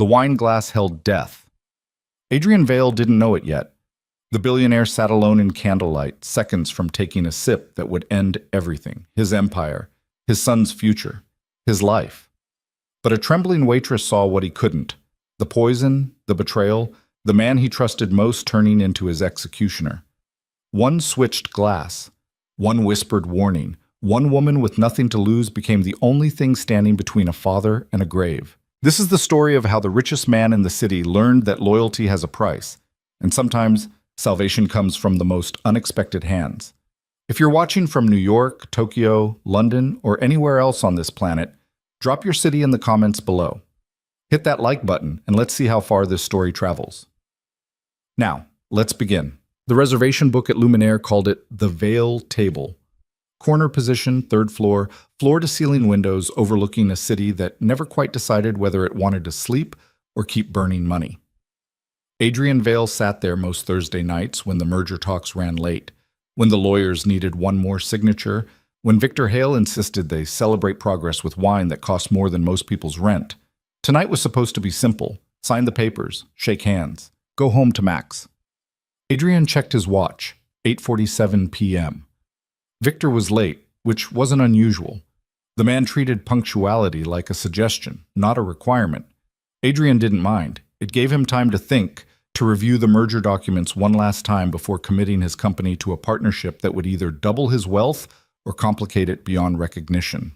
The wine glass held death. Adrian Vale didn't know it yet. The billionaire sat alone in candlelight, seconds from taking a sip that would end everything: his empire, his son's future, his life. But a trembling waitress saw what he couldn't: the poison, the betrayal, the man he trusted most turning into his executioner. One switched glass, one whispered warning, one woman with nothing to lose became the only thing standing between a father and a grave. This is the story of how the richest man in the city learned that loyalty has a price, and sometimes salvation comes from the most unexpected hands. If you're watching from New York, Tokyo, London, or anywhere else on this planet, drop your city in the comments below. Hit that like button and let's see how far this story travels. Now, let's begin. The reservation book at Luminaire called it the Vale Table. Corner position, third floor, floor-to-ceiling windows overlooking a city that never quite decided whether it wanted to sleep or keep burning money. Adrian Vale sat there most Thursday nights when the merger talks ran late, when the lawyers needed one more signature, when Victor Hale insisted they celebrate progress with wine that cost more than most people's rent. Tonight was supposed to be simple: sign the papers, shake hands, go home to Max. Adrian checked his watch, 8:47 p.m. Victor was late, which wasn't unusual. The man treated punctuality like a suggestion, not a requirement. Adrian didn't mind. It gave him time to think, to review the merger documents one last time before committing his company to a partnership that would either double his wealth or complicate it beyond recognition.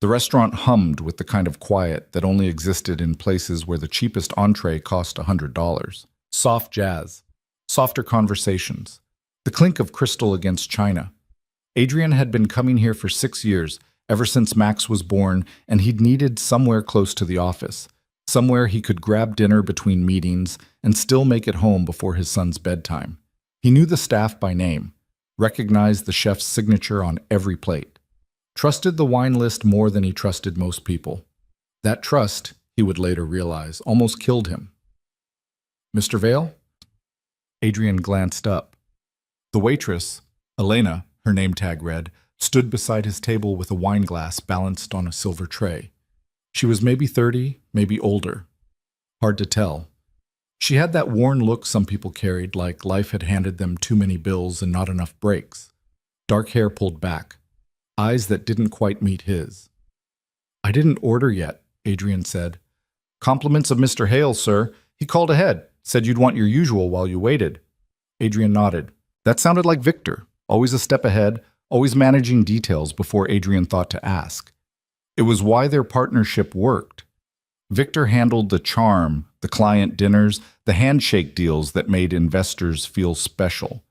The restaurant hummed with the kind of quiet that only existed in places where the cheapest entree cost $100. Soft jazz, softer conversations, the clink of crystal against china. Adrian had been coming here for 6 years, ever since Max was born, and he'd needed somewhere close to the office, somewhere he could grab dinner between meetings and still make it home before his son's bedtime. He knew the staff by name, recognized the chef's signature on every plate, trusted the wine list more than he trusted most people. That trust, he would later realize, almost killed him. "Mr. Vale?" Adrian glanced up. The waitress, Elena, her name tag read, stood beside his table with a wine glass balanced on a silver tray. She was maybe 30, maybe older. Hard to tell. She had that worn look some people carried, like life had handed them too many bills and not enough breaks. Dark hair pulled back, eyes that didn't quite meet his. "I didn't order yet," Adrian said. "Compliments of Mr. Hale, sir. He called ahead, said you'd want your usual while you waited." Adrian nodded. That sounded like Victor, always a step ahead, always managing details before Adrian thought to ask. It was why their partnership worked. Victor handled the charm, the client dinners, the handshake deals that made investors feel special.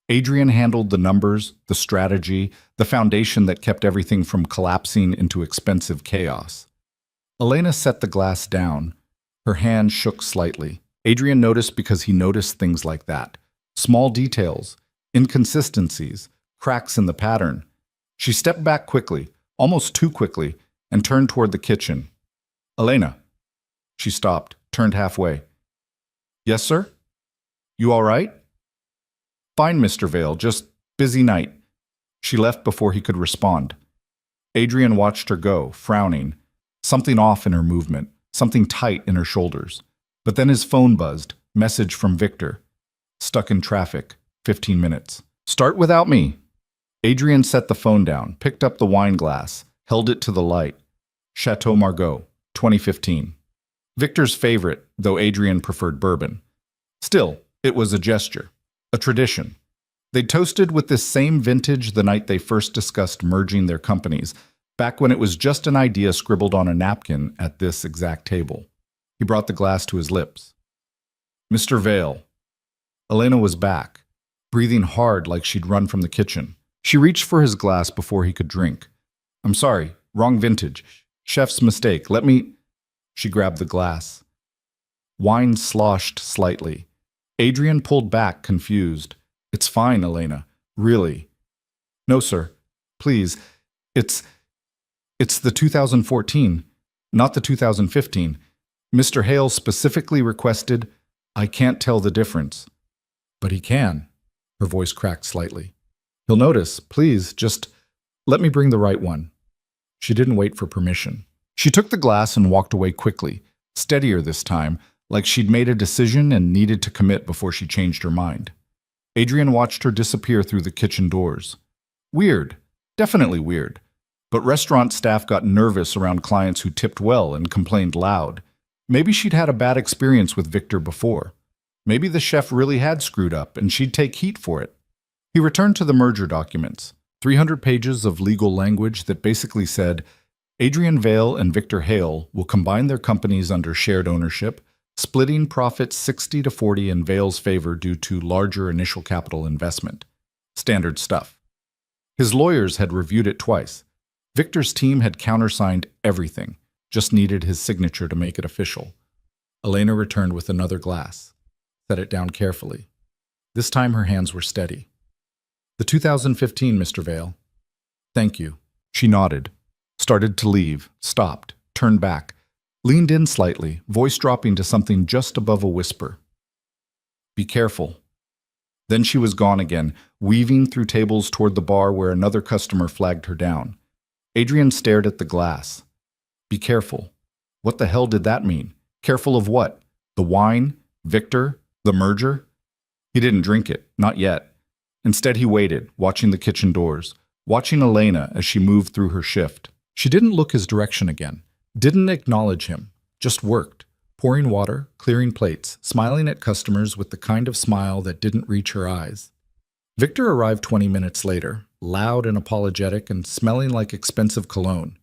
Adrian handled the numbers, the strategy, the foundation that kept everything from collapsing into expensive chaos. Elena set the glass down. Her hand shook slightly. Adrian noticed because he noticed things like that. Small details, inconsistencies, cracks in the pattern. She stepped back quickly, almost too quickly, and turned toward the kitchen. "Elena." She stopped, turned halfway. "Yes, sir? You all right?" "Fine, Mr. Vale, just busy night." She left before he could respond. Adrian watched her go, frowning. Something off in her movement, something tight in her shoulders. But then his phone buzzed, message from Victor. "Stuck in traffic, 15 minutes. Start without me." Adrian set the phone down, picked up the wine glass, held it to the light. Chateau Margaux, 2015. Victor's favorite, though Adrian preferred bourbon. Still, it was a gesture, a tradition. They'd toasted with this same vintage the night they first discussed merging their companies, back when it was just an idea scribbled on a napkin at this exact table. He brought the glass to his lips. "Mr. Vale." Elena was back, breathing hard like she'd run from the kitchen. She reached for his glass before he could drink. "I'm sorry, wrong vintage. Chef's mistake. Let me—" She grabbed the glass. Wine sloshed slightly. Adrian pulled back, confused. "It's fine, Elena. Really." "No, sir. Please. It's the 2014, not the 2015. Mr. Hale specifically requested—" "I can't tell the difference." "But he can." Her voice cracked slightly. "He'll notice. Please, just let me bring the right one." She didn't wait for permission. She took the glass and walked away quickly, Steadier this time, like she'd made a decision and needed to commit before she changed her mind. Adrian watched her disappear through the kitchen doors. Weird. Definitely weird. But restaurant staff got nervous around clients who tipped well and complained loud. Maybe she'd had a bad experience with Victor before. Maybe the chef really had screwed up and she'd take heat for it. He returned to the merger documents, 300 pages of legal language that basically said, Adrian Vale and Victor Hale will combine their companies under shared ownership, splitting profits 60-40 in Vale's favor due to larger initial capital investment. Standard stuff. His lawyers had reviewed it twice. Victor's team had countersigned everything, just needed his signature to make it official. Elena returned with another glass, set it down carefully. This time her hands were steady. The 2015, Mr. Vale. Thank you. She nodded, started to leave, stopped, turned back, leaned in slightly, voice dropping to something just above a whisper. Be careful. Then she was gone again, weaving through tables toward the bar where another customer flagged her down. Adrian stared at the glass. Be careful. What the hell did that mean? Careful of what? The wine? Victor? The merger? He didn't drink it, not yet. Instead he waited, watching the kitchen doors, watching Elena as she moved through her shift. She didn't look his direction again, didn't acknowledge him, just worked, pouring water, clearing plates, smiling at customers with the kind of smile that didn't reach her eyes. Victor arrived 20 minutes later, loud and apologetic and smelling like expensive cologne.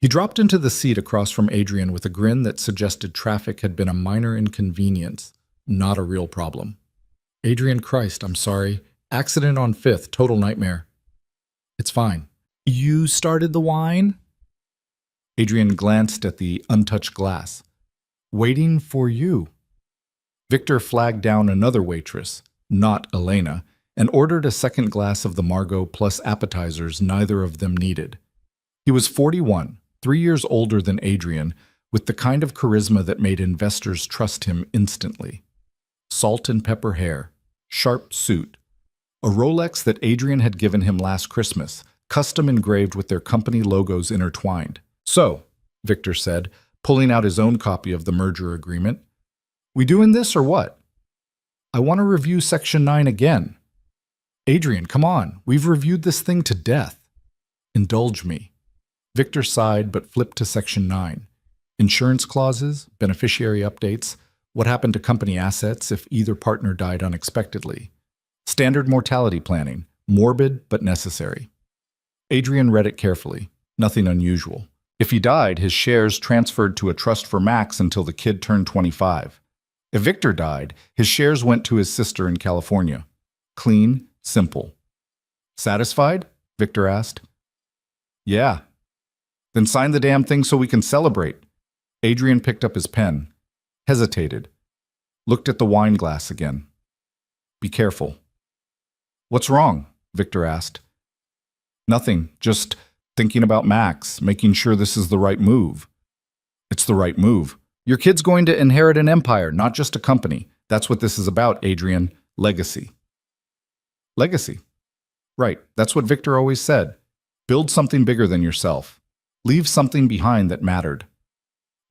He dropped into the seat across from Adrian with a grin that suggested traffic had been a minor inconvenience, not a real problem. Adrian, Christ, I'm sorry. Accident on 5th, total nightmare. It's fine. You started the wine? Adrian glanced at the untouched glass. Waiting for you. Victor flagged down another waitress, not Elena, and ordered a second glass of the Margot plus appetizers neither of them needed. He was 41, 3 years older than Adrian, with the kind of charisma that made investors trust him instantly. Salt and pepper hair, sharp suit, a Rolex that Adrian had given him last Christmas, custom engraved with their company logos intertwined. So, Victor said, pulling out his own copy of the merger agreement, we doing this or what? I want to review Section 9 again. Adrian, come on, we've reviewed this thing to death. Indulge me. Victor sighed but flipped to Section 9. Insurance clauses, beneficiary updates, what happened to company assets if either partner died unexpectedly. Standard mortality planning, morbid but necessary. Adrian read it carefully, nothing unusual. If he died, his shares transferred to a trust for Max until the kid turned 25. If Victor died, his shares went to his sister in California. Clean, simple. Satisfied? Victor asked. Yeah. Then sign the damn thing so we can celebrate. Adrian picked up his pen, hesitated, looked at the wine glass again. Be careful. What's wrong? Victor asked. Nothing, just thinking about Max, making sure this is the right move. It's the right move. Your kid's going to inherit an empire, not just a company. That's what this is about, Adrian. Legacy. Legacy. Right, that's what Victor always said. Build something bigger than yourself. Leave something behind that mattered.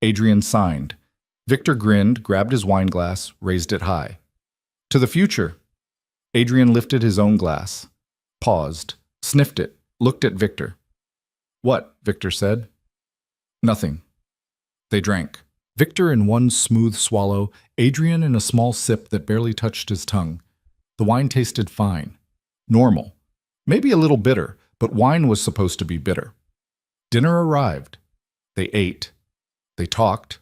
Adrian signed. Victor grinned, grabbed his wine glass, raised it high. To the future. Adrian lifted his own glass, paused, sniffed it, looked at Victor. What? Victor said. Nothing. They drank. Victor in one smooth swallow, Adrian in a small sip that barely touched his tongue. The wine tasted fine. Normal. Maybe a little bitter, but wine was supposed to be bitter. Dinner arrived. They ate. They talked.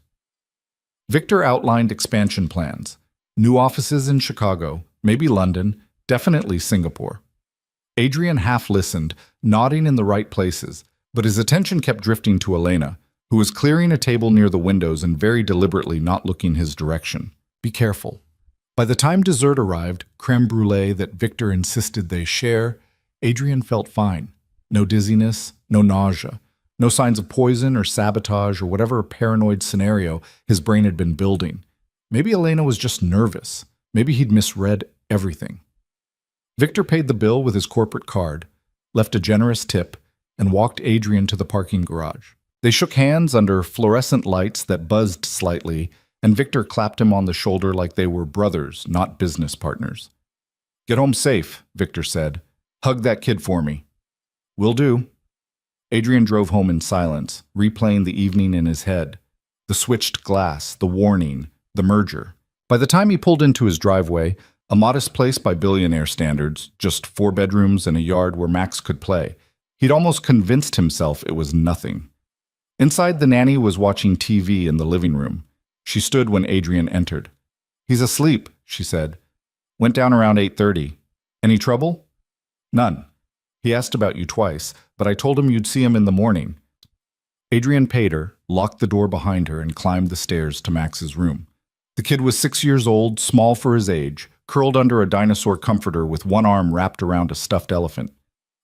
Victor outlined expansion plans. New offices in Chicago, maybe London, definitely Singapore. Adrian half listened, nodding in the right places, but his attention kept drifting to Elena, who was clearing a table near the windows and very deliberately not looking his direction. Be careful. By the time dessert arrived, creme brulee that Victor insisted they share, Adrian felt fine. No dizziness, no nausea, no signs of poison or sabotage or whatever paranoid scenario his brain had been building. Maybe Elena was just nervous. Maybe he'd misread everything. Victor paid the bill with his corporate card, left a generous tip, and walked Adrian to the parking garage. They shook hands under fluorescent lights that buzzed slightly, and Victor clapped him on the shoulder like they were brothers, not business partners. "Get home safe," Victor said. "Hug that kid for me." "Will do." Adrian drove home in silence, replaying the evening in his head. The switched glass, the warning, the merger. By the time he pulled into his driveway, a modest place by Billionaire standards, just 4 bedrooms and a yard where Max could play, he'd almost convinced himself it was nothing. Inside, the nanny was watching TV in the living room. She stood when Adrian entered. "He's asleep," she said. "Went down around 8:30. Any trouble?" "None. He asked about you twice, but I told him you'd see him in the morning." Adrian paid her, locked the door behind her, and climbed the stairs to Max's room. The kid was 6 years old, small for his age, curled under a dinosaur comforter with one arm wrapped around a stuffed elephant.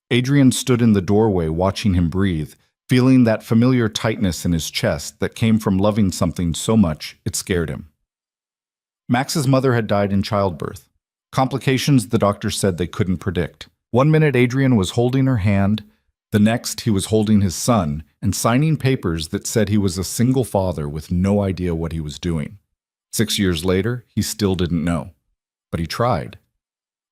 Adrian stood in the doorway watching him breathe, feeling that familiar tightness in his chest that came from loving something so much it scared him. Max's mother had died in childbirth. Complications the doctor said they couldn't predict. One minute Adrian was holding her hand, the next he was holding his son and signing papers that said he was a single father with no idea what he was doing. 6 years later, he still didn't know. But he tried.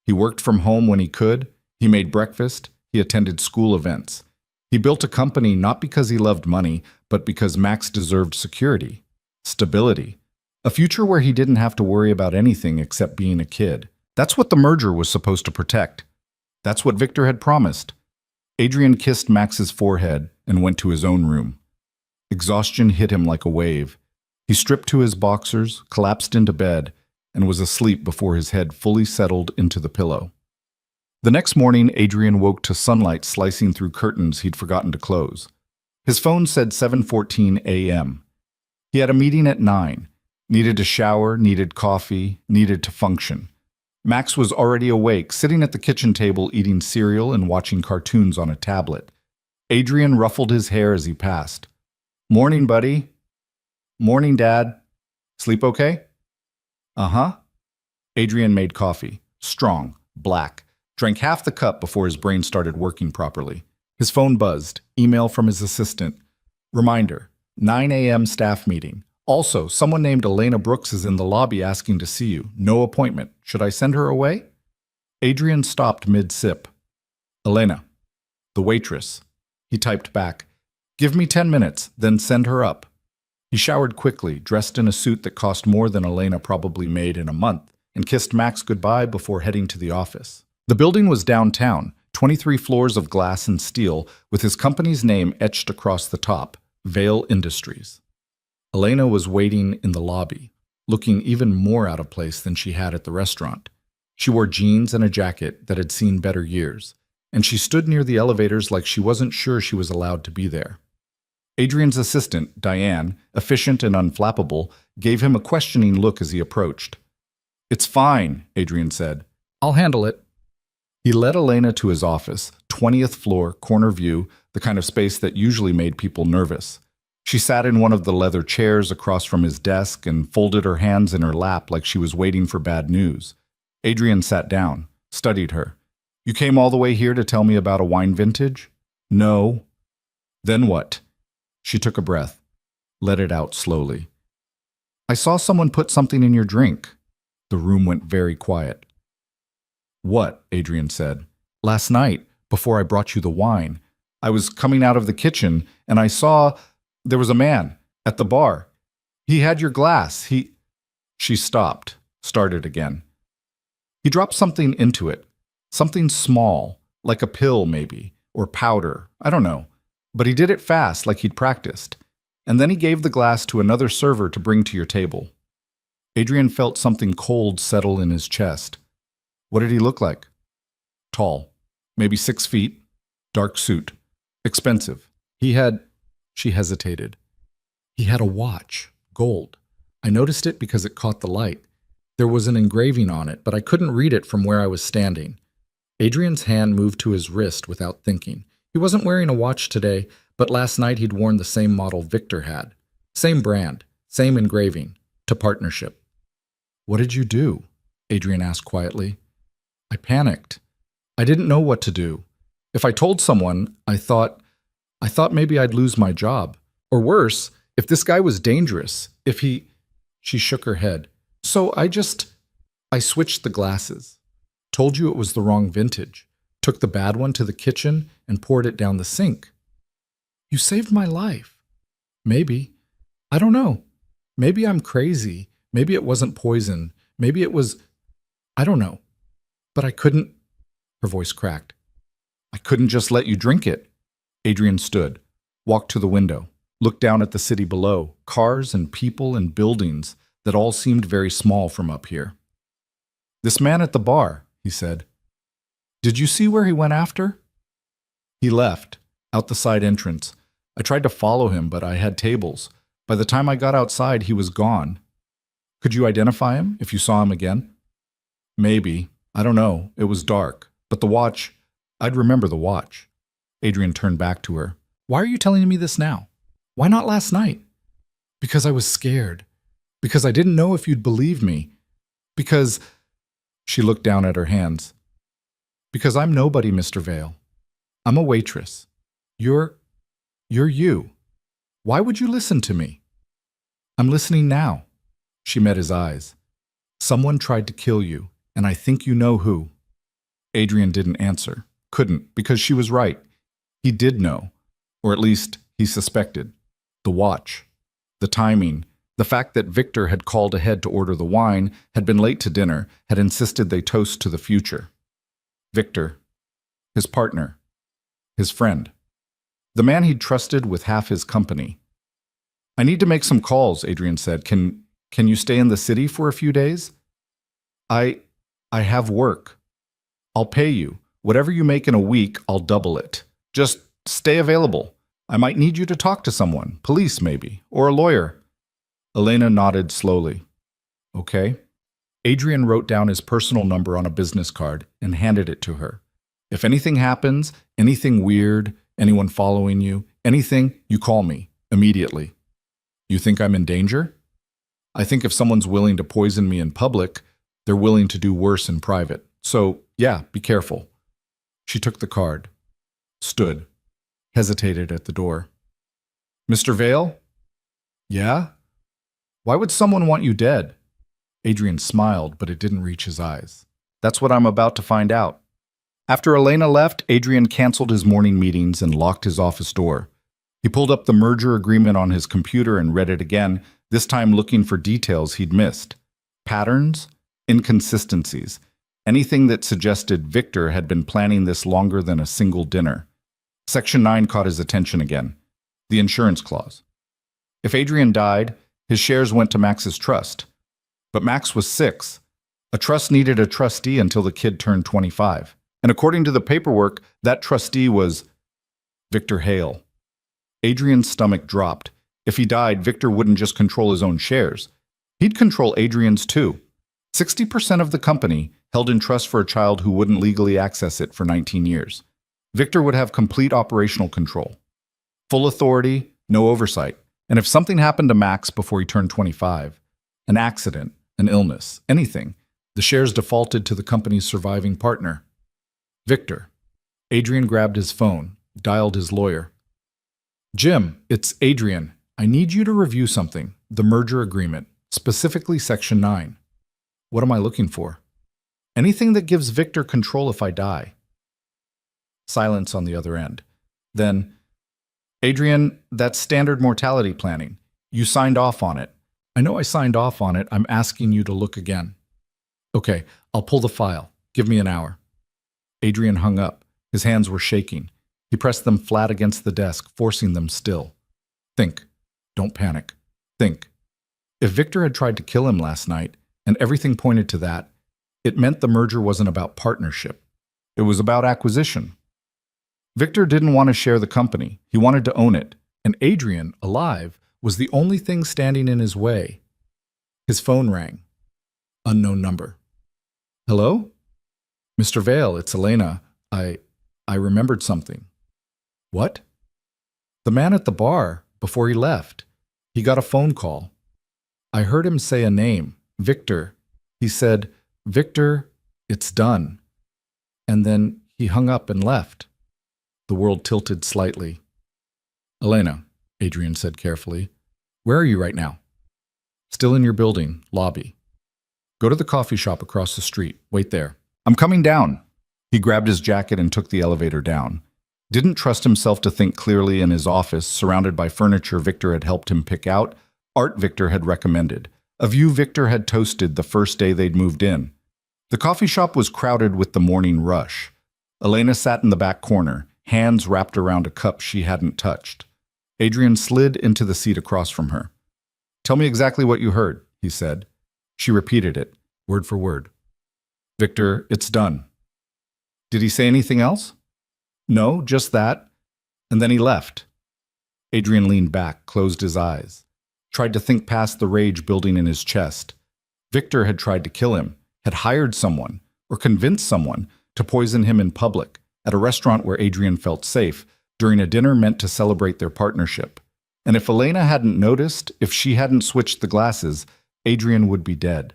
He worked from home when he could, he made breakfast, he attended school events. He built a company not because he loved money, but because Max deserved security, stability, a future where he didn't have to worry about anything except being a kid. That's what the merger was supposed to protect. That's what Victor had promised. Adrian kissed Max's forehead and went to his own room. Exhaustion hit him like a wave. He stripped to his boxers, collapsed into bed, and was asleep before his head fully settled into the pillow. The next morning, Adrian woke to sunlight slicing through curtains he'd forgotten to close. His phone said 7:14 a.m. He had a meeting at 9, needed to shower, needed coffee, needed to function. Max was already awake, sitting at the kitchen table eating cereal and watching cartoons on a tablet. Adrian ruffled his hair as he passed. "Morning, buddy." "Morning, Dad. Sleep okay?" "Uh-huh." Adrian made coffee. Strong, black. Drank half the cup before his brain started working properly. His phone buzzed. Email from his assistant. Reminder, 9 a.m. staff meeting. Also, someone named Elena Brooks is in the lobby asking to see you. No appointment. Should I send her away? Adrian stopped mid-sip. "Elena." "The waitress." He typed back, "Give me 10 minutes, then send her up." He showered quickly, dressed in a suit that cost more than Elena probably made in a month, and kissed Max goodbye before heading to the office. The building was downtown, 23 floors of glass and steel, with his company's name etched across the top, Vale Industries. Elena was waiting in the lobby, looking even more out of place than she had at the restaurant. She wore jeans and a jacket that had seen better years, and she stood near the elevators like she wasn't sure she was allowed to be there. Adrian's assistant, Diane, efficient and unflappable, gave him a questioning look as he approached. "It's fine," Adrian said. "I'll handle it." He led Elena to his office, 20th floor, corner view, the kind of space that usually made people nervous. She sat in one of the leather chairs across from his desk and folded her hands in her lap like she was waiting for bad news. Adrian sat down, studied her. "You came all the way here to tell me about a wine vintage?" "No." "Then what?" She took a breath, let it out slowly. "I saw someone put something in your drink." The room went very quiet. "What?" Adrian said. "Last night, before I brought you the wine, I was coming out of the kitchen and I saw there was a man at the bar. He had your glass. She stopped, started again. "He dropped something into it, something small, like a pill maybe, or powder, I don't know. But he did it fast, like he'd practiced. And then he gave the glass to another server to bring to your table." Adrian felt something cold settle in his chest. "What did he look like?" "Tall, maybe 6 feet, dark suit, expensive. He had..." She hesitated. "He had a watch, gold. I noticed it because it caught the light. There was an engraving on it, but I couldn't read it from where I was standing." Adrian's hand moved to his wrist without thinking. He wasn't wearing a watch today, but last night he'd worn the same model Victor had. Same brand, same engraving, to partnership. "What did you do?" Adrian asked quietly. "I panicked. I didn't know what to do. If I told someone, I thought maybe I'd lose my job. Or worse, if this guy was dangerous, if he... She shook her head. So I switched the glasses. Told you it was the wrong vintage. Took the bad one to the kitchen and poured it down the sink. You saved my life. Maybe. I don't know. Maybe I'm crazy. Maybe it wasn't poison. Maybe it was... I don't know. But I couldn't... Her voice cracked. I couldn't just let you drink it. Adrian stood, walked to the window, looked down at the city below, cars and people and buildings that all seemed very small from up here. This man at the bar, he said. Did you see where he went after? He left, out the side entrance. I tried to follow him, but I had tables. By the time I got outside, he was gone. Could you identify him if you saw him again? Maybe. I don't know. It was dark. But the watch, I'd remember the watch. Adrian turned back to her. Why are you telling me this now? Why not last night? Because I was scared. Because I didn't know if you'd believe me. Because... She looked down at her hands. Because I'm nobody, Mr. Vale. I'm a waitress. You're you. Why would you listen to me? I'm listening now. She met his eyes. Someone tried to kill you, and I think you know who. Adrian didn't answer. Couldn't, because she was right. He did know. Or at least, he suspected. The watch. The timing. The fact that Victor had called ahead to order the wine, had been late to dinner, had insisted they toast to the future. Victor. His partner. His friend. The man he'd trusted with half his company. I need to make some calls, Adrian said. Can you stay in the city for a few days? I have work. I'll pay you. Whatever you make in a week, I'll double it. Just stay available. I might need you to talk to someone, police maybe, or a lawyer. Elena nodded slowly. Okay. Adrian wrote down his personal number on a business card and handed it to her. If anything happens, anything weird, anyone following you, anything, you call me, immediately. You think I'm in danger? I think if someone's willing to poison me in public, they're willing to do worse in private. So, yeah, be careful. She took the card, stood, hesitated at the door. Mr. Vale? Yeah? Why would someone want you dead? Adrian smiled, but it didn't reach his eyes. That's what I'm about to find out. After Elena left, Adrian canceled his morning meetings and locked his office door. He pulled up the merger agreement on his computer and read it again, this time looking for details he'd missed. Patterns, inconsistencies, anything that suggested Victor had been planning this longer than a single dinner. Section 9 caught his attention again. The insurance clause. If Adrian died, his shares went to Max's trust. But Max was 6. A trust needed a trustee until the kid turned 25. And according to the paperwork, that trustee was Victor Hale. Adrian's stomach dropped. If he died, Victor wouldn't just control his own shares. He'd control Adrian's too. 60% of the company held in trust for a child who wouldn't legally access it for 19 years. Victor would have complete operational control. Full authority, no oversight. And if something happened to Max before he turned 25, an accident, an illness, anything, the shares defaulted to the company's surviving partner. Victor. Adrian grabbed his phone, dialed his lawyer. Jim, it's Adrian. I need you to review something, the merger agreement, specifically Section 9. What am I looking for? Anything that gives Victor control if I die. Silence on the other end. Then, Adrian, that's standard mortality planning. You signed off on it. I know I signed off on it. I'm asking you to look again. Okay, I'll pull the file. Give me an hour. Adrian hung up. His hands were shaking. He pressed them flat against the desk, forcing them still. Think. Don't panic. Think. If Victor had tried to kill him last night, and everything pointed to that, it meant the merger wasn't about partnership. It was about acquisition. Victor didn't want to share the company. He wanted to own it. And Adrian, alive, was the only thing standing in his way. His phone rang. Unknown number. Hello? Mr. Vale, it's Elena. I remembered something. What? The man at the bar, before he left. He got a phone call. I heard him say a name, Victor. He said, Victor, it's done. And then he hung up and left. The world tilted slightly. Elena, Adrian said carefully. Where are you right now? Still in your building, lobby. Go to the coffee shop across the street. Wait there. I'm coming down. He grabbed his jacket and took the elevator down. Didn't trust himself to think clearly in his office, surrounded by furniture Victor had helped him pick out, art Victor had recommended, a view Victor had toasted the first day they'd moved in. The coffee shop was crowded with the morning rush. Elena sat in the back corner, hands wrapped around a cup she hadn't touched. Adrian slid into the seat across from her. Tell me exactly what you heard, he said. She repeated it, word for word. Victor, it's done. Did he say anything else? No, just that. And then he left. Adrian leaned back, closed his eyes, tried to think past the rage building in his chest. Victor had tried to kill him, had hired someone, or convinced someone to poison him in public, at a restaurant where Adrian felt safe, during a dinner meant to celebrate their partnership. And if Elena hadn't noticed, if she hadn't switched the glasses, Adrian would be dead.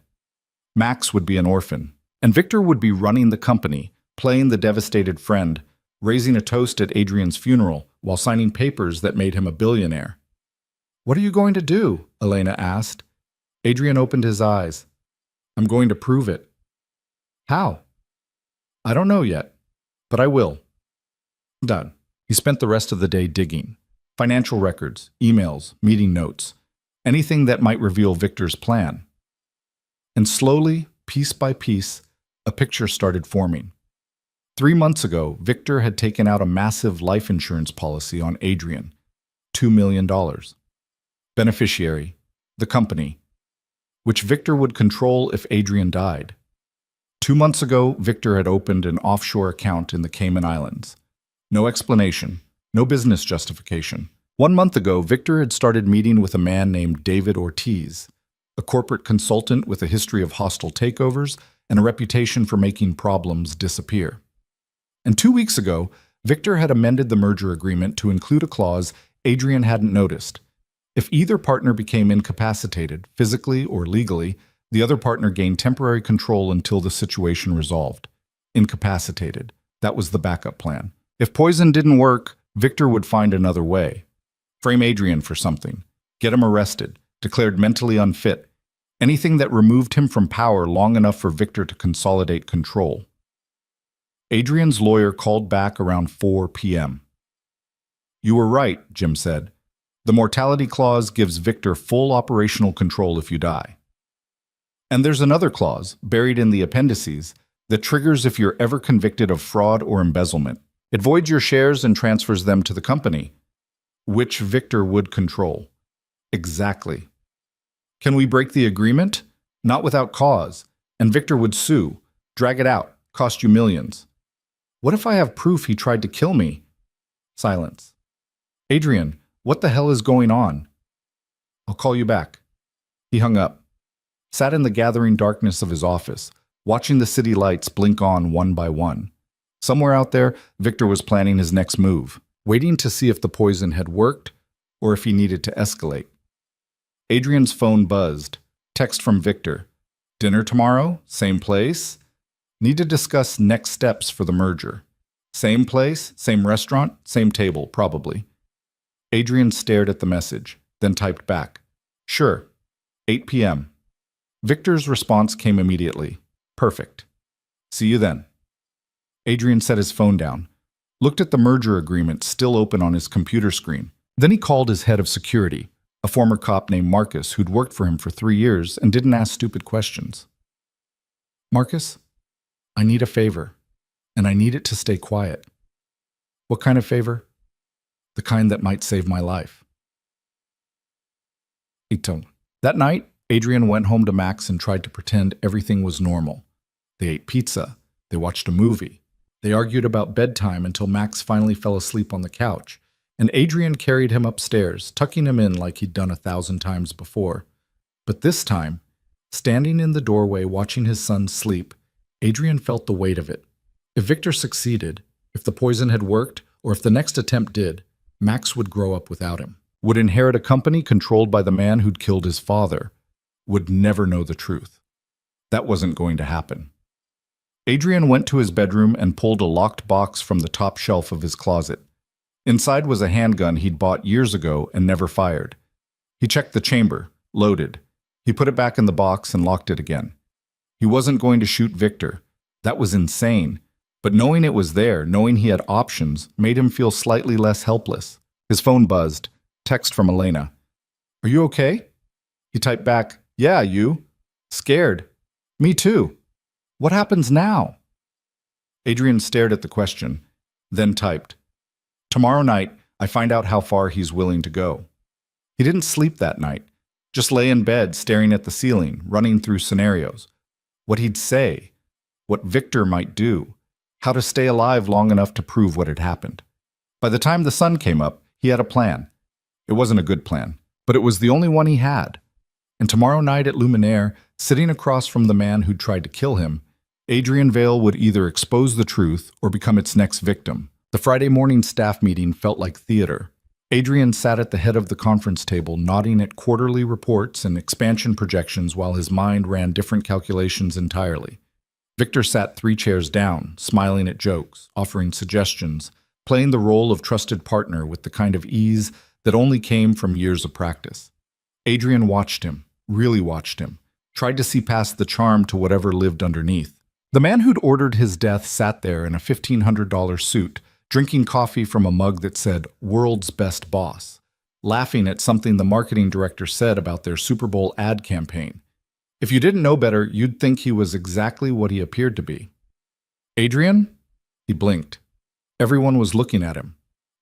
Max would be an orphan, and Victor would be running the company, playing the devastated friend, raising a toast at Adrian's funeral while signing papers that made him a billionaire. What are you going to do? Elena asked. Adrian opened his eyes. I'm going to prove it. How? I don't know yet, but I will. Done. He spent the rest of the day digging. Financial records, emails, meeting notes, anything that might reveal Victor's plan. And slowly, piece by piece, a picture started forming. 3 months ago, Victor had taken out a massive life insurance policy on Adrian, $2 million. Beneficiary, the company, which Victor would control if Adrian died. 2 months ago, Victor had opened an offshore account in the Cayman Islands. No explanation, no business justification. 1 month ago, Victor had started meeting with a man named David Ortiz, a corporate consultant with a history of hostile takeovers and a reputation for making problems disappear. And 2 weeks ago, Victor had amended the merger agreement to include a clause Adrian hadn't noticed. If either partner became incapacitated, physically or legally, the other partner gained temporary control until the situation resolved. Incapacitated. That was the backup plan. If poison didn't work, Victor would find another way. Frame Adrian for something. Get him arrested. Declared mentally unfit. Anything that removed him from power long enough for Victor to consolidate control. Adrian's lawyer called back around 4 p.m. You were right, Jim said. The mortality clause gives Victor full operational control if you die. And there's another clause, buried in the appendices, that triggers if you're ever convicted of fraud or embezzlement. It voids your shares and transfers them to the company, which Victor would control. Exactly. Can we break the agreement? Not without cause. And Victor would sue, drag it out, cost you millions. What if I have proof he tried to kill me? Silence. Adrian, what the hell is going on? I'll call you back. He hung up, sat in the gathering darkness of his office, watching the city lights blink on one by one. Somewhere out there, Victor was planning his next move, waiting to see if the poison had worked or if he needed to escalate. Adrian's phone buzzed. Text from Victor. Dinner tomorrow? Same place? Need to discuss next steps for the merger. Same place, same restaurant, same table, probably. Adrian stared at the message, then typed back. Sure. 8 p.m. Victor's response came immediately. Perfect. See you then. Adrian set his phone down, looked at the merger agreement still open on his computer screen. Then he called his head of security, a former cop named Marcus who'd worked for him for 3 years and didn't ask stupid questions. Marcus, I need a favor, and I need it to stay quiet. What kind of favor? The kind that might save my life. That night, Adrian went home to Max and tried to pretend everything was normal. They ate pizza. They watched a movie. They argued about bedtime until Max finally fell asleep on the couch, and Adrian carried him upstairs, tucking him in like he'd done 1,000 times before. But this time, standing in the doorway watching his son sleep, Adrian felt the weight of it. If Victor succeeded, if the poison had worked, or if the next attempt did, Max would grow up without him, would inherit a company controlled by the man who'd killed his father, would never know the truth. That wasn't going to happen. Adrian went to his bedroom and pulled a locked box from the top shelf of his closet. Inside was a handgun he'd bought years ago and never fired. He checked the chamber, loaded. He put it back in the box and locked it again. He wasn't going to shoot Victor. That was insane. But knowing it was there, knowing he had options, made him feel slightly less helpless. His phone buzzed. Text from Elena. "Are you okay?" He typed back, "Yeah, you?" "Scared." "Me too." "What happens now?" Adrian stared at the question, then typed, "Tomorrow night, I find out how far he's willing to go." He didn't sleep that night, just lay in bed staring at the ceiling, running through scenarios. What he'd say, what Victor might do, how to stay alive long enough to prove what had happened. By the time the sun came up, he had a plan. It wasn't a good plan, but it was the only one he had. And tomorrow night at Luminaire, sitting across from the man who'd tried to kill him, Adrian Vale would either expose the truth or become its next victim. The Friday morning staff meeting felt like theater. Adrian sat at the head of the conference table, nodding at quarterly reports and expansion projections while his mind ran different calculations entirely. Victor sat 3 chairs down, smiling at jokes, offering suggestions, playing the role of trusted partner with the kind of ease that only came from years of practice. Adrian watched him, really watched him, tried to see past the charm to whatever lived underneath. The man who'd ordered his death sat there in a $1,500 suit, drinking coffee from a mug that said, "World's Best Boss," laughing at something the marketing director said about their Super Bowl ad campaign. If you didn't know better, you'd think he was exactly what he appeared to be. "Adrian?" He blinked. Everyone was looking at him.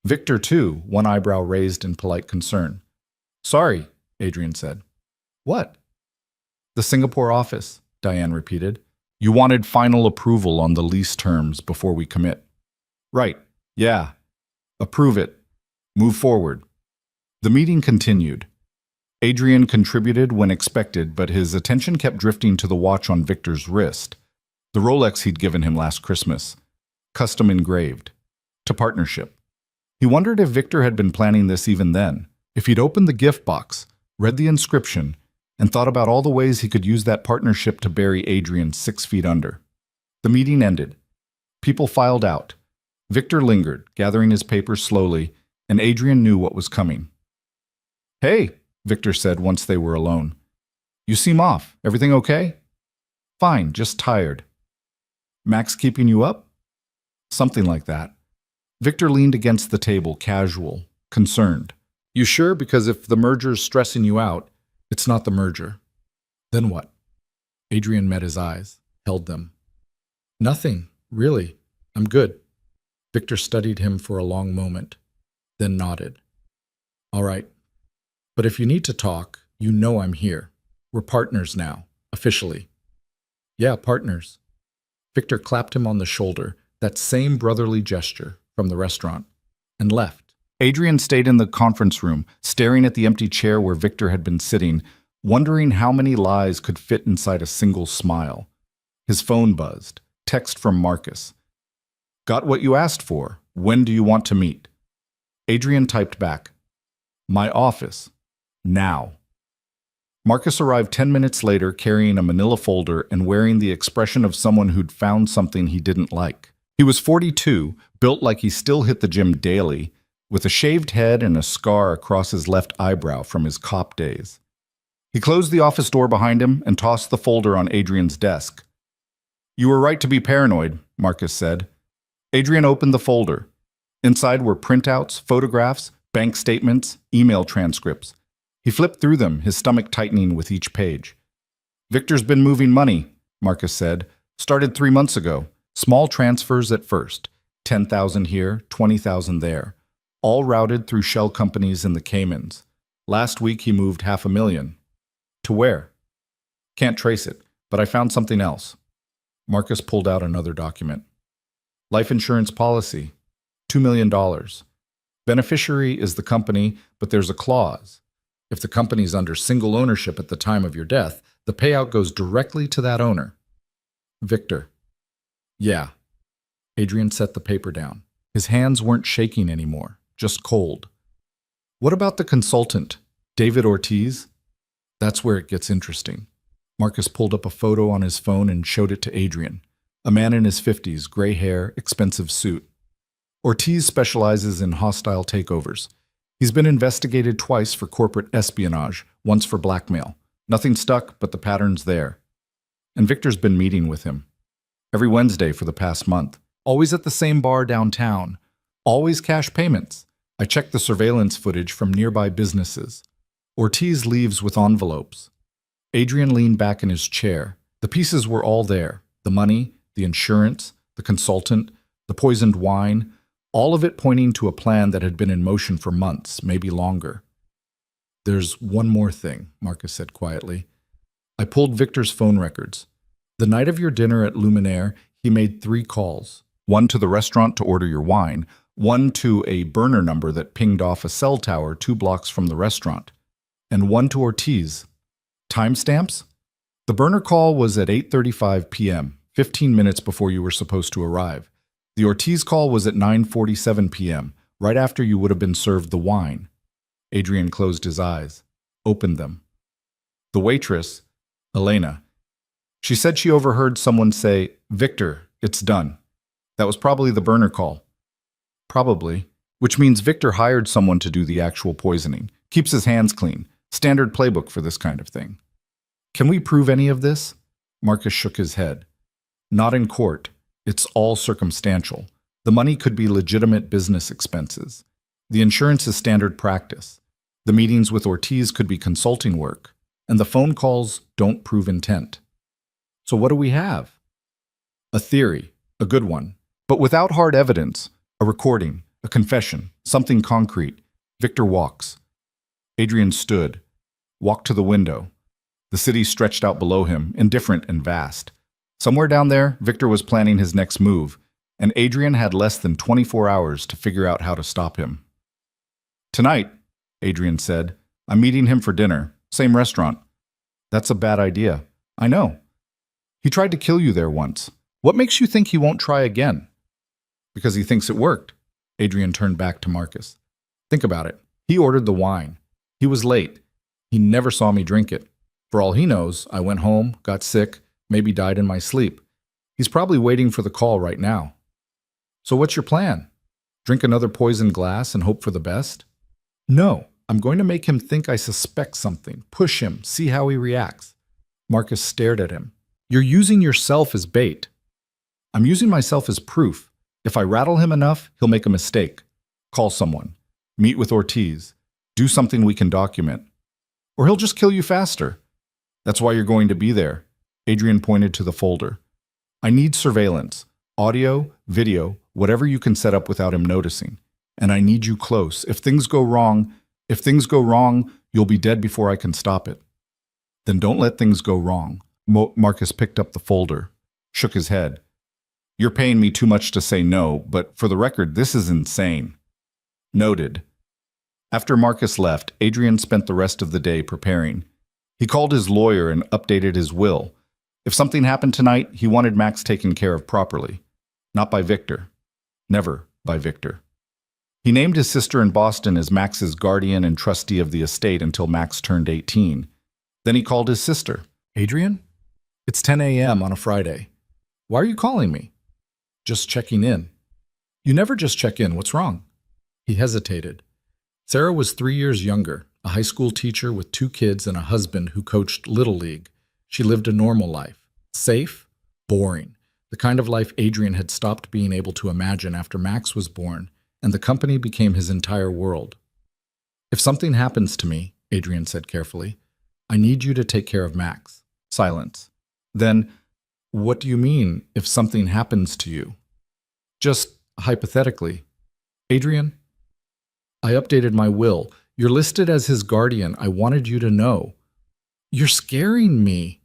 Victor, too, one eyebrow raised in polite concern. "Sorry," Adrian said. "What?" "The Singapore office," Diane repeated. "You wanted final approval on the lease terms before we commit." "Right. Yeah. Approve it. Move forward." The meeting continued. Adrian contributed when expected, but his attention kept drifting to the watch on Victor's wrist, the Rolex he'd given him last Christmas, custom engraved, to partnership. He wondered if Victor had been planning this even then, if he'd opened the gift box, read the inscription, and thought about all the ways he could use that partnership to bury Adrian 6 feet under. The meeting ended. People filed out. Victor lingered, gathering his papers slowly, and Adrian knew what was coming. "Hey," Victor said once they were alone. "You seem off. Everything okay?" "Fine, just tired." "Max keeping you up?" "Something like that." Victor leaned against the table, casual, concerned. "You sure? Because if the merger's stressing you out, it's not the merger." "Then what?" Adrian met his eyes, held them. "Nothing, really. I'm good." Victor studied him for a long moment, then nodded. "All right. But if you need to talk, you know I'm here. We're partners now, officially." "Yeah, partners." Victor clapped him on the shoulder, that same brotherly gesture from the restaurant, and left. Adrian stayed in the conference room, staring at the empty chair where Victor had been sitting, wondering how many lies could fit inside a single smile. His phone buzzed. Text from Marcus. "Got what you asked for. When do you want to meet?" Adrian typed back, "My office. Now." Marcus arrived 10 minutes later carrying a manila folder and wearing the expression of someone who'd found something he didn't like. He was 42, built like he still hit the gym daily, with a shaved head and a scar across his left eyebrow from his cop days. He closed the office door behind him and tossed the folder on Adrian's desk. "You were right to be paranoid," Marcus said. Adrian opened the folder. Inside were printouts, photographs, bank statements, email transcripts. He flipped through them, his stomach tightening with each page. "Victor's been moving money," Marcus said. "Started 3 months ago. Small transfers at first. 10,000 here, 20,000 there. All routed through shell companies in the Caymans. Last week he moved $500,000. To where?" "Can't trace it, but I found something else." Marcus pulled out another document. "Life insurance policy. $2 million. Beneficiary is the company, but there's a clause. If the company's under single ownership at the time of your death, the payout goes directly to that owner." Victor. "Yeah." Adrian set the paper down. His hands weren't shaking anymore, just cold. "What about the consultant, David Ortiz?" "That's where it gets interesting." Marcus pulled up a photo on his phone and showed it to Adrian. A man in his 50s, gray hair, expensive suit. Ortiz specializes in hostile takeovers. He's been investigated twice for corporate espionage, once for blackmail. Nothing stuck, but the pattern's there. And Victor's been meeting with him. Every Wednesday for the past month. Always at the same bar downtown. Always cash payments. I checked the surveillance footage from nearby businesses. Ortiz leaves with envelopes. Adrian leaned back in his chair. The pieces were all there. The money, the insurance, the consultant, the poisoned wine, all of it pointing to a plan that had been in motion for months, maybe longer. "There's one more thing," Marcus said quietly. "I pulled Victor's phone records. The night of your dinner at Luminaire, he made 3 calls. One to the restaurant to order your wine, one to a burner number that pinged off a cell tower 2 blocks from the restaurant, and one to Ortiz. Timestamps? The burner call was at 8:35 p.m., 15 minutes before you were supposed to arrive. The Ortiz call was at 9:47 p.m., right after you would have been served the wine." Adrian closed his eyes, opened them. The waitress, Elena, she said she overheard someone say, "Victor, it's done." That was probably the burner call. Probably, which means Victor hired someone to do the actual poisoning. Keeps his hands clean. Standard playbook for this kind of thing. "Can we prove any of this?" Marcus shook his head. "Not in court. It's all circumstantial. The money could be legitimate business expenses. The insurance is standard practice. The meetings with Ortiz could be consulting work. And the phone calls don't prove intent. So what do we have? A theory, a good one, but without hard evidence, a recording, a confession, something concrete. Victor walks. Adrian stood, walked to the window. The city stretched out below him, indifferent and vast. Somewhere down there, Victor was planning his next move, and Adrian had less than 24 hours to figure out how to stop him. "Tonight," Adrian said, "I'm meeting him for dinner, same restaurant." "That's a bad idea." "I know. He tried to kill you there once. What makes you think he won't try again?" "Because he thinks it worked." Adrian turned back to Marcus. "Think about it. He ordered the wine. He was late. He never saw me drink it. For all he knows, I went home, got sick, maybe died in my sleep. He's probably waiting for the call right now. So what's your plan? Drink another poisoned glass and hope for the best?" "No, I'm going to make him think I suspect something, push him, see how he reacts." Marcus stared at him. "You're using yourself as bait." "I'm using myself as proof. If I rattle him enough, he'll make a mistake. Call someone. Meet with Ortiz. Do something we can document. Or he'll just kill you faster. That's why you're going to be there." Adrian pointed to the folder. "I need surveillance. Audio, video, whatever you can set up without him noticing. And I need you close. If things go wrong, you'll be dead before I can stop it." "Then don't let things go wrong." Marcus picked up the folder, shook his head. "You're paying me too much to say no, but for the record, this is insane." "Noted." After Marcus left, Adrian spent the rest of the day preparing. He called his lawyer and updated his will. If something happened tonight, he wanted Max taken care of properly. Not by Victor. Never by Victor. He named his sister in Boston as Max's guardian and trustee of the estate until Max turned 18. Then he called his sister. "Adrian? It's 10 a.m. on a Friday. Why are you calling me?" "Just checking in." "You never just check in. What's wrong?" He hesitated. Sarah was 3 years younger, a high school teacher with 2 kids and a husband who coached Little League. She lived a normal life. Safe, boring. The kind of life Adrian had stopped being able to imagine after Max was born, and the company became his entire world. "If something happens to me," Adrian said carefully, "I need you to take care of Max." Silence. Then, "What do you mean, if something happens to you?" "Just hypothetically." "Adrian, I updated my will. You're listed as his guardian. I wanted you to know." "You're scaring me."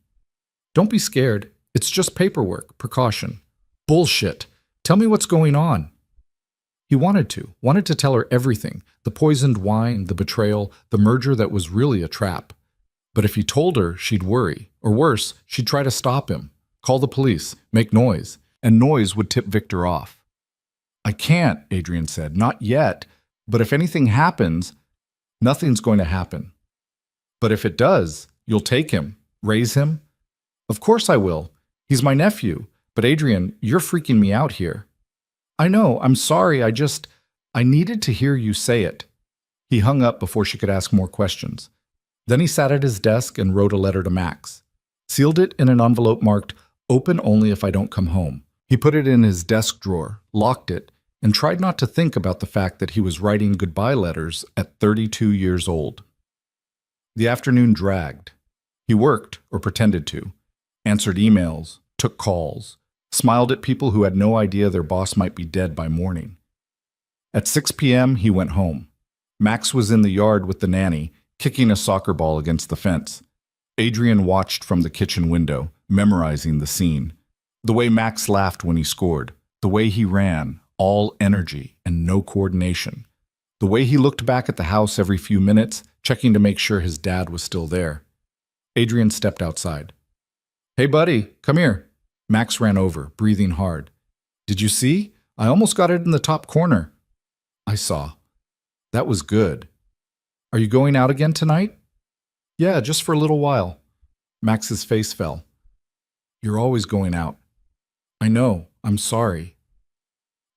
"Don't be scared. It's just paperwork, precaution." "Bullshit. Tell me what's going on." He wanted to tell her everything, the poisoned wine, the betrayal, the merger that was really a trap. But if he told her, she'd worry. Or worse, she'd try to stop him, call the police, make noise, and noise would tip Victor off. "I can't," Adrian said. "Not yet. But if anything happens, nothing's going to happen." "But if it does, you'll take him, raise him?" "Of course I will. He's my nephew. But Adrian, you're freaking me out here." I know, I'm sorry, I needed to hear you say it. He hung up before she could ask more questions. Then he sat at his desk and wrote a letter to Max. Sealed it in an envelope marked, "Open only if I don't come home." He put it in his desk drawer, locked it, and tried not to think about the fact that he was writing goodbye letters at 32 years old. The afternoon dragged. He worked, or pretended to, answered emails, took calls, smiled at people who had no idea their boss might be dead by morning. At 6 p.m., he went home. Max was in the yard with the nanny, kicking a soccer ball against the fence. Adrian watched from the kitchen window, memorizing the scene. The way Max laughed when he scored, the way he ran, all energy and no coordination. The way he looked back at the house every few minutes, checking to make sure his dad was still there. Adrian stepped outside. "Hey, buddy, come here." Max ran over, breathing hard. "Did you see? I almost got it in the top corner." "I saw. That was good. Are you going out again tonight?" "Yeah, just for a little while." Max's face fell. "You're always going out." "I know. I'm sorry."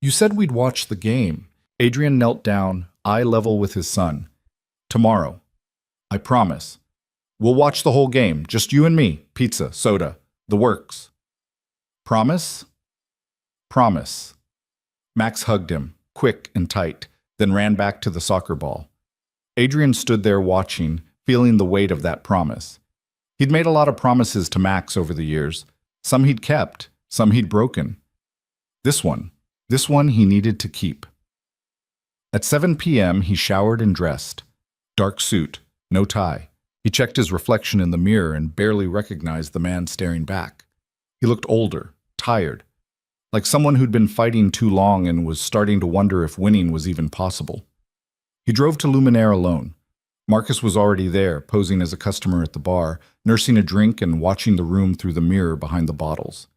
"You said we'd watch the game." Adrian knelt down, eye level with his son. "Tomorrow. I promise. We'll watch the whole game, just you and me, pizza, soda, the works." "Promise?" "Promise." Max hugged him, quick and tight, then ran back to the soccer ball. Adrian stood there watching, feeling the weight of that promise. He'd made a lot of promises to Max over the years. Some he'd kept, some he'd broken. This one he needed to keep. At 7 p.m., he showered and dressed. Dark suit, no tie. He checked his reflection in the mirror and barely recognized the man staring back. He looked older, tired, like someone who'd been fighting too long and was starting to wonder if winning was even possible. He drove to Luminaire alone. Marcus was already there, posing as a customer at the bar, nursing a drink and watching the room through the mirror behind the bottles.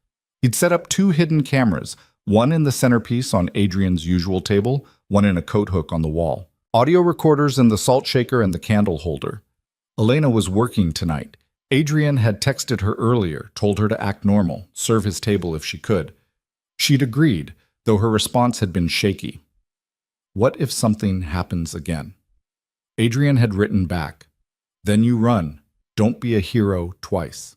He'd set up 2 hidden cameras, one in the centerpiece on Adrian's usual table, one in a coat hook on the wall. Audio recorders in the salt shaker and the candle holder. Elena was working tonight. Adrian had texted her earlier, told her to act normal, serve his table if she could. She'd agreed, though her response had been shaky. What if something happens again? Adrian had written back, "Then you run. Don't be a hero twice."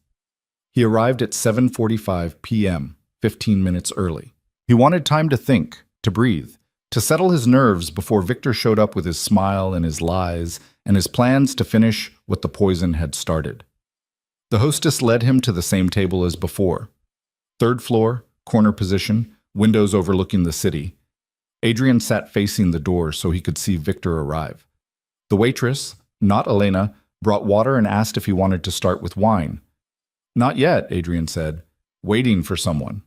He arrived at 7:45 p.m., 15 minutes early. He wanted time to think, to breathe, to settle his nerves before Victor showed up with his smile and his lies and his plans to finish what the poison had started. The hostess led him to the same table as before. 3rd floor, corner position, windows overlooking the city. Adrian sat facing the door so he could see Victor arrive. The waitress, not Elena, brought water and asked if he wanted to start with wine. "Not yet," Adrian said, "waiting for someone."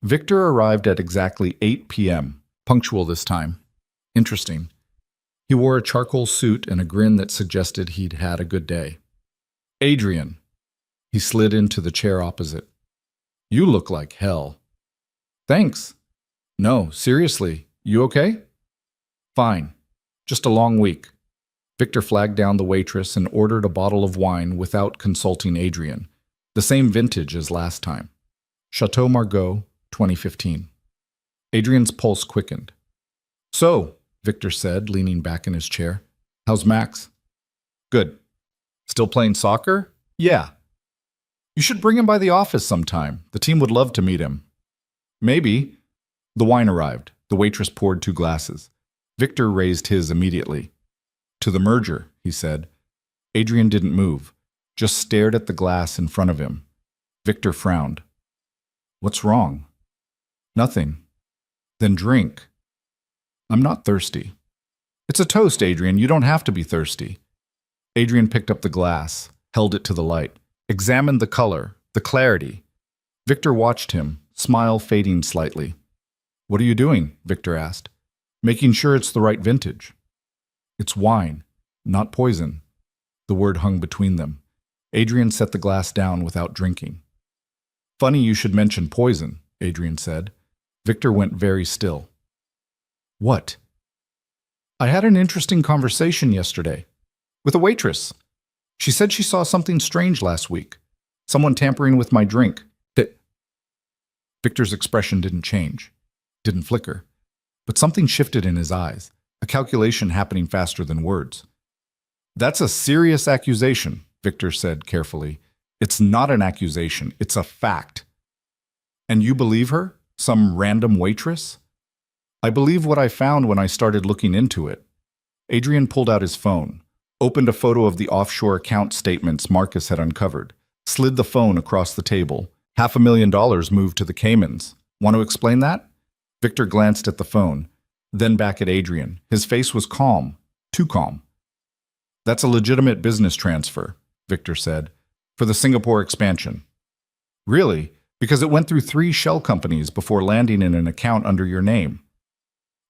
Victor arrived at exactly 8 p.m., punctual this time. Interesting. He wore a charcoal suit and a grin that suggested he'd had a good day. "Adrian." He slid into the chair opposite. "You look like hell." "Thanks." "No, seriously, you okay?" "Fine. Just a long week." Victor flagged down the waitress and ordered a bottle of wine without consulting Adrian. The same vintage as last time. Chateau Margaux, 2015. Adrian's pulse quickened. "So," Victor said, leaning back in his chair, "how's Max?" "Good." "Still playing soccer?" "Yeah." "You should bring him by the office sometime. The team would love to meet him." "Maybe." The wine arrived. The waitress poured 2 glasses. Victor raised his immediately. "To the merger," he said. Adrian didn't move, just stared at the glass in front of him. Victor frowned. "What's wrong?" "Nothing." "Then drink." "I'm not thirsty." "It's a toast, Adrian. You don't have to be thirsty." Adrian picked up the glass, held it to the light, examined the color, the clarity. Victor watched him, smile fading slightly. "What are you doing?" Victor asked. "Making sure it's the right vintage." "It's wine, not poison." The word hung between them. Adrian set the glass down without drinking. "Funny you should mention poison," Adrian said. Victor went very still. "What?" "I had an interesting conversation yesterday. With a waitress. She said she saw something strange last week. Someone tampering with my drink." Victor's expression didn't change. didn't flicker. But something shifted in his eyes, a calculation happening faster than words. That's a serious accusation, Victor said carefully. It's not an accusation, it's a fact. And you believe her? Some random waitress? I believe what I found when I started looking into it. Adrian pulled out his phone, opened a photo of the offshore account statements Marcus had uncovered, slid the phone across the table. $500,000 moved to the Caymans. Want to explain that? Victor glanced at the phone, then back at Adrian. His face was calm, too calm. That's a legitimate business transfer, Victor said, for the Singapore expansion. Really? Because it went through 3 shell companies before landing in an account under your name.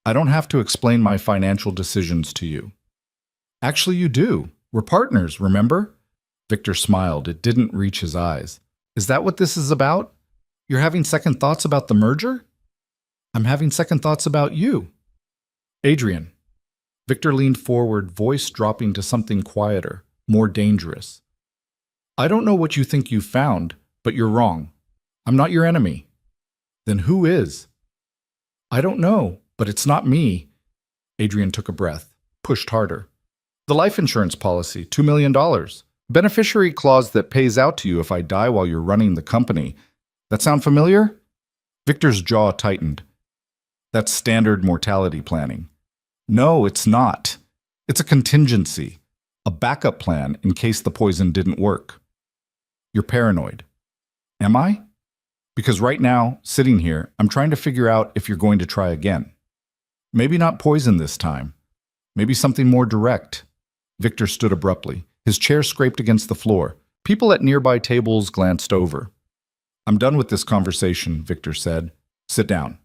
I don't have to explain my financial decisions to you. Actually, you do. We're partners, remember? Victor smiled. It didn't reach his eyes. Is that what this is about? You're having second thoughts about the merger? I'm having second thoughts about you. Adrian. Victor leaned forward, voice dropping to something quieter, more dangerous. I don't know what you think you've found, but you're wrong. I'm not your enemy. Then who is? I don't know, but it's not me. Adrian took a breath, pushed harder. The life insurance policy, $2 million. Beneficiary clause that pays out to you if I die while you're running the company. That sound familiar? Victor's jaw tightened. That's standard mortality planning. No, it's not. It's a contingency, a backup plan in case the poison didn't work. You're paranoid. Am I? Because right now, sitting here, I'm trying to figure out if you're going to try again. Maybe not poison this time. Maybe something more direct. Victor stood abruptly. His chair scraped against the floor. People at nearby tables glanced over. I'm done with this conversation, Victor said. Sit down.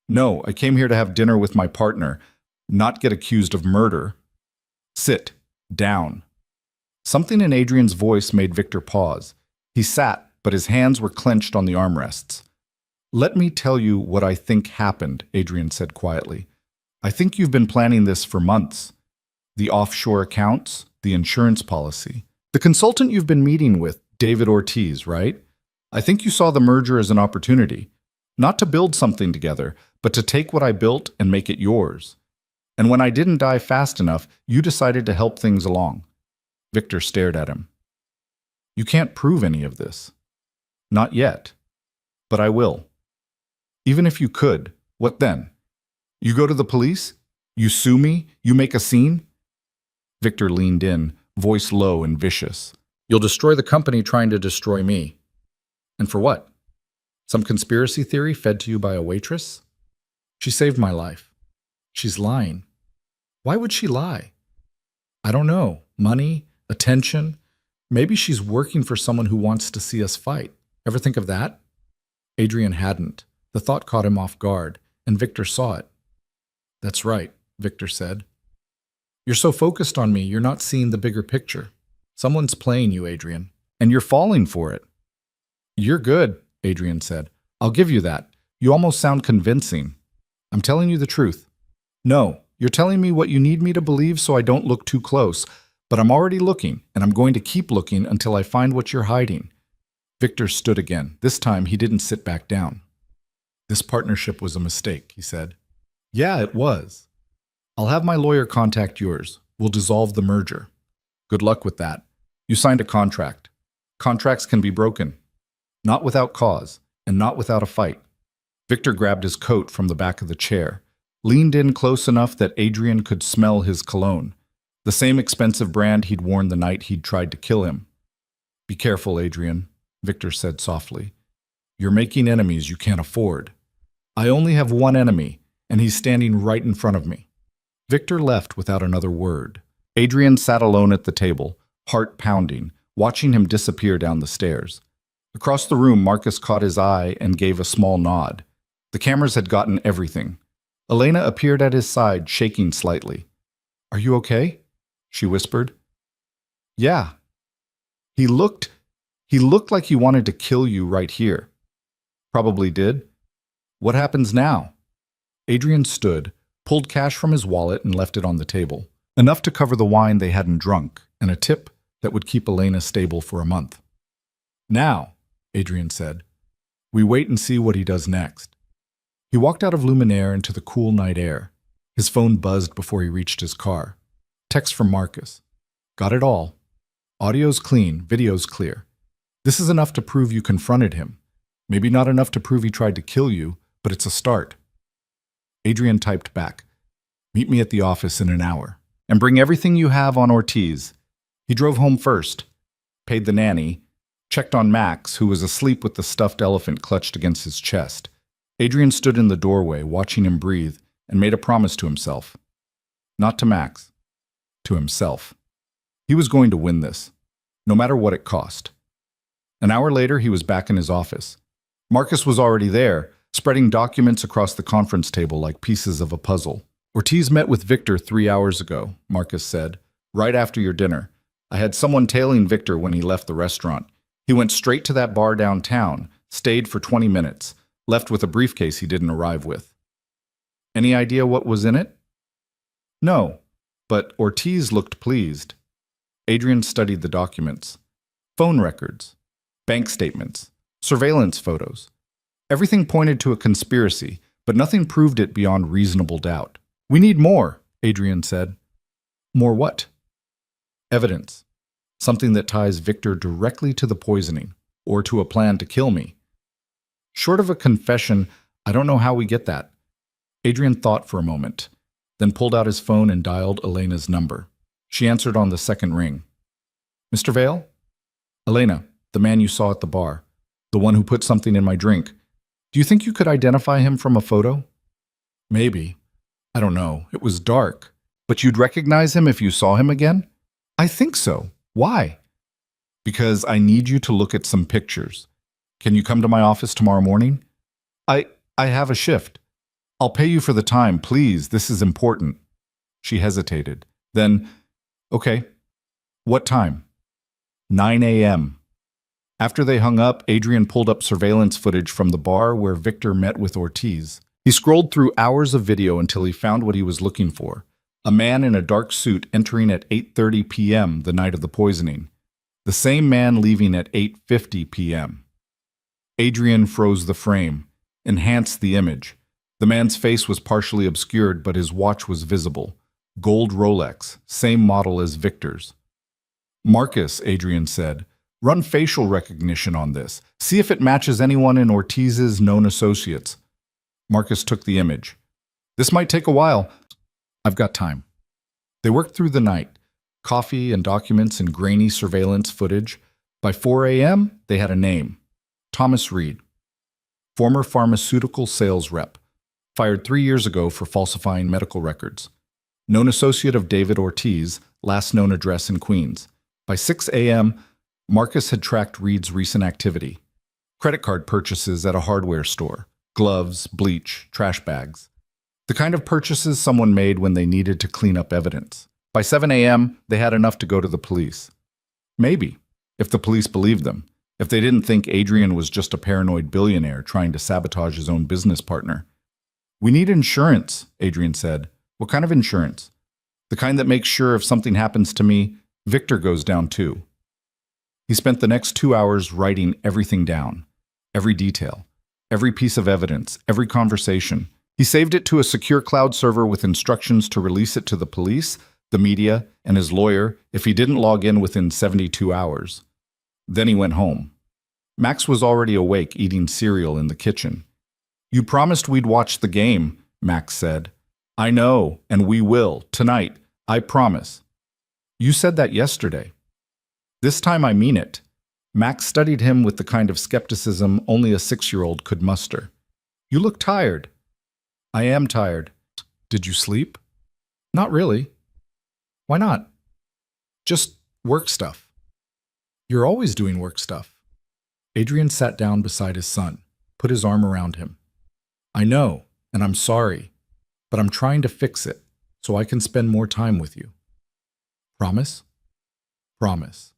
No, I came here to have dinner with my partner, not get accused of murder. Sit down. Something in Adrian's voice made Victor pause. He sat, but his hands were clenched on the armrests. Let me tell you what I think happened, Adrian said quietly. I think you've been planning this for months. The offshore accounts, the insurance policy. The consultant you've been meeting with, David Ortiz, right? I think you saw the merger as an opportunity. Not to build something together, but to take what I built and make it yours. And when I didn't die fast enough, you decided to help things along. Victor stared at him. You can't prove any of this. Not yet. But I will. Even if you could, what then? You go to the police? You sue me? You make a scene? Victor leaned in, voice low and vicious. You'll destroy the company trying to destroy me. And for what? Some conspiracy theory fed to you by a waitress? She saved my life. She's lying. Why would she lie? I don't know. Money? Attention? Maybe she's working for someone who wants to see us fight. Ever think of that? Adrian hadn't. The thought caught him off guard, and Victor saw it. That's right, Victor said. You're so focused on me, you're not seeing the bigger picture. Someone's playing you, Adrian, and you're falling for it. You're good, Adrian said. I'll give you that. You almost sound convincing. I'm telling you the truth. No, you're telling me what you need me to believe so I don't look too close, but I'm already looking, and I'm going to keep looking until I find what you're hiding. Victor stood again. This time he didn't sit back down. This partnership was a mistake, he said. Yeah, it was. I'll have my lawyer contact yours. We'll dissolve the merger. Good luck with that. You signed a contract. Contracts can be broken. Not without cause, and not without a fight. Victor grabbed his coat from the back of the chair, leaned in close enough that Adrian could smell his cologne, the same expensive brand he'd worn the night he'd tried to kill him. Be careful, Adrian, Victor said softly. You're making enemies you can't afford. I only have one enemy, and he's standing right in front of me. Victor left without another word. Adrian sat alone at the table, heart pounding, watching him disappear down the stairs. Across the room, Marcus caught his eye and gave a small nod. The cameras had gotten everything. Elena appeared at his side, shaking slightly. Are you okay? She whispered. Yeah. He looked like he wanted to kill you right here. Probably did. What happens now? Adrian stood, pulled cash from his wallet and left it on the table. Enough to cover the wine they hadn't drunk, and a tip that would keep Elena stable for a month. Now, Adrian said, we wait and see what he does next. He walked out of Luminaire into the cool night air. His phone buzzed before he reached his car. Text from Marcus. Got it all. Audio's clean, video's clear. This is enough to prove you confronted him. Maybe not enough to prove he tried to kill you, but it's a start. Adrian typed back. Meet me at the office in an hour. And bring everything you have on Ortiz. He drove home first, paid the nanny, checked on Max, who was asleep with the stuffed elephant clutched against his chest. Adrian stood in the doorway, watching him breathe, and made a promise to himself. Not to Max, to himself. He was going to win this, no matter what it cost. An hour later, he was back in his office. Marcus was already there, spreading documents across the conference table like pieces of a puzzle. Ortiz met with Victor 3 hours ago, Marcus said, right after your dinner. I had someone tailing Victor when he left the restaurant. He went straight to that bar downtown, stayed for 20 minutes, left with a briefcase he didn't arrive with. Any idea what was in it? No, but Ortiz looked pleased. Adrian studied the documents. Phone records, bank statements, surveillance photos. Everything pointed to a conspiracy, but nothing proved it beyond reasonable doubt. We need more, Adrian said. More what? Evidence. Something that ties Victor directly to the poisoning, or to a plan to kill me. Short of a confession, I don't know how we get that. Adrian thought for a moment, then pulled out his phone and dialed Elena's number. She answered on the second ring. Mr. Vale? Elena, the man you saw at the bar. The one who put something in my drink. Do you think you could identify him from a photo? Maybe. I don't know. It was dark. But you'd recognize him if you saw him again? I think so. Why? Because I need you to look at some pictures. Can you come to my office tomorrow morning? I have a shift. I'll pay you for the time, please. This is important. She hesitated. Then, okay. What time? 9 a.m. After they hung up, Adrian pulled up surveillance footage from the bar where Victor met with Ortiz. He scrolled through hours of video until he found what he was looking for. A man in a dark suit entering at 8:30 p.m. the night of the poisoning. The same man leaving at 8:50 p.m. Adrian froze the frame, enhanced the image. The man's face was partially obscured, but his watch was visible. Gold Rolex, same model as Victor's. Marcus, Adrian said, run facial recognition on this. See if it matches anyone in Ortiz's known associates. Marcus took the image. This might take a while. I've got time. They worked through the night. Coffee and documents and grainy surveillance footage. By 4 a.m., they had a name. Thomas Reed. Former pharmaceutical sales rep. Fired 3 years ago for falsifying medical records. Known associate of David Ortiz, last known address in Queens. By 6 a.m., Marcus had tracked Reed's recent activity. Credit card purchases at a hardware store. Gloves, bleach, trash bags. The kind of purchases someone made when they needed to clean up evidence. By 7 a.m., they had enough to go to the police. Maybe, if the police believed them, if they didn't think Adrian was just a paranoid billionaire trying to sabotage his own business partner. We need insurance, Adrian said. What kind of insurance? The kind that makes sure if something happens to me, Victor goes down too. He spent the next 2 hours writing everything down. Every detail. Every piece of evidence. Every conversation. He saved it to a secure cloud server with instructions to release it to the police, the media, and his lawyer if he didn't log in within 72 hours. Then he went home. Max was already awake, eating cereal in the kitchen. You promised we'd watch the game, Max said. I know, and we will, tonight. I promise. You said that yesterday. This time I mean it. Max studied him with the kind of skepticism only a 6-year-old could muster. You look tired. I am tired. Did you sleep? Not really. Why not? Just work stuff. You're always doing work stuff. Adrian sat down beside his son, put his arm around him. I know, and I'm sorry, but I'm trying to fix it so I can spend more time with you. Promise? Promise.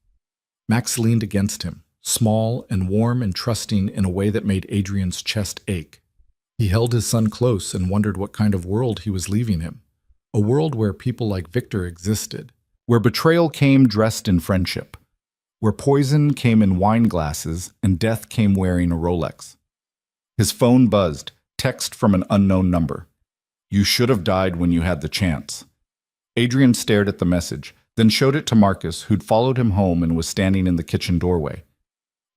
Max leaned against him, small and warm and trusting in a way that made Adrian's chest ache. He held his son close and wondered what kind of world he was leaving him. A world where people like Victor existed, where betrayal came dressed in friendship, where poison came in wine glasses and death came wearing a Rolex. His phone buzzed, Text from an unknown number. You should have died when you had the chance. Adrian stared at the message, then showed it to Marcus, who'd followed him home and was standing in the kitchen doorway.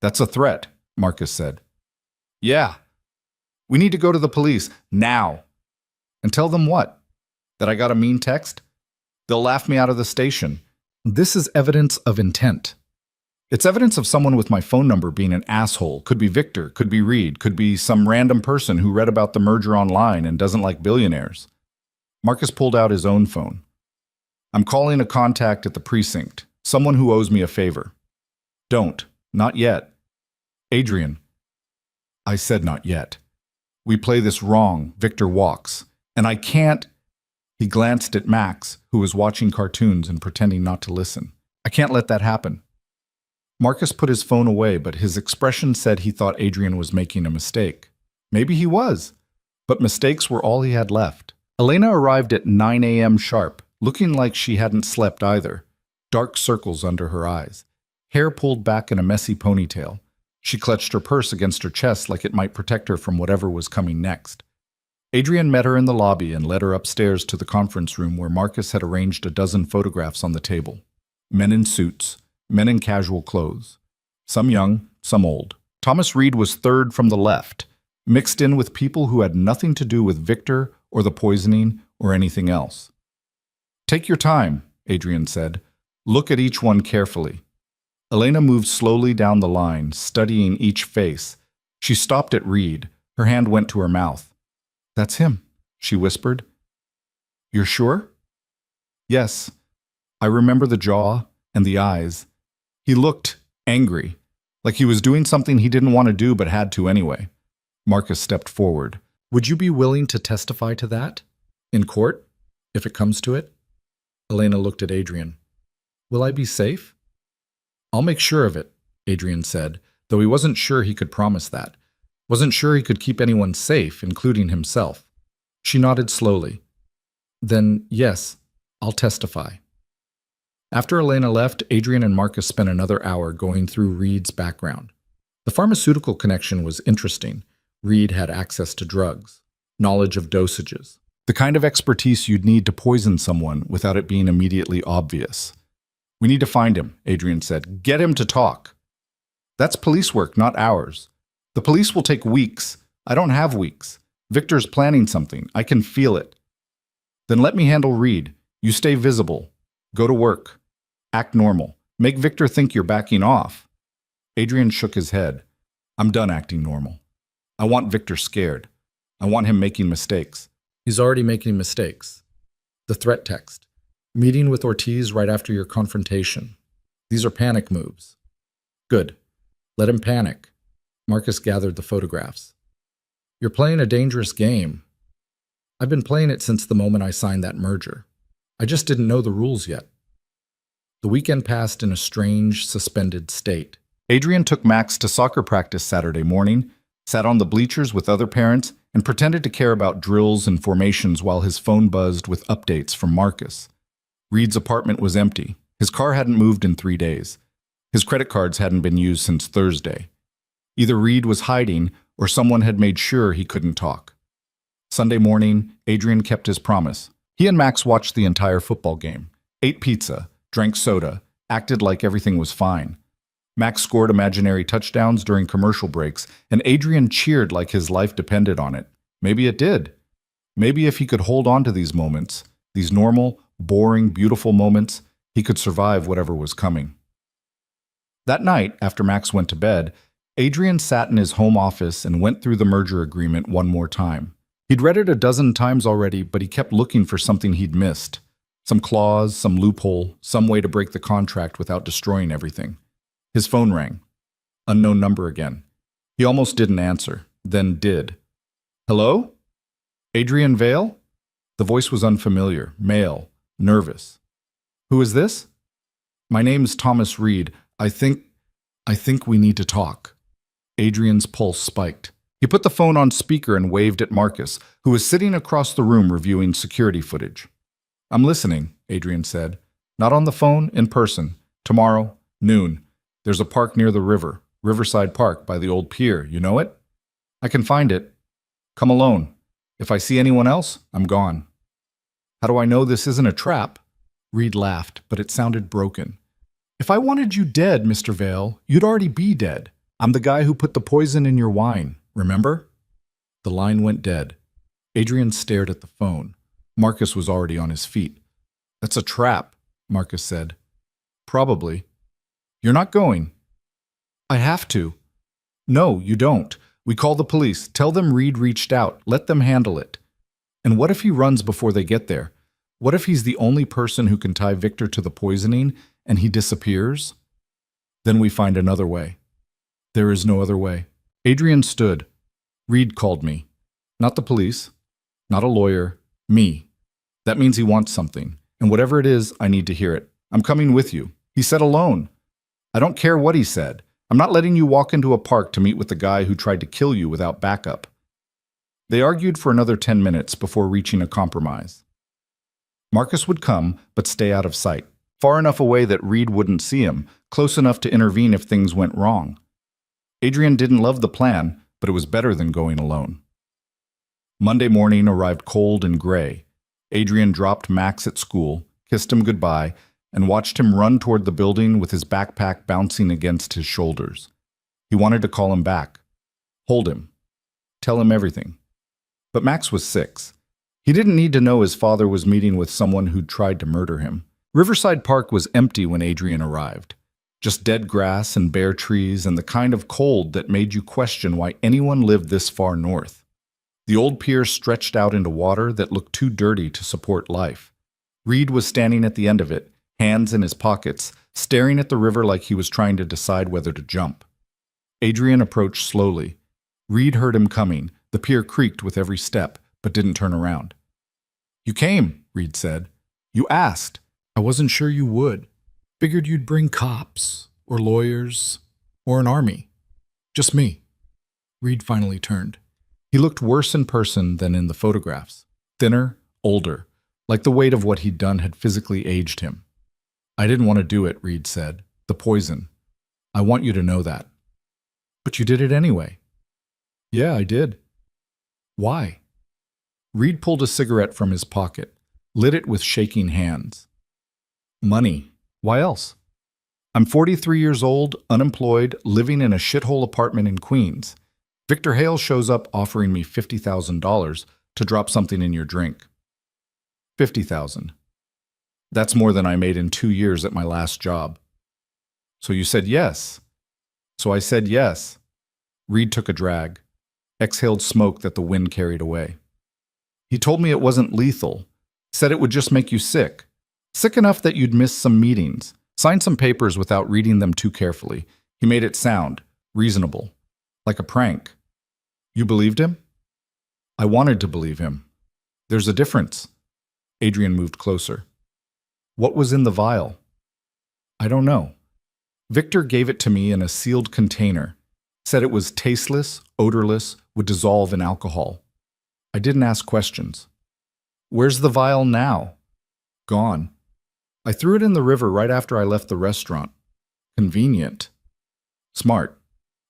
That's a threat, Marcus said. Yeah. We need to go to the police, now. And tell them what? That I got a mean text? They'll laugh me out of the station. This is evidence of intent. It's evidence of someone with my phone number being an asshole. Could be Victor, could be Reed, could be some random person who read about the merger online and doesn't like billionaires. Marcus pulled out his own phone. I'm calling a contact at the precinct, someone who owes me a favor. Don't. Not yet. Adrian. I said not yet. We play this wrong. Victor walks. And I can't. He glanced at Max, who was watching cartoons and pretending not to listen. I can't let that happen. Marcus put his phone away, but his expression said he thought Adrian was making a mistake. Maybe he was, but mistakes were all he had left. Elena arrived at 9 a.m. sharp, looking like she hadn't slept either. Dark circles under her eyes. Hair pulled back in a messy ponytail. She clutched her purse against her chest like it might protect her from whatever was coming next. Adrian met her in the lobby and led her upstairs to the conference room where Marcus had arranged a dozen photographs on the table. Men in suits, men in casual clothes. Some young, some old. Thomas Reed was third from the left, mixed in with people who had nothing to do with Victor or the poisoning or anything else. Take your time, Adrian said. Look at each one carefully. Elena moved slowly down the line, studying each face. She stopped at Reed. Her hand went to her mouth. That's him, she whispered. You're sure? Yes. I remember the jaw and the eyes. He looked angry, like he was doing something he didn't want to do but had to anyway. Marcus stepped forward. Would you be willing to testify to that? In court, if it comes to it? Elena looked at Adrian. Will I be safe? I'll make sure of it, Adrian said, though he wasn't sure he could promise that. Wasn't sure he could keep anyone safe, including himself. She nodded slowly. Then, yes, I'll testify. After Elena left, Adrian and Marcus spent another hour going through Reed's background. The pharmaceutical connection was interesting. Reed had access to drugs, knowledge of dosages, the kind of expertise you'd need to poison someone without it being immediately obvious. We need to find him, Adrian said. Get him to talk. That's police work, not ours. The police will take weeks. I don't have weeks. Victor's planning something. I can feel it. Then let me handle Reed. You stay visible. Go to work. Act normal. Make Victor think you're backing off. Adrian shook his head. I'm done acting normal. I want Victor scared. I want him making mistakes. He's already making mistakes. The threat text. Meeting with Ortiz right after your confrontation. These are panic moves. Good. Let him panic. Marcus gathered the photographs. You're playing a dangerous game. I've been playing it since the moment I signed that merger. I just didn't know the rules yet. The weekend passed in a strange, suspended state. Adrian took Max to soccer practice Saturday morning, sat on the bleachers with other parents, and pretended to care about drills and formations while his phone buzzed with updates from Marcus. Reed's apartment was empty. His car hadn't moved in 3 days. His credit cards hadn't been used since Thursday. Either Reed was hiding or someone had made sure he couldn't talk. Sunday morning, Adrian kept his promise. He and Max watched the entire football game, ate pizza, drank soda, acted like everything was fine. Max scored imaginary touchdowns during commercial breaks, and Adrian cheered like his life depended on it. Maybe it did. Maybe if he could hold on to these moments, these normal, boring, beautiful moments, he could survive whatever was coming. That night, after Max went to bed, Adrian sat in his home office and went through the merger agreement one more time. He'd read it a dozen times already, but he kept looking for something he'd missed. Some clause, some loophole, some way to break the contract without destroying everything. His phone rang. Unknown number again. He almost didn't answer, then did. Hello? Adrian Vale? The voice was unfamiliar, male, nervous. Who is this? My name's Thomas Reed. I think we need to talk. Adrian's pulse spiked. He put the phone on speaker and waved at Marcus, who was sitting across the room reviewing security footage. I'm listening, Adrian said. Not on the phone, in person. Tomorrow, noon. There's a park near the river, Riverside Park by the old pier. You know it? I can find it. Come alone. If I see anyone else, I'm gone. How do I know this isn't a trap? Reed laughed, but it sounded broken. If I wanted you dead, Mr. Vale, you'd already be dead. I'm the guy who put the poison in your wine, remember? The line went dead. Adrian stared at the phone. Marcus was already on his feet. That's a trap, Marcus said. Probably. You're not going. I have to. No, you don't. We call the police. Tell them Reed reached out. Let them handle it. And what if he runs before they get there? What if he's the only person who can tie Victor to the poisoning and he disappears? Then we find another way. There is no other way. Adrian stood. Reed called me. Not the police. Not a lawyer. Me. That means he wants something. And whatever it is, I need to hear it. I'm coming with you. He said alone. I don't care what he said. I'm not letting you walk into a park to meet with the guy who tried to kill you without backup. They argued for another 10 minutes before reaching a compromise. Marcus would come, but stay out of sight, far enough away that Reed wouldn't see him, close enough to intervene if things went wrong. Adrian didn't love the plan, but it was better than going alone. Monday morning arrived cold and gray. Adrian dropped Max at school, kissed him goodbye, and watched him run toward the building with his backpack bouncing against his shoulders. He wanted to call him back, hold him, tell him everything. But Max was 6. He didn't need to know his father was meeting with someone who'd tried to murder him. Riverside Park was empty when Adrian arrived. Just dead grass and bare trees and the kind of cold that made you question why anyone lived this far north. The old pier stretched out into water that looked too dirty to support life. Reed was standing at the end of it, hands in his pockets, staring at the river like he was trying to decide whether to jump. Adrian approached slowly. Reed heard him coming. The pier creaked with every step, but didn't turn around. You came, Reed said. You asked. I wasn't sure you would. Figured you'd bring cops, or lawyers, or an army. Just me. Reed finally turned. He looked worse in person than in the photographs. Thinner, older, like the weight of what he'd done had physically aged him. I didn't want to do it, Reed said. The poison. I want you to know that. But you did it anyway. Yeah, I did. Why? Reed pulled a cigarette from his pocket, lit it with shaking hands. Money. Why else? I'm 43 years old, unemployed, living in a shithole apartment in Queens. Victor Hale shows up offering me $50,000 to drop something in your drink. $50,000. That's more than I made in 2 years at my last job. So you said yes. So I said yes. Reed took a drag, exhaled smoke that the wind carried away. He told me it wasn't lethal, said it would just make you sick. Sick enough that you'd miss some meetings, sign some papers without reading them too carefully. He made it sound reasonable, like a prank. You believed him? I wanted to believe him. There's a difference. Adrian moved closer. What was in the vial? I don't know. Victor gave it to me in a sealed container, said it was tasteless, odorless, would dissolve in alcohol. I didn't ask questions. Where's the vial now? Gone. I threw it in the river right after I left the restaurant. Convenient. Smart.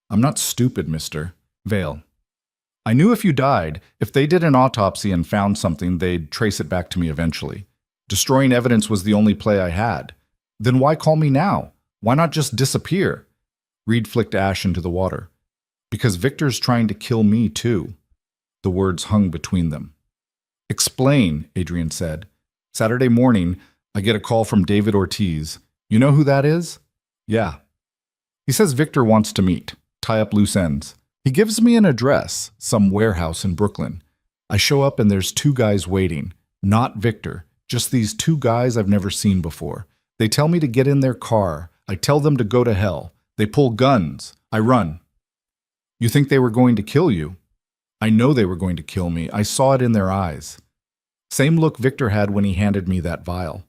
I'm not stupid, Mr. Vale. I knew if you died, if they did an autopsy and found something, they'd trace it back to me eventually. Destroying evidence was the only play I had. Then why call me now? Why not just disappear? Reed flicked ash into the water. Because Victor's trying to kill me too. The words hung between them. Explain, Adrian said. Saturday morning, I get a call from David Ortiz. You know who that is? Yeah. He says Victor wants to meet, tie up loose ends. He gives me an address, some warehouse in Brooklyn. I show up and there's 2 guys waiting. Not Victor, just these 2 guys I've never seen before. They tell me to get in their car. I tell them to go to hell. They pull guns. I run. You think they were going to kill you? I know they were going to kill me. I saw it in their eyes. Same look Victor had when he handed me that vial.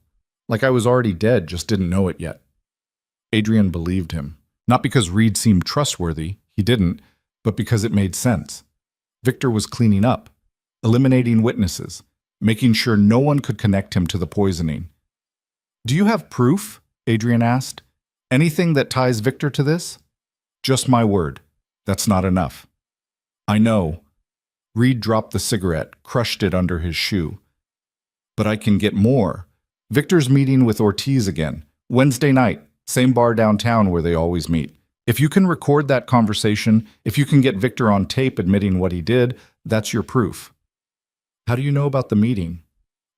Like I was already dead, just didn't know it yet. Adrian believed him. Not because Reed seemed trustworthy, he didn't, but because it made sense. Victor was cleaning up, eliminating witnesses, making sure no one could connect him to the poisoning. Do you have proof? Adrian asked. Anything that ties Victor to this? Just my word. That's not enough. I know. Reed dropped the cigarette, crushed it under his shoe. But I can get more. Victor's meeting with Ortiz again. Wednesday night, same bar downtown where they always meet. If you can record that conversation, if you can get Victor on tape admitting what he did, that's your proof. How do you know about the meeting?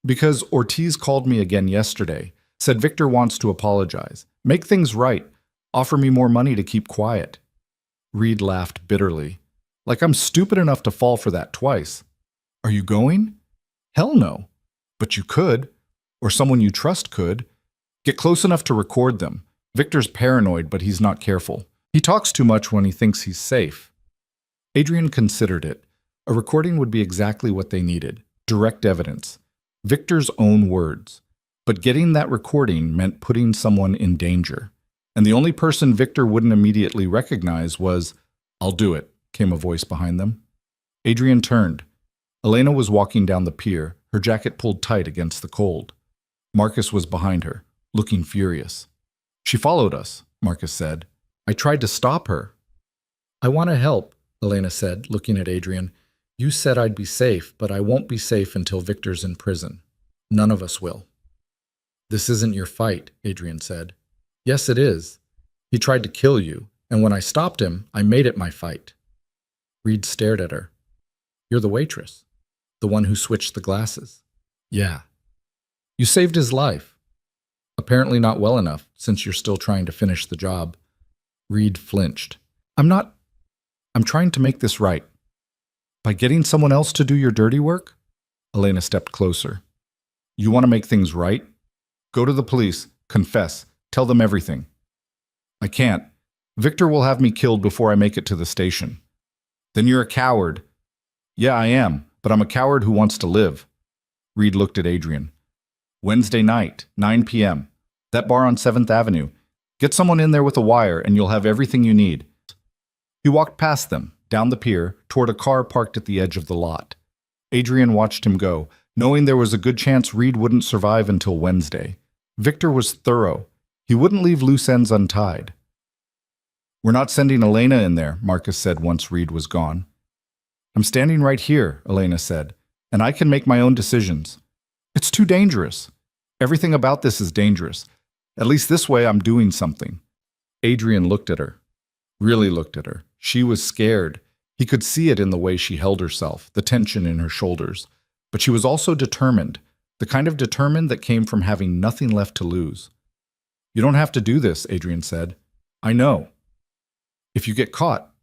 Because Ortiz called me again yesterday, said Victor wants to apologize, make things right, offer me more money to keep quiet. Reed laughed bitterly. Like I'm stupid enough to fall for that twice. Are you going? Hell no. But you could, or someone you trust could. Get close enough to record them. Victor's paranoid, but he's not careful. He talks too much when he thinks he's safe. Adrian considered it. A recording would be exactly what they needed. Direct evidence. Victor's own words. But getting that recording meant putting someone in danger. And the only person Victor wouldn't immediately recognize was, "I'll do it," came a voice behind them. Adrian turned. Elena was walking down the pier, her jacket pulled tight against the cold. Marcus was behind her, looking furious. "She followed us," Marcus said. "I tried to stop her." "I want to help," Elena said, looking at Adrian. "You said I'd be safe, but I won't be safe until Victor's in prison. None of us will." "This isn't your fight," Adrian said. "Yes, it is. He tried to kill you, and when I stopped him, I made it my fight." Reed stared at her. "You're the waitress, the one who switched the glasses." "Yeah." "You saved his life. Apparently not well enough, since you're still trying to finish the job." Reed flinched. I'm trying to make this right." "By getting someone else to do your dirty work?" Elena stepped closer. "You want to make things right? Go to the police, confess, tell them everything." "I can't. Victor will have me killed before I make it to the station." "Then you're a coward." "Yeah, I am, but I'm a coward who wants to live." Reed looked at Adrian. "Wednesday night, 9 p.m. That bar on 7th Avenue. Get someone in there with a wire and you'll have everything you need." He walked past them, down the pier, toward a car parked at the edge of the lot. Adrian watched him go, knowing there was a good chance Reed wouldn't survive until Wednesday. Victor was thorough. He wouldn't leave loose ends untied. "We're not sending Elena in there," Marcus said once Reed was gone. "I'm standing right here," Elena said, "and I can make my own decisions." "It's too dangerous." "Everything about this is dangerous. At least this way I'm doing something." Adrian looked at her. Really looked at her. She was scared. He could see it in the way she held herself, the tension in her shoulders. But she was also determined, the kind of determined that came from having nothing left to lose. "You don't have to do this," Adrian said. "I know. If you get caught,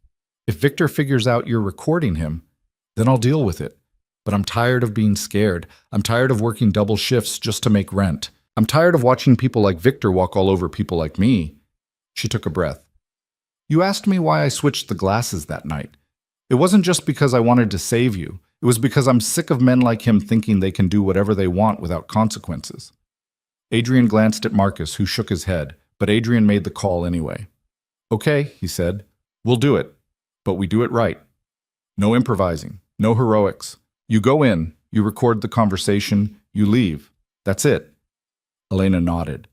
if Victor figures out you're recording him, then I'll deal with it. But I'm tired of being scared. I'm tired of working double shifts just to make rent. I'm tired of watching people like Victor walk all over people like me." She took a breath. "You asked me why I switched the glasses that night. It wasn't just because I wanted to save you. It was because I'm sick of men like him thinking they can do whatever they want without consequences." Adrian glanced at Marcus, who shook his head, but Adrian made the call anyway. "Okay," he said. "We'll do it, but we do it right. No improvising, no heroics. You go in, you record the conversation, you leave. That's it." Elena nodded.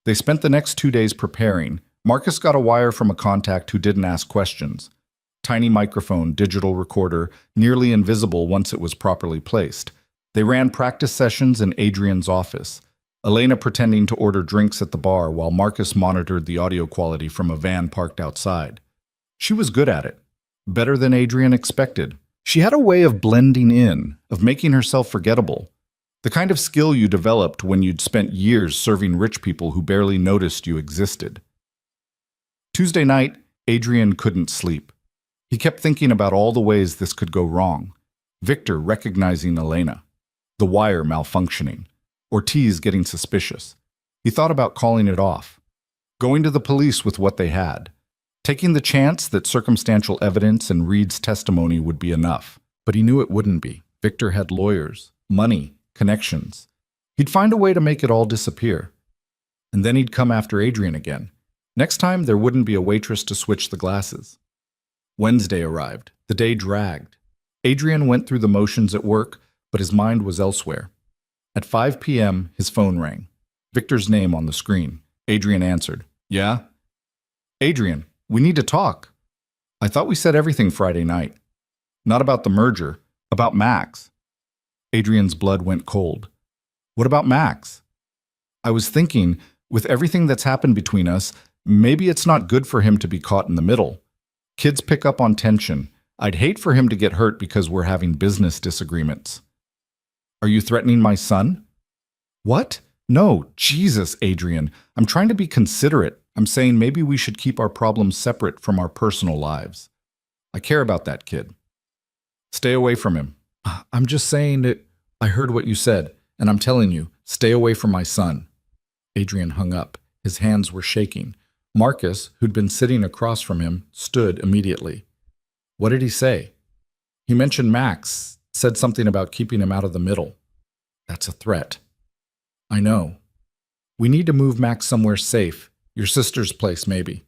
They spent the next 2 days preparing. Marcus got a wire from a contact who didn't ask questions. Tiny microphone, digital recorder, nearly invisible once it was properly placed. They ran practice sessions in Adrian's office, Elena pretending to order drinks at the bar while Marcus monitored the audio quality from a van parked outside. She was good at it, better than Adrian expected. She had a way of blending in, of making herself forgettable. The kind of skill you developed when you'd spent years serving rich people who barely noticed you existed. Tuesday night, Adrian couldn't sleep. He kept thinking about all the ways this could go wrong. Victor recognizing Elena. The wire malfunctioning. Ortiz getting suspicious. He thought about calling it off. Going to the police with what they had. Taking the chance that circumstantial evidence and Reed's testimony would be enough. But he knew it wouldn't be. Victor had lawyers, money, connections. He'd find a way to make it all disappear. And then he'd come after Adrian again. Next time, there wouldn't be a waitress to switch the glasses. Wednesday arrived. The day dragged. Adrian went through the motions at work, but his mind was elsewhere. At 5 p.m., his phone rang. Victor's name on the screen. Adrian answered. "Yeah?" "Adrian, we need to talk." "I thought we said everything Friday night." "Not about the merger. About Max. Adrian's blood went cold. What about Max? I was thinking, with everything that's happened between us, maybe it's not good for him to be caught in the middle. Kids pick up on tension. I'd hate for him to get hurt because we're having business disagreements. Are you threatening my son? What? No, Jesus, Adrian. I'm trying to be considerate. I'm saying maybe we should keep our problems separate from our personal lives. I care about that kid. Stay away from him. I'm just saying that I heard what you said, and I'm telling you, stay away from my son. Adrian hung up. His hands were shaking. Marcus, who'd been sitting across from him, stood immediately. What did he say? He mentioned Max, said something about keeping him out of the middle. That's a threat. I know. We need to move Max somewhere safe. Your sister's place, maybe.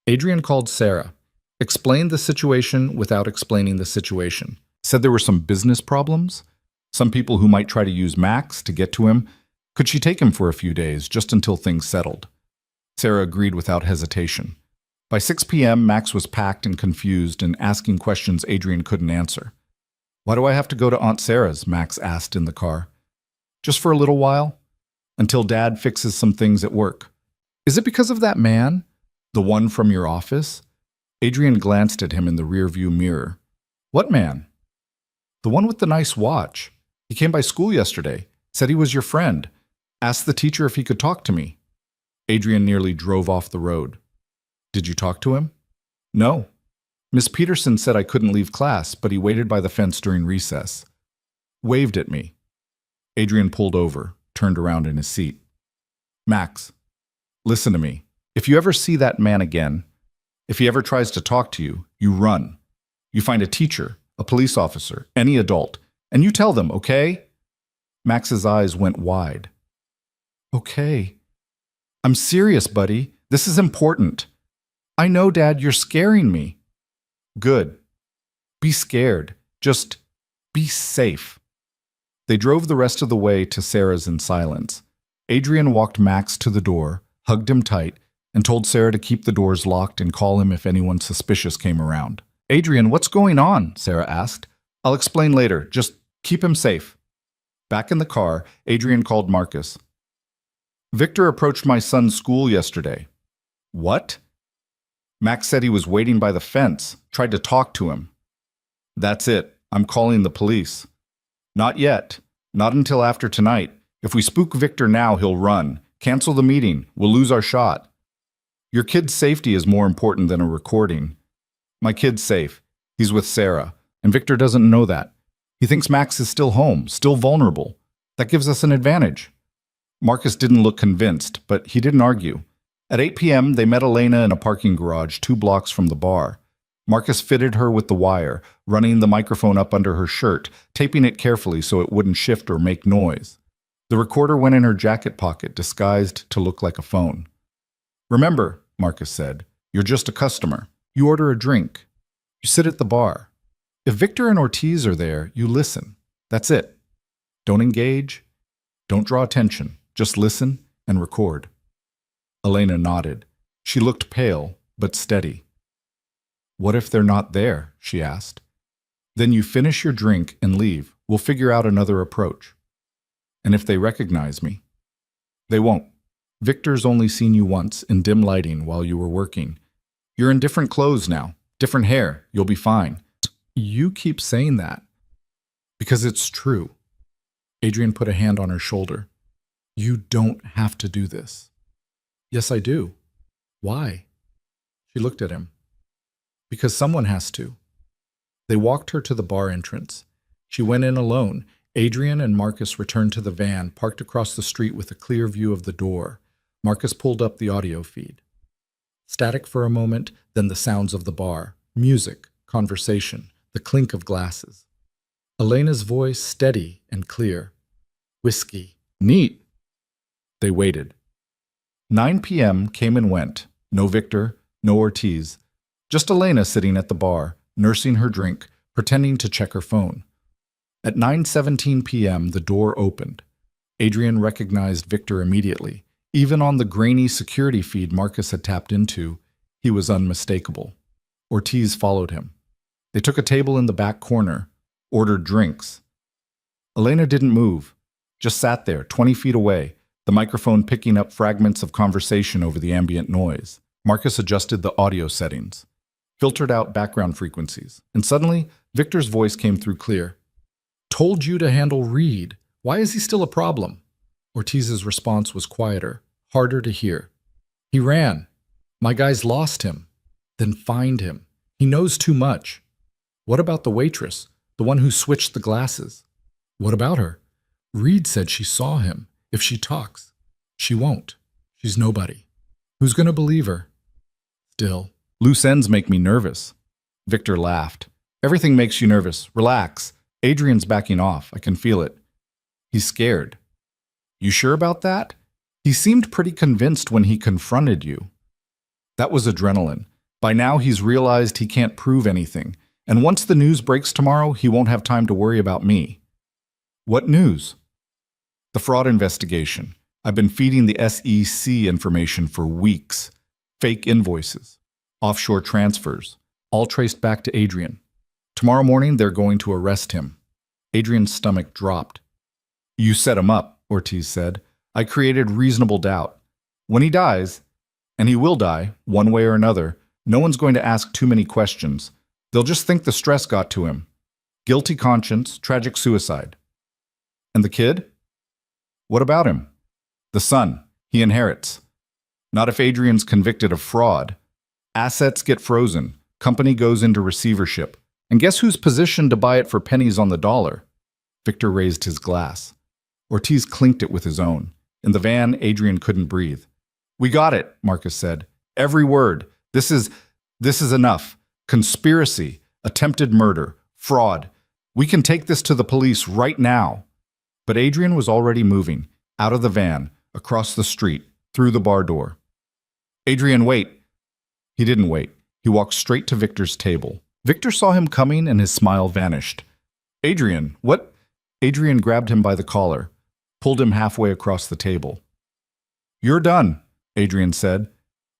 Adrian called Sarah. Explained the situation without explaining the situation. Said there were some business problems. Some people who might try to use Max to get to him. Could she take him for a few days, just until things settled? Sarah agreed without hesitation. By 6 p.m., Max was packed and confused and asking questions Adrian couldn't answer. Why do I have to go to Aunt Sarah's? Max asked in the car. Just for a little while? Until Dad fixes some things at work. Is it because of that man? The one from your office? Adrian glanced at him in the rearview mirror. What man? The one with the nice watch. He came by school yesterday. Said he was your friend. Asked the teacher if he could talk to me. Adrian nearly drove off the road. Did you talk to him? No. Miss Peterson said I couldn't leave class, but he waited by the fence during recess. Waved at me. Adrian pulled over, turned around in his seat. Max, listen to me. If you ever see that man again, if he ever tries to talk to you, you run. You find a teacher, a police officer, any adult, and you tell them, okay? Max's eyes went wide. Okay. I'm serious, buddy. This is important. I know, Dad, you're scaring me. Good. Be scared. Just be safe. They drove the rest of the way to Sarah's in silence. Adrian walked Max to the door, hugged him tight, and told Sarah to keep the doors locked and call him if anyone suspicious came around. Adrian, what's going on? Sarah asked. I'll explain later. Just keep him safe. Back in the car, Adrian called Marcus. Victor approached my son's school yesterday. What? Max said he was waiting by the fence, tried to talk to him. That's it. I'm calling the police. Not yet. Not until after tonight. If we spook Victor now, he'll run. Cancel the meeting. We'll lose our shot. Your kid's safety is more important than a recording. My kid's safe. He's with Sarah. And Victor doesn't know that. He thinks Max is still home, still vulnerable. That gives us an advantage. Marcus didn't look convinced, but he didn't argue. At 8 p.m., they met Elena in a parking garage 2 blocks from the bar. Marcus fitted her with the wire, running the microphone up under her shirt, taping it carefully so it wouldn't shift or make noise. The recorder went in her jacket pocket, disguised to look like a phone. Remember, Marcus said, you're just a customer. You order a drink. You sit at the bar. If Victor and Ortiz are there, you listen. That's it. Don't engage. Don't draw attention. Just listen and record. Elena nodded. She looked pale, but steady. What if they're not there? She asked. Then you finish your drink and leave. We'll figure out another approach. And if they recognize me? They won't. Victor's only seen you once in dim lighting while you were working. You're in different clothes now, different hair. You'll be fine. You keep saying that. Because it's true. Adrian put a hand on her shoulder. You don't have to do this. Yes, I do. Why? She looked at him. Because someone has to. They walked her to the bar entrance. She went in alone. Adrian and Marcus returned to the van, parked across the street with a clear view of the door. Marcus pulled up the audio feed. Static for a moment, then the sounds of the bar. Music, conversation, the clink of glasses. Elena's voice steady and clear. Whiskey. Neat. They waited. 9 p.m. came and went. No Victor, no Ortiz. Just Elena sitting at the bar, nursing her drink, pretending to check her phone. At 9:17 p.m., the door opened. Adrian recognized Victor immediately. Even on the grainy security feed Marcus had tapped into, he was unmistakable. Ortiz followed him. They took a table in the back corner. ordered drinks. Elena didn't move, just sat there, 20 feet away, the microphone picking up fragments of conversation over the ambient noise. Marcus adjusted the audio settings, filtered out background frequencies, and suddenly, Victor's voice came through clear. "Told you to handle Reed. Why is he still a problem?" Ortiz's response was quieter, harder to hear. "He ran. My guys lost him. Then find him. He knows too much." "What about the waitress, the one who switched the glasses?" "What about her?" "Reed said she saw him. If she talks." "She won't. She's nobody. Who's going to believe her?" "Still, loose ends make me nervous." Victor laughed. "Everything makes you nervous. Relax. Adrian's backing off. I can feel it. He's scared." "You sure about that? He seemed pretty convinced when he confronted you." "That was adrenaline. By now he's realized he can't prove anything, and once the news breaks tomorrow, he won't have time to worry about me." "What news?" "The fraud investigation. I've been feeding the SEC information for weeks. Fake invoices, offshore transfers, all traced back to Adrian. Tomorrow morning, they're going to arrest him." Adrian's stomach dropped. "You set him up," Ortiz said. "I created reasonable doubt. When he dies, and he will die, one way or another, no one's going to ask too many questions. They'll just think the stress got to him. Guilty conscience, tragic suicide." "And the kid? What about him?" "The son. He inherits. Not if Adrian's convicted of fraud. Assets get frozen. Company goes into receivership. And guess who's positioned to buy it for pennies on the dollar?" Victor raised his glass. Ortiz clinked it with his own. In the van, Adrian couldn't breathe. "We got it," Marcus said. "Every word. This is enough. Conspiracy, attempted murder, fraud. We can take this to the police right now." But Adrian was already moving, out of the van, across the street, through the bar door. "Adrian, wait." He didn't wait. He walked straight to Victor's table. Victor saw him coming and his smile vanished. "Adrian, what?" Adrian grabbed him by the collar, pulled him halfway across the table. "You're done," Adrian said.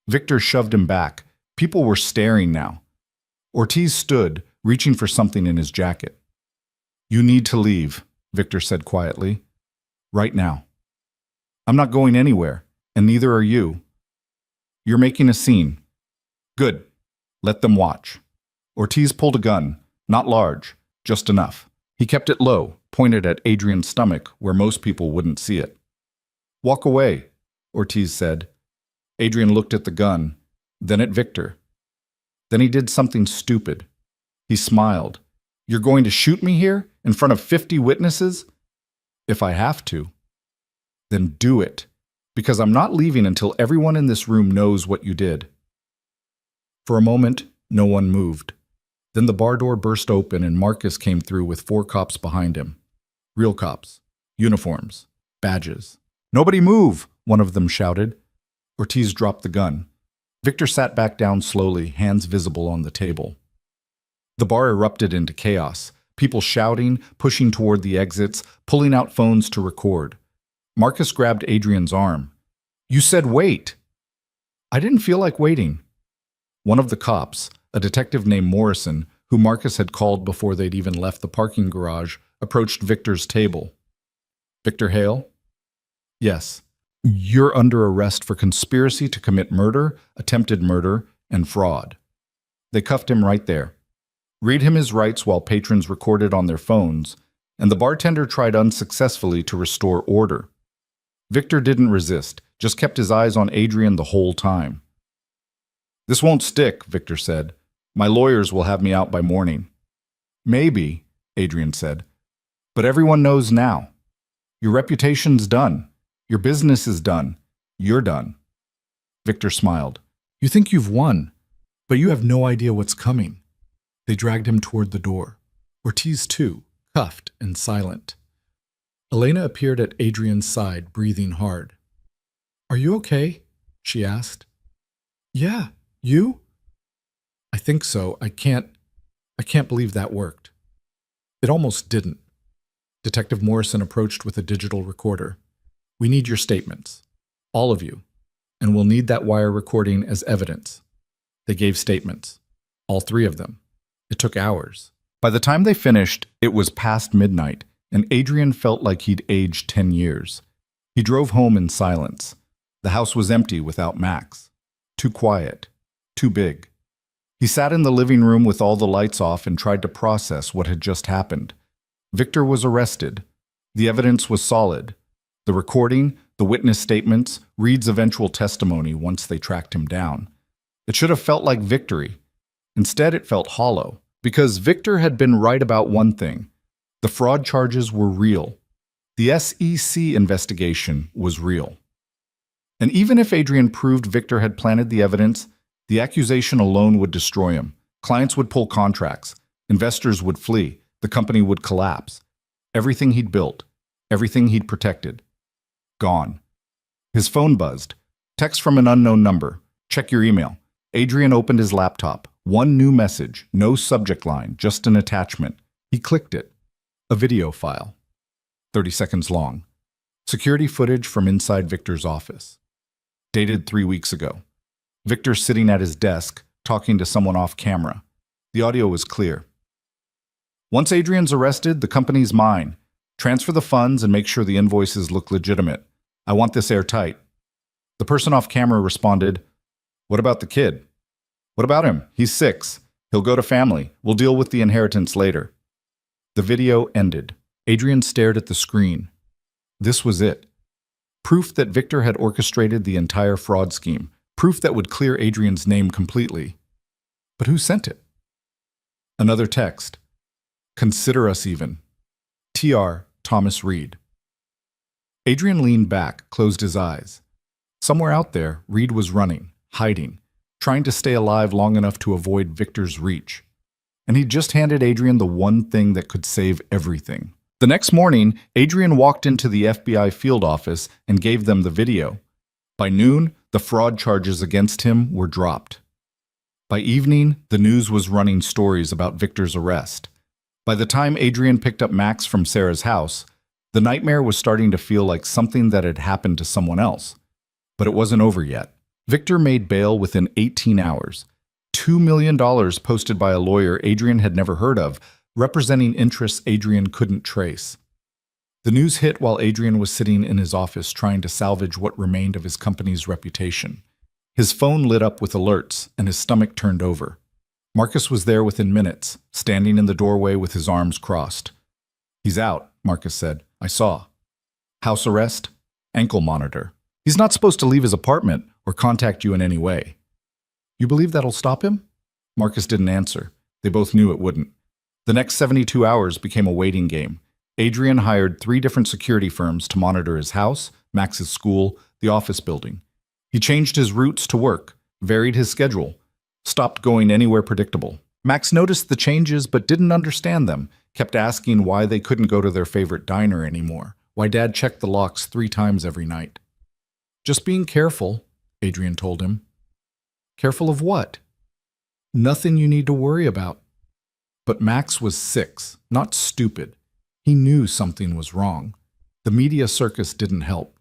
Victor shoved him back. People were staring now. Ortiz stood, reaching for something in his jacket. "You need to leave," Victor said quietly. "Right now." "I'm not going anywhere, and neither are you." "You're making a scene." "Good. Let them watch." Ortiz pulled a gun, not large, just enough. He kept it low, pointed at Adrian's stomach where most people wouldn't see it. "Walk away," Ortiz said. Adrian looked at the gun, then at Victor. Then he did something stupid. He smiled. "You're going to shoot me here, in front of 50 witnesses?" "If I have to." "Then do it, because I'm not leaving until everyone in this room knows what you did." For a moment, no one moved. Then the bar door burst open and Marcus came through with 4 cops behind him. Real cops. Uniforms. Badges. "Nobody move!" one of them shouted. Ortiz dropped the gun. Victor sat back down slowly, hands visible on the table. The bar erupted into chaos. People shouting, pushing toward the exits, pulling out phones to record. Marcus grabbed Adrian's arm. "You said wait!" "I didn't feel like waiting." One of the cops, a detective named Morrison, who Marcus had called before they'd even left the parking garage, approached Victor's table. "Victor Hale?" "Yes. You're under arrest for conspiracy to commit murder, attempted murder, and fraud." They cuffed him right there. Read him his rights while patrons recorded on their phones, and the bartender tried unsuccessfully to restore order. Victor didn't resist, just kept his eyes on Adrian the whole time. "This won't stick," Victor said. "My lawyers will have me out by morning." "Maybe," Adrian said. "But everyone knows now. Your reputation's done. Your business is done. You're done." Victor smiled. "You think you've won, but you have no idea what's coming." They dragged him toward the door. Ortiz, too, cuffed and silent. Elena appeared at Adrian's side, breathing hard. "Are you okay?" she asked. "Yeah. You?" "I think so. I can't believe that worked." It almost didn't. Detective Morrison approached with a digital recorder. "We need your statements. All of you. And we'll need that wire recording as evidence." They gave statements. All 3 of them. It took hours. By the time they finished, it was past midnight, and Adrian felt like he'd aged 10 years. He drove home in silence. The house was empty without Max. Too quiet. Too big. He sat in the living room with all the lights off and tried to process what had just happened. Victor was arrested. The evidence was solid. The recording, the witness statements, Reed's eventual testimony once they tracked him down. It should have felt like victory. Instead, it felt hollow, because Victor had been right about one thing. The fraud charges were real. The SEC investigation was real. And even if Adrian proved Victor had planted the evidence, the accusation alone would destroy him. Clients would pull contracts. Investors would flee. The company would collapse. Everything he'd built, everything he'd protected. Gone. His phone buzzed. Text from an unknown number. Check your email. Adrian opened his laptop. One new message, no subject line, just an attachment. He clicked it. A video file. 30 seconds long. Security footage from inside Victor's office. Dated 3 weeks ago. Victor sitting at his desk, talking to someone off camera. The audio was clear. Once Adrian's arrested, the company's mine. Transfer the funds and make sure the invoices look legitimate. I want this airtight. The person off camera responded, "What about the kid?" "What about him? He's 6. He'll go to family. We'll deal with the inheritance later." The video ended. Adrian stared at the screen. This was it. Proof that Victor had orchestrated the entire fraud scheme. Proof that would clear Adrian's name completely. But who sent it? Another text. "Consider us even. T.R. Thomas Reed." Adrian leaned back, closed his eyes. Somewhere out there, Reed was running, hiding, trying to stay alive long enough to avoid Victor's reach. And he'd just handed Adrian the one thing that could save everything. The next morning, Adrian walked into the FBI field office and gave them the video. By noon, the fraud charges against him were dropped. By evening, the news was running stories about Victor's arrest. By the time Adrian picked up Max from Sarah's house, the nightmare was starting to feel like something that had happened to someone else. But it wasn't over yet. Victor made bail within 18 hours. $2 million posted by a lawyer Adrian had never heard of, representing interests Adrian couldn't trace. The news hit while Adrian was sitting in his office trying to salvage what remained of his company's reputation. His phone lit up with alerts, and his stomach turned over. Marcus was there within minutes, standing in the doorway with his arms crossed. "He's out," Marcus said. "I saw. House arrest, ankle monitor. He's not supposed to leave his apartment or contact you in any way." "You believe that'll stop him?" Marcus didn't answer. They both knew it wouldn't. The next 72 hours became a waiting game. Adrian hired 3 different security firms to monitor his house, Max's school, the office building. He changed his routes to work, varied his schedule, stopped going anywhere predictable. Max noticed the changes but didn't understand them, kept asking why they couldn't go to their favorite diner anymore, why Dad checked the locks 3 times every night. "Just being careful," Adrian told him. "Careful of what?" "Nothing you need to worry about." But Max was 6, not stupid. He knew something was wrong. The media circus didn't help.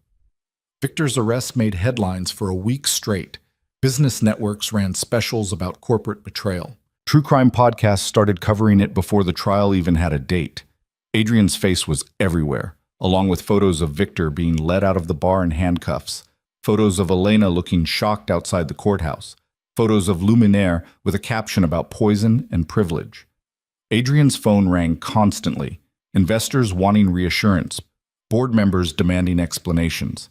Victor's arrest made headlines for a week straight. Business networks ran specials about corporate betrayal. True crime podcasts started covering it before the trial even had a date. Adrian's face was everywhere, along with photos of Victor being led out of the bar in handcuffs, photos of Elena looking shocked outside the courthouse, photos of Luminaire with a caption about poison and privilege. Adrian's phone rang constantly, investors wanting reassurance, board members demanding explanations,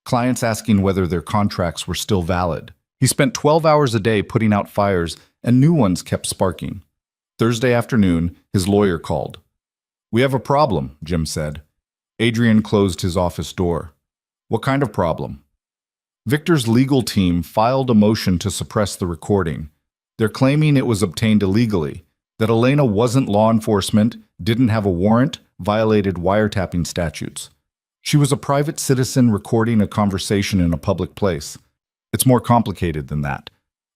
clients asking whether their contracts were still valid. He spent 12 hours a day putting out fires, and new ones kept sparking. Thursday afternoon, his lawyer called. "We have a problem," Jim said. Adrian closed his office door. "What kind of problem?" Victor's legal team filed a motion to suppress the recording. They're claiming it was obtained illegally, that Elena wasn't law enforcement, didn't have a warrant, violated wiretapping statutes. She was a private citizen recording a conversation in a public place. It's more complicated than that.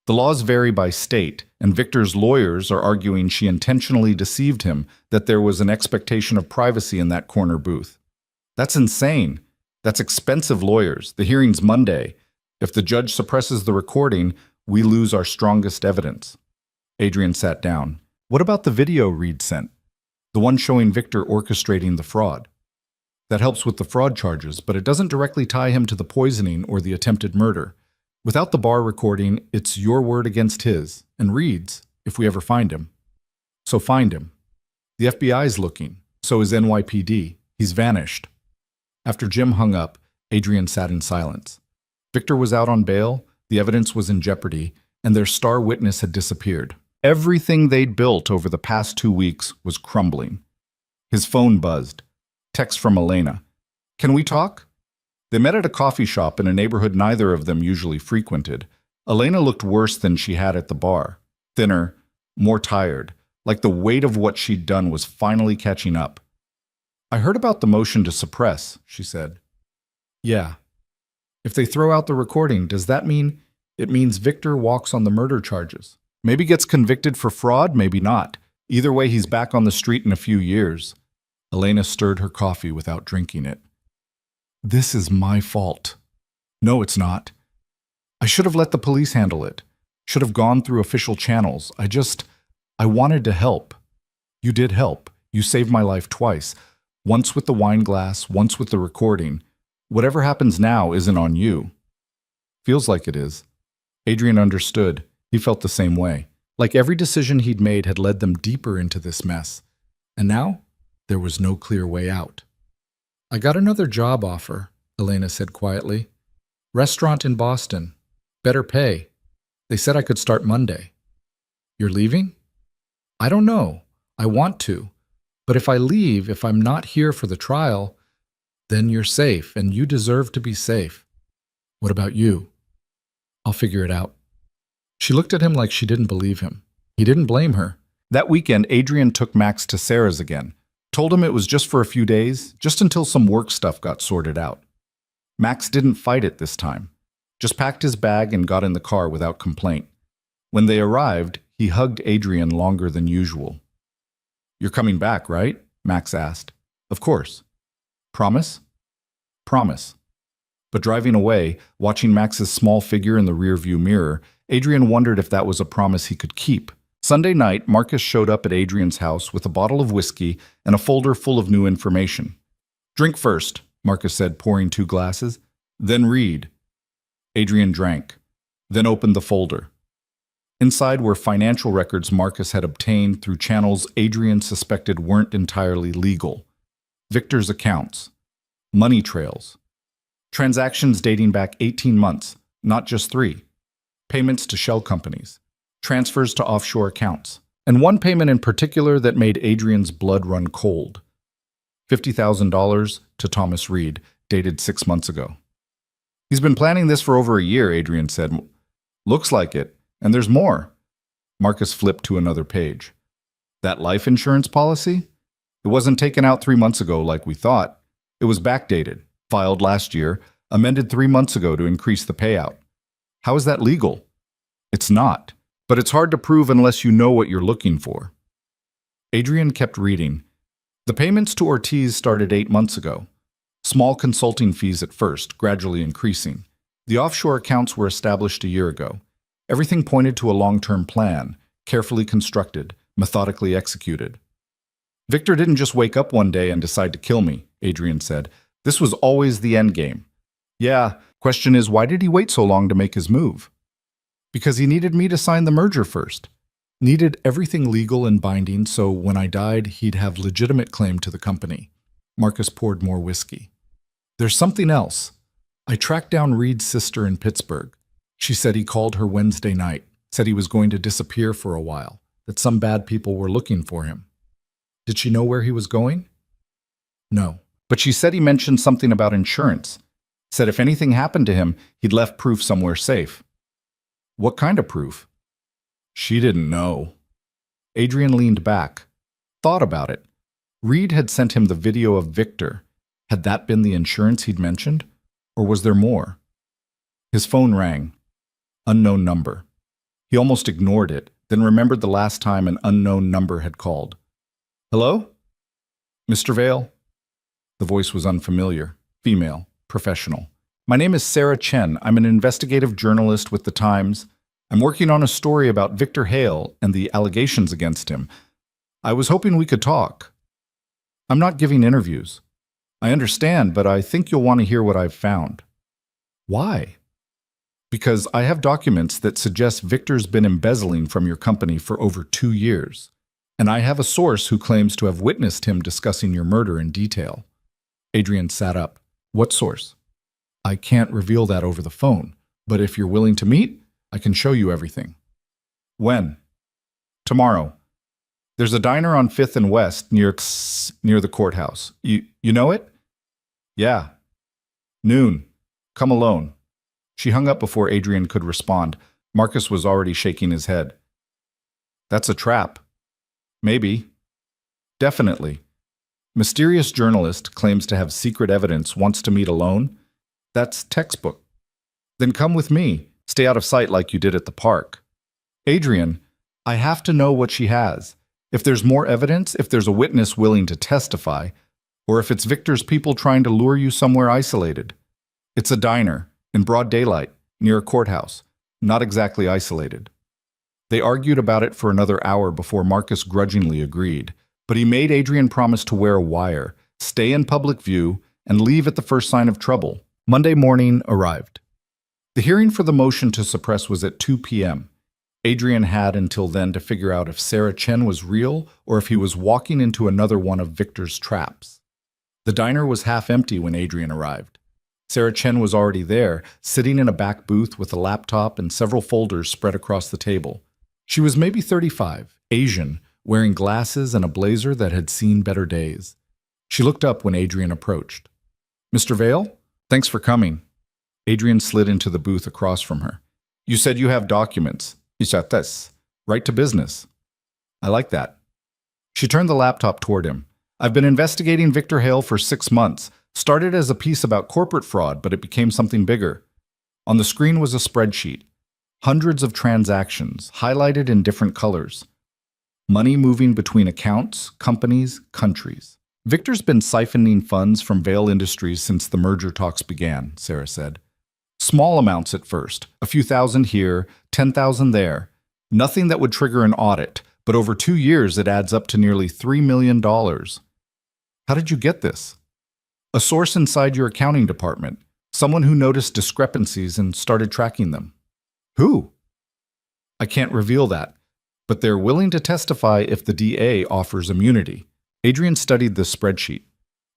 The laws vary by state, and Victor's lawyers are arguing she intentionally deceived him, that there was an expectation of privacy in that corner booth. That's insane. That's expensive lawyers. The hearing's Monday. If the judge suppresses the recording, we lose our strongest evidence. Adrian sat down. What about the video Reed sent? The one showing Victor orchestrating the fraud. That helps with the fraud charges, but it doesn't directly tie him to the poisoning or the attempted murder. Without the bar recording, it's your word against his, and Reed's, if we ever find him. So find him. The FBI's looking. So is NYPD. He's vanished. After Jim hung up, Adrian sat in silence. Victor was out on bail, the evidence was in jeopardy, and their star witness had disappeared. Everything they'd built over the past 2 weeks was crumbling. His phone buzzed. Text from Elena. Can we talk? They met at a coffee shop in a neighborhood neither of them usually frequented. Elena looked worse than she had at the bar. Thinner, more tired, like the weight of what she'd done was finally catching up. I heard about the motion to suppress, she said. Yeah. If they throw out the recording, does that mean it means Victor walks on the murder charges? Maybe gets convicted for fraud, maybe not. Either way, he's back on the street in a few years. Elena stirred her coffee without drinking it. This is my fault. No, it's not. I should have let the police handle it. Should have gone through official channels. I wanted to help. You did help. You saved my life twice. Once with the wine glass, once with the recording. Whatever happens now isn't on you. Feels like it is. Adrian understood. He felt the same way. Like every decision he'd made had led them deeper into this mess. And now, there was no clear way out. I got another job offer, Elena said quietly. Restaurant in Boston. Better pay. They said I could start Monday. You're leaving? I don't know. I want to. But if I leave, if I'm not here for the trial, then you're safe, and you deserve to be safe. What about you? I'll figure it out. She looked at him like she didn't believe him. He didn't blame her. That weekend, Adrian took Max to Sarah's again. Told him it was just for a few days, just until some work stuff got sorted out. Max didn't fight it this time. Just packed his bag and got in the car without complaint. When they arrived, he hugged Adrian longer than usual. You're coming back, right? Max asked. Of course. Promise? Promise. But driving away, watching Max's small figure in the rearview mirror, Adrian wondered if that was a promise he could keep. Sunday night, Marcus showed up at Adrian's house with a bottle of whiskey and a folder full of new information. Drink first, Marcus said, pouring 2 glasses. Then read. Adrian drank, then opened the folder. Inside were financial records Marcus had obtained through channels Adrian suspected weren't entirely legal. Victor's accounts. Money trails. Transactions dating back 18 months, not just 3. Payments to shell companies. Transfers to offshore accounts. And one payment in particular that made Adrian's blood run cold. $50,000 to Thomas Reed, dated 6 months ago. He's been planning this for over a year, Adrian said. Looks like it. And there's more. Marcus flipped to another page. That life insurance policy? It wasn't taken out 3 months ago like we thought. It was backdated, filed last year, amended 3 months ago to increase the payout. How is that legal? It's not, but it's hard to prove unless you know what you're looking for. Adrian kept reading. The payments to Ortiz started 8 months ago. Small consulting fees at first, gradually increasing. The offshore accounts were established a year ago. Everything pointed to a long-term plan, carefully constructed, methodically executed. Victor didn't just wake up one day and decide to kill me, Adrian said. This was always the end game. Yeah, question is, why did he wait so long to make his move? Because he needed me to sign the merger first. Needed everything legal and binding so when I died, he'd have legitimate claim to the company. Marcus poured more whiskey. There's something else. I tracked down Reed's sister in Pittsburgh. She said he called her Wednesday night, said he was going to disappear for a while, that some bad people were looking for him. Did she know where he was going? No, but she said he mentioned something about insurance, said if anything happened to him, he'd left proof somewhere safe. What kind of proof? She didn't know. Adrian leaned back, thought about it. Reed had sent him the video of Victor. Had that been the insurance he'd mentioned? Or was there more? His phone rang. Unknown number. He almost ignored it, then remembered the last time an unknown number had called. Hello? Mr. Vale? The voice was unfamiliar, female, professional. My name is Sarah Chen. I'm an investigative journalist with the Times. I'm working on a story about Victor Hale and the allegations against him. I was hoping we could talk. I'm not giving interviews. I understand, but I think you'll want to hear what I've found. Why? Because I have documents that suggest Victor's been embezzling from your company for over 2 years, and I have a source who claims to have witnessed him discussing your murder in detail. Adrian sat up. What source? I can't reveal that over the phone, but if you're willing to meet, I can show you everything. When? Tomorrow. There's a diner on 5th and West near the courthouse. You know it? Yeah. Noon. Come alone. She hung up before Adrian could respond. Marcus was already shaking his head. That's a trap. Maybe. Definitely. Mysterious journalist claims to have secret evidence, wants to meet alone. That's textbook. Then come with me. Stay out of sight like you did at the park. Adrian, I have to know what she has. If there's more evidence, if there's a witness willing to testify, or if it's Victor's people trying to lure you somewhere isolated. It's a diner, in broad daylight, near a courthouse, not exactly isolated. They argued about it for another hour before Marcus grudgingly agreed, but he made Adrian promise to wear a wire, stay in public view, and leave at the first sign of trouble. Monday morning arrived. The hearing for the motion to suppress was at 2 p.m. Adrian had until then to figure out if Sarah Chen was real or if he was walking into another one of Victor's traps. The diner was half empty when Adrian arrived. Sarah Chen was already there, sitting in a back booth with a laptop and several folders spread across the table. She was maybe 35, Asian, wearing glasses and a blazer that had seen better days. She looked up when Adrian approached. Mr. Vale, thanks for coming. Adrian slid into the booth across from her. You said you have documents. Isates. Right to business. I like that. She turned the laptop toward him. I've been investigating Victor Hale for 6 months. Started as a piece about corporate fraud, but it became something bigger. On the screen was a spreadsheet. Hundreds of transactions, highlighted in different colors. Money moving between accounts, companies, countries. Victor's been siphoning funds from Vale Industries since the merger talks began, Sarah said. Small amounts at first, a few thousand here, 10,000 there. Nothing that would trigger an audit, but over 2 years it adds up to nearly $3 million. How did you get this? A source inside your accounting department, someone who noticed discrepancies and started tracking them. Who? I can't reveal that, but they're willing to testify if the DA offers immunity. Adrian studied the spreadsheet.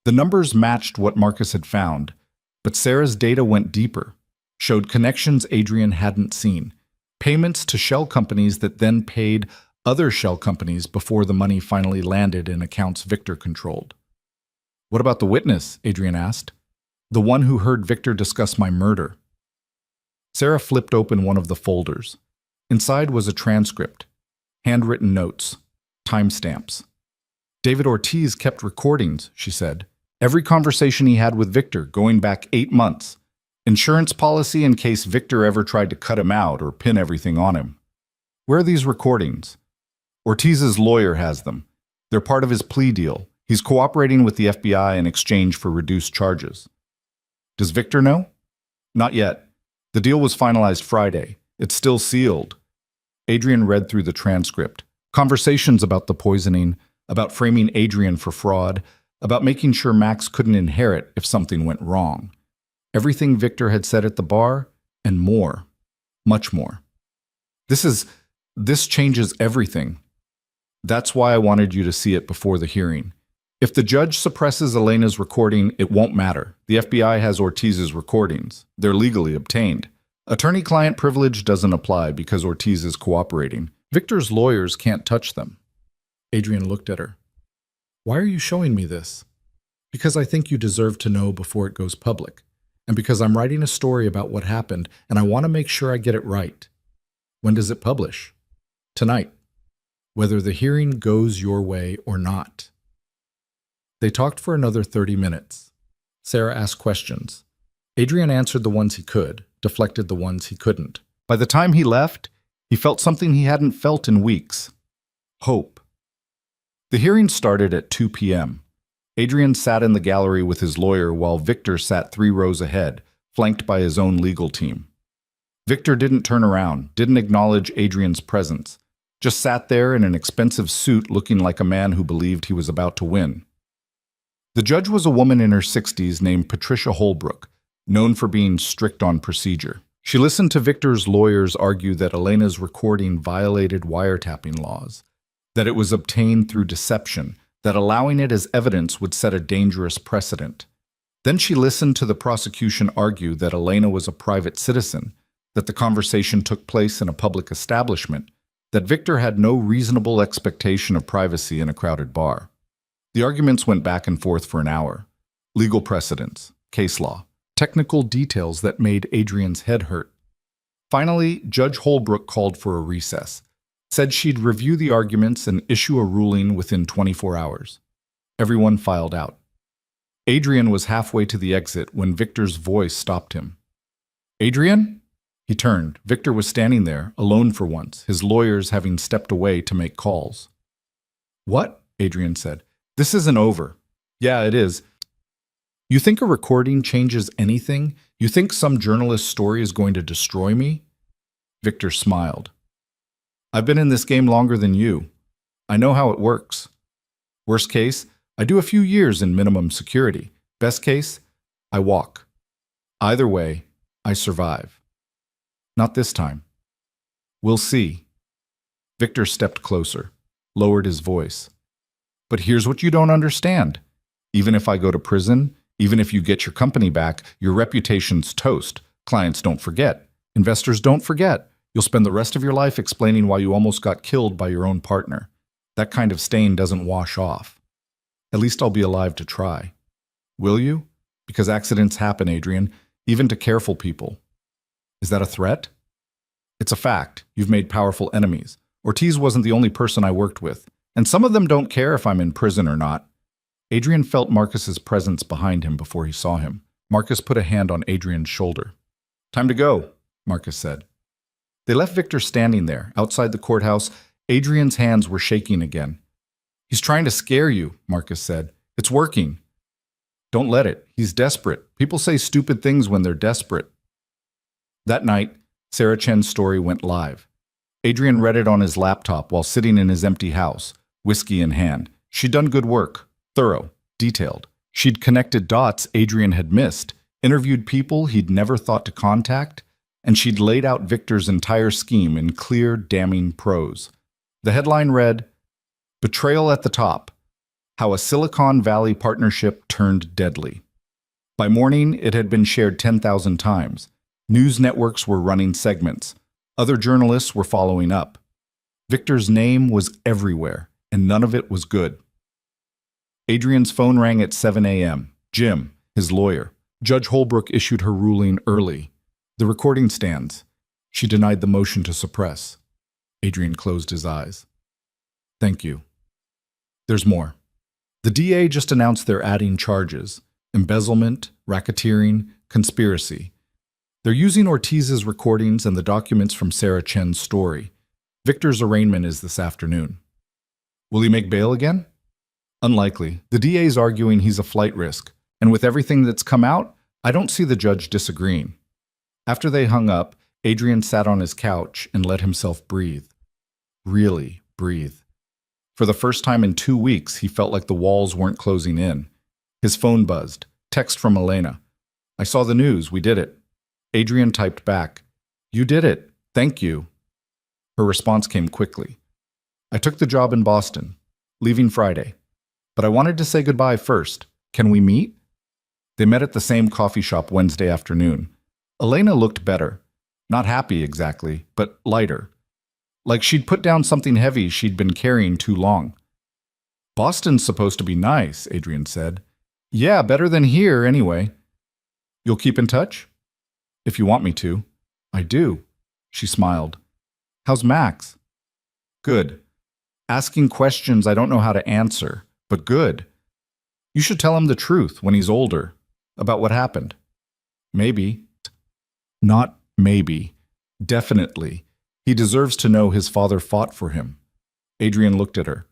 The numbers matched what Marcus had found, but Sarah's data went deeper, showed connections Adrian hadn't seen, payments to shell companies that then paid other shell companies before the money finally landed in accounts Victor controlled. What about the witness? Adrian asked. The one who heard Victor discuss my murder. Sarah flipped open one of the folders. Inside was a transcript, handwritten notes, timestamps. David Ortiz kept recordings, she said. Every conversation he had with Victor, going back 8 months. Insurance policy in case Victor ever tried to cut him out or pin everything on him. Where are these recordings? Ortiz's lawyer has them. They're part of his plea deal. He's cooperating with the FBI in exchange for reduced charges. Does Victor know? Not yet. The deal was finalized Friday. It's still sealed. Adrian read through the transcript. Conversations about the poisoning, about framing Adrian for fraud, about making sure Max couldn't inherit if something went wrong. Everything Victor had said at the bar, and more. Much more. This changes everything. That's why I wanted you to see it before the hearing. If the judge suppresses Elena's recording, it won't matter. The FBI has Ortiz's recordings. They're legally obtained. Attorney-client privilege doesn't apply because Ortiz is cooperating. Victor's lawyers can't touch them. Adrian looked at her. Why are you showing me this? Because I think you deserve to know before it goes public. And because I'm writing a story about what happened, and I want to make sure I get it right. When does it publish? Tonight. Whether the hearing goes your way or not. They talked for another 30 minutes. Sarah asked questions. Adrian answered the ones he could, deflected the ones he couldn't. By the time he left, he felt something he hadn't felt in weeks. Hope. The hearing started at 2 p.m. Adrian sat in the gallery with his lawyer while Victor sat 3 rows ahead, flanked by his own legal team. Victor didn't turn around, didn't acknowledge Adrian's presence, just sat there in an expensive suit looking like a man who believed he was about to win. The judge was a woman in her 60s named Patricia Holbrook, known for being strict on procedure. She listened to Victor's lawyers argue that Elena's recording violated wiretapping laws, that it was obtained through deception, that allowing it as evidence would set a dangerous precedent. Then she listened to the prosecution argue that Elena was a private citizen, that the conversation took place in a public establishment, that Victor had no reasonable expectation of privacy in a crowded bar. The arguments went back and forth for an hour. Legal precedents, case law, technical details that made Adrian's head hurt. Finally, Judge Holbrook called for a recess, said she'd review the arguments and issue a ruling within 24 hours. Everyone filed out. Adrian was halfway to the exit when Victor's voice stopped him. "Adrian?" He turned. Victor was standing there, alone for once, his lawyers having stepped away to make calls. "What?" Adrian said. "This isn't over." "Yeah, it is. You think a recording changes anything? You think some journalist's story is going to destroy me?" Victor smiled. "I've been in this game longer than you. I know how it works. Worst case, I do a few years in minimum security. Best case, I walk. Either way, I survive. Not this time. We'll see." Victor stepped closer, lowered his voice. "But here's what you don't understand. Even if I go to prison, even if you get your company back, your reputation's toast. Clients don't forget. Investors don't forget. You'll spend the rest of your life explaining why you almost got killed by your own partner. That kind of stain doesn't wash off. At least I'll be alive to try. Will you? Because accidents happen, Adrian, even to careful people. Is that a threat? It's a fact. You've made powerful enemies. Ortiz wasn't the only person I worked with, and some of them don't care if I'm in prison or not." Adrian felt Marcus's presence behind him before he saw him. Marcus put a hand on Adrian's shoulder. "Time to go," Marcus said. They left Victor standing there, outside the courthouse. Adrian's hands were shaking again. "He's trying to scare you," Marcus said. "It's working." "Don't let it. He's desperate. People say stupid things when they're desperate." That night, Sarah Chen's story went live. Adrian read it on his laptop while sitting in his empty house, whiskey in hand. She'd done good work. Thorough, detailed. She'd connected dots Adrian had missed, interviewed people he'd never thought to contact, and she'd laid out Victor's entire scheme in clear, damning prose. The headline read, "Betrayal at the Top: How a Silicon Valley Partnership Turned Deadly." By morning, it had been shared 10,000 times. News networks were running segments. Other journalists were following up. Victor's name was everywhere, and none of it was good. Adrian's phone rang at 7 a.m. Jim, his lawyer. Judge Holbrook issued her ruling early. The recording stands. She denied the motion to suppress. Adrian closed his eyes. "Thank you. There's more." The DA just announced they're adding charges: embezzlement, racketeering, conspiracy. They're using Ortiz's recordings and the documents from Sarah Chen's story. Victor's arraignment is this afternoon. Will he make bail again? Unlikely. The DA's arguing he's a flight risk, and with everything that's come out, I don't see the judge disagreeing. After they hung up, Adrian sat on his couch and let himself breathe. Really breathe. For the first time in 2 weeks, he felt like the walls weren't closing in. His phone buzzed. Text from Elena. "I saw the news. We did it." Adrian typed back, "You did it. Thank you." Her response came quickly. "I took the job in Boston, leaving Friday. But I wanted to say goodbye first. Can we meet?" They met at the same coffee shop Wednesday afternoon. Elena looked better. Not happy exactly, but lighter. Like she'd put down something heavy she'd been carrying too long. "Boston's supposed to be nice," Adrian said. "Yeah, better than here anyway." "You'll keep in touch?" "If you want me to." "I do." She smiled. "How's Max?" "Good. Asking questions I don't know how to answer, but good. You should tell him the truth when he's older, about what happened." "Maybe." "Not maybe. Definitely. He deserves to know his father fought for him." Adrian looked at her.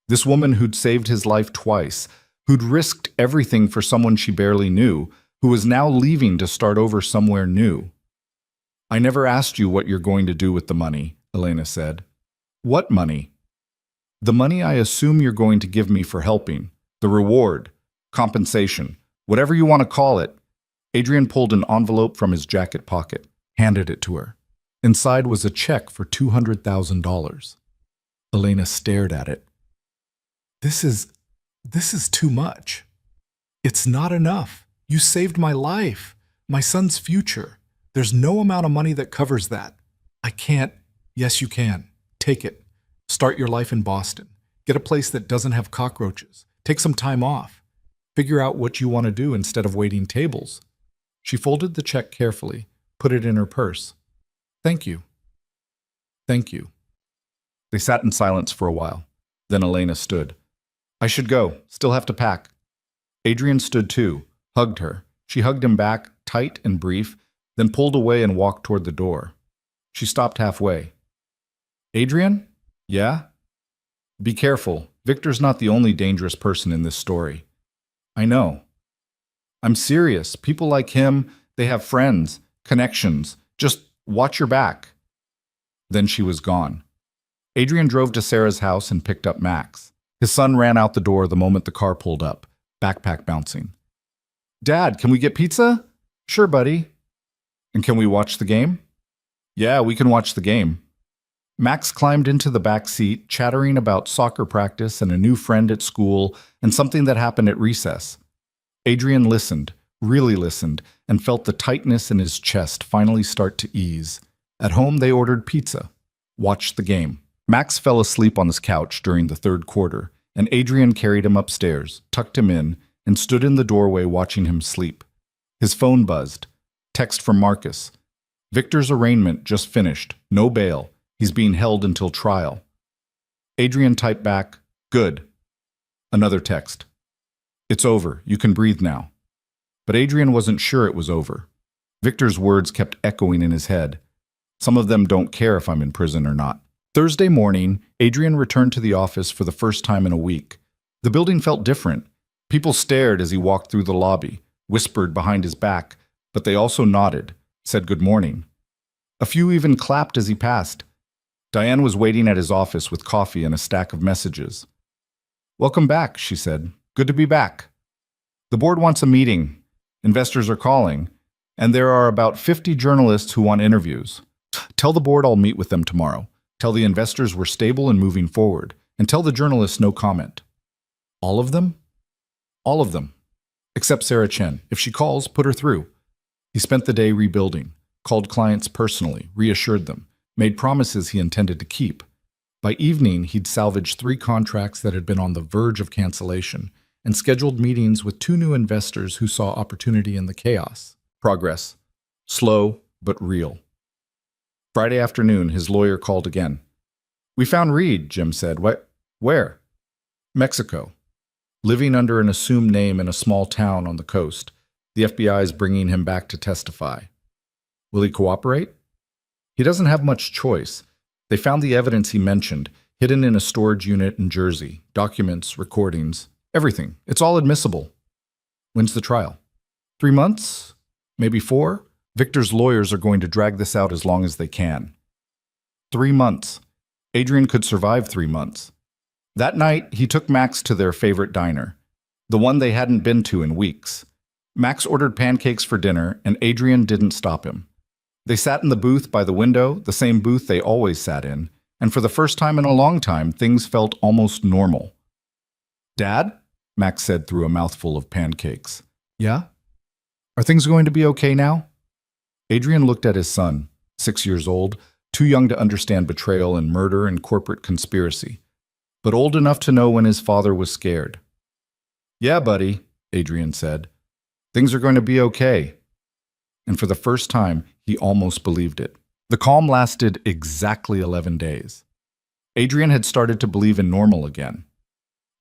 This woman who'd saved his life twice, who'd risked everything for someone she barely knew, who was now leaving to start over somewhere new. I never asked you what you're going to do with the money, Elena said. What money? The money I assume you're going to give me for helping. The reward, compensation, whatever you want to call it. Adrian pulled an envelope from his jacket pocket, handed it to her. Inside was a check for $200,000. Elena stared at it. This is too much. It's not enough. You saved my life, my son's future. There's no amount of money that covers that. I can't. Yes, you can. Take it. Start your life in Boston. Get a place that doesn't have cockroaches. Take some time off. Figure out what you want to do instead of waiting tables. She folded the check carefully, put it in her purse. Thank you. Thank you. They sat in silence for a while. Then Elena stood. I should go. Still have to pack. Adrian stood too, hugged her. She hugged him back, tight and brief, then pulled away and walked toward the door. She stopped halfway. Adrian? Yeah? Be careful. Victor's not the only dangerous person in this story. I know. I'm serious. People like him, they have friends, connections. Just watch your back. Then she was gone. Adrian drove to Sarah's house and picked up Max. His son ran out the door the moment the car pulled up, backpack bouncing. Dad, can we get pizza? Sure, buddy. And can we watch the game? Yeah, we can watch the game. Max climbed into the back seat, chattering about soccer practice and a new friend at school and something that happened at recess. Adrian listened, really listened, and felt the tightness in his chest finally start to ease. At home, they ordered pizza, watched the game. Max fell asleep on his couch during the third quarter, and Adrian carried him upstairs, tucked him in, and stood in the doorway watching him sleep. His phone buzzed. Text from Marcus. Victor's arraignment just finished. No bail. He's being held until trial. Adrian typed back, good. Another text. It's over. You can breathe now. But Adrian wasn't sure it was over. Victor's words kept echoing in his head. Some of them don't care if I'm in prison or not. Thursday morning, Adrian returned to the office for the first time in a week. The building felt different. People stared as he walked through the lobby, whispered behind his back, but they also nodded, said good morning. A few even clapped as he passed. Diane was waiting at his office with coffee and a stack of messages. Welcome back, she said. Good to be back. The board wants a meeting. Investors are calling. And there are about 50 journalists who want interviews. Tell the board I'll meet with them tomorrow. Tell the investors we're stable and moving forward. And tell the journalists no comment. All of them? All of them. Except Sarah Chen. If she calls, put her through. He spent the day rebuilding, called clients personally, reassured them, made promises he intended to keep. By evening, he'd salvaged 3 contracts that had been on the verge of cancellation and scheduled meetings with 2 new investors who saw opportunity in the chaos. Progress. Slow, but real. Friday afternoon, his lawyer called again. We found Reed, Jim said. Where? Mexico. Living under an assumed name in a small town on the coast. The FBI is bringing him back to testify. Will he cooperate? He doesn't have much choice. They found the evidence he mentioned, hidden in a storage unit in Jersey. Documents, recordings, everything. It's all admissible. When's the trial? 3 months? Maybe 4? Victor's lawyers are going to drag this out as long as they can. 3 months. Adrian could survive 3 months. That night, he took Max to their favorite diner, the one they hadn't been to in weeks. Max ordered pancakes for dinner, and Adrian didn't stop him. They sat in the booth by the window, the same booth they always sat in, and for the first time in a long time, things felt almost normal. Dad? Max said through a mouthful of pancakes. Yeah? Are things going to be okay now? Adrian looked at his son, 6 years old, too young to understand betrayal and murder and corporate conspiracy, but old enough to know when his father was scared. Yeah, buddy, Adrian said. Things are going to be okay. And for the first time, he almost believed it. The calm lasted exactly 11 days. Adrian had started to believe in normal again.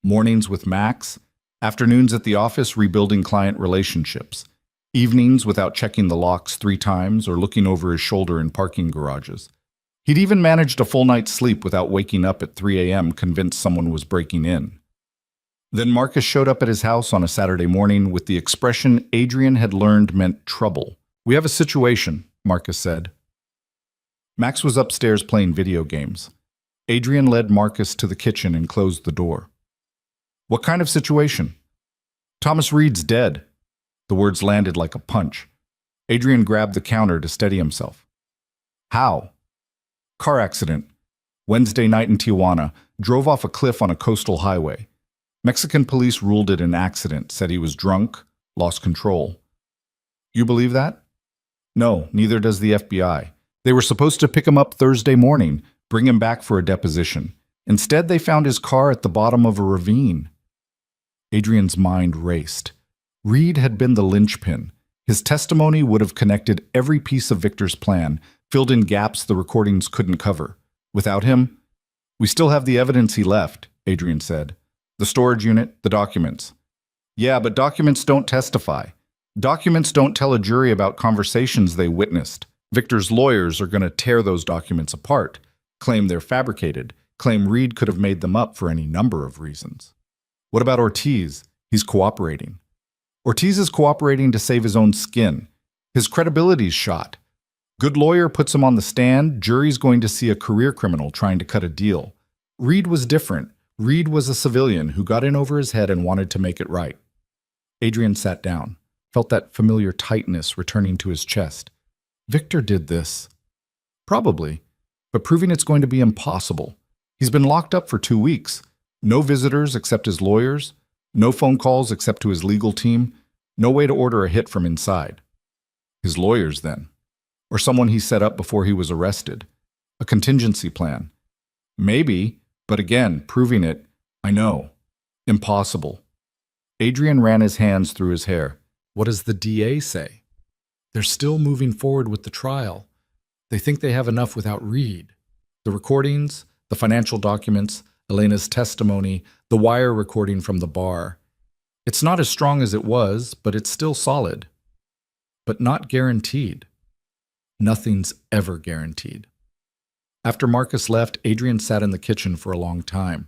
Mornings with Max, afternoons at the office rebuilding client relationships, evenings without checking the locks 3 times or looking over his shoulder in parking garages. He'd even managed a full night's sleep without waking up at 3 a.m. convinced someone was breaking in. Then Marcus showed up at his house on a Saturday morning with the expression Adrian had learned meant trouble. We have a situation, Marcus said. Max was upstairs playing video games. Adrian led Marcus to the kitchen and closed the door. What kind of situation? Thomas Reed's dead. The words landed like a punch. Adrian grabbed the counter to steady himself. How? Car accident. Wednesday night in Tijuana. Drove off a cliff on a coastal highway. Mexican police ruled it an accident, said he was drunk, lost control. You believe that? No, neither does the FBI. They were supposed to pick him up Thursday morning, bring him back for a deposition. Instead, they found his car at the bottom of a ravine. Adrian's mind raced. Reed had been the linchpin. His testimony would have connected every piece of Victor's plan, filled in gaps the recordings couldn't cover. Without him, we still have the evidence he left, Adrian said. The storage unit, the documents. Yeah, but documents don't testify. Documents don't tell a jury about conversations they witnessed. Victor's lawyers are going to tear those documents apart, claim they're fabricated, claim Reed could have made them up for any number of reasons. What about Ortiz? He's cooperating. Ortiz is cooperating to save his own skin. His credibility's shot. Good lawyer puts him on the stand, jury's going to see a career criminal trying to cut a deal. Reed was different. Reed was a civilian who got in over his head and wanted to make it right. Adrian sat down, felt that familiar tightness returning to his chest. Victor did this. Probably, but proving it's going to be impossible. He's been locked up for 2 weeks. No visitors except his lawyers. No phone calls except to his legal team. No way to order a hit from inside. His lawyers, then. Or someone he set up before he was arrested. A contingency plan. Maybe, but again, proving it, I know. Impossible. Adrian ran his hands through his hair. What does the DA say? They're still moving forward with the trial. They think they have enough without Reed. The recordings, the financial documents, Elena's testimony, the wire recording from the bar. It's not as strong as it was, but it's still solid. But not guaranteed. Nothing's ever guaranteed. After Marcus left, Adrian sat in the kitchen for a long time.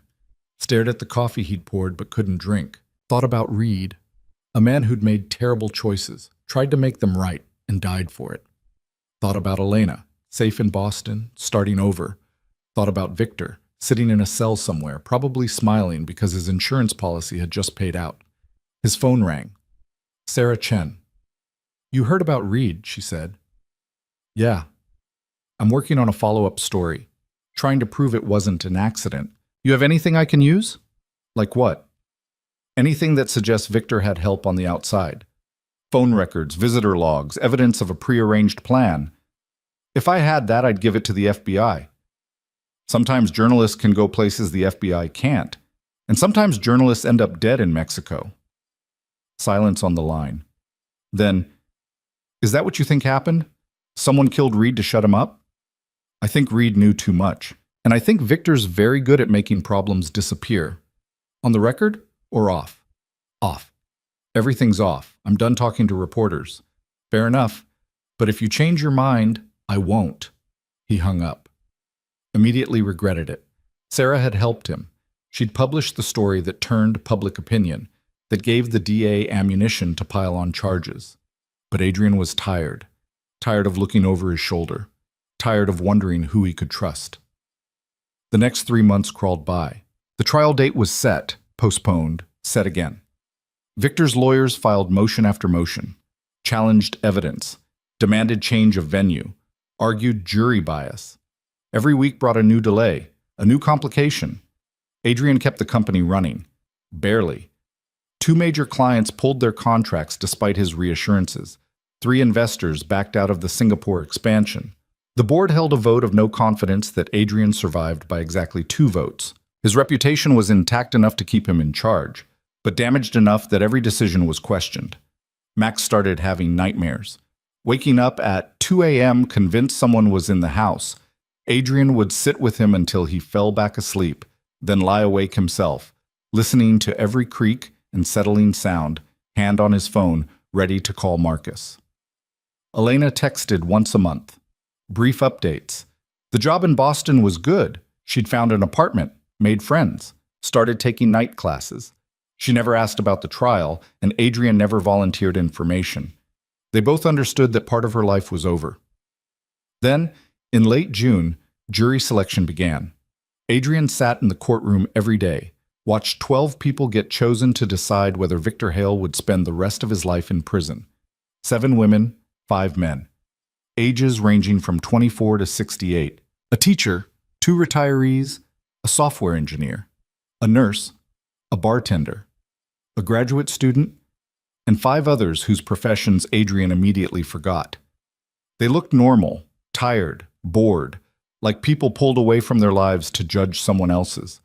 Stared at the coffee he'd poured but couldn't drink. Thought about Reed, a man who'd made terrible choices, tried to make them right, and died for it. Thought about Elena, safe in Boston, starting over. Thought about Victor, sitting in a cell somewhere, probably smiling because his insurance policy had just paid out. His phone rang. Sarah Chen. You heard about Reed, she said. Yeah. I'm working on a follow-up story, trying to prove it wasn't an accident. You have anything I can use? Like what? Anything that suggests Victor had help on the outside. Phone records, visitor logs, evidence of a prearranged plan. If I had that, I'd give it to the FBI. Sometimes journalists can go places the FBI can't, and sometimes journalists end up dead in Mexico. Silence on the line. Then, is that what you think happened? Someone killed Reed to shut him up? I think Reed knew too much, and I think Victor's very good at making problems disappear. On the record or off? Off. Everything's off. I'm done talking to reporters. Fair enough, but if you change your mind, I won't. He hung up. Immediately regretted it. Sarah had helped him. She'd published the story that turned public opinion, that gave the DA ammunition to pile on charges. But Adrian was tired. Tired of looking over his shoulder. Tired of wondering who he could trust. The next 3 months crawled by. The trial date was set, postponed, set again. Victor's lawyers filed motion after motion, challenged evidence, demanded change of venue, argued jury bias. Every week brought a new delay, a new complication. Adrian kept the company running. Barely. 2 major clients pulled their contracts despite his reassurances. 3 investors backed out of the Singapore expansion. The board held a vote of no confidence that Adrian survived by exactly 2 votes. His reputation was intact enough to keep him in charge, but damaged enough that every decision was questioned. Max started having nightmares. Waking up at 2 a.m. convinced someone was in the house. Adrian would sit with him until he fell back asleep, then lie awake himself, listening to every creak and settling sound, hand on his phone, ready to call Marcus. Elena texted once a month. Brief updates. The job in Boston was good. She'd found an apartment, made friends, started taking night classes. She never asked about the trial, and Adrian never volunteered information. They both understood that part of her life was over. Then, In late June, jury selection began. Adrian sat in the courtroom every day, watched 12 people get chosen to decide whether Victor Hale would spend the rest of his life in prison. 7 women, 5 men. Ages ranging from 24 to 68. A teacher, 2 retirees, a software engineer, a nurse, a bartender, a graduate student, and 5 others whose professions Adrian immediately forgot. They looked normal, tired, bored, like people pulled away from their lives to judge someone else's.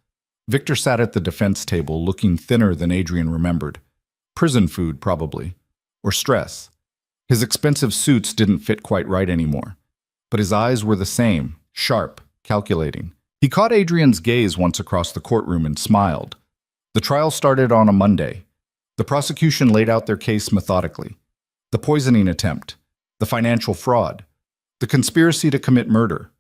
Victor sat at the defense table looking thinner than Adrian remembered. Prison food, probably. Or stress. His expensive suits didn't fit quite right anymore. But his eyes were the same, sharp, calculating. He caught Adrian's gaze once across the courtroom and smiled. The trial started on a Monday. The prosecution laid out their case methodically. The poisoning attempt, the financial fraud, the conspiracy to commit murder.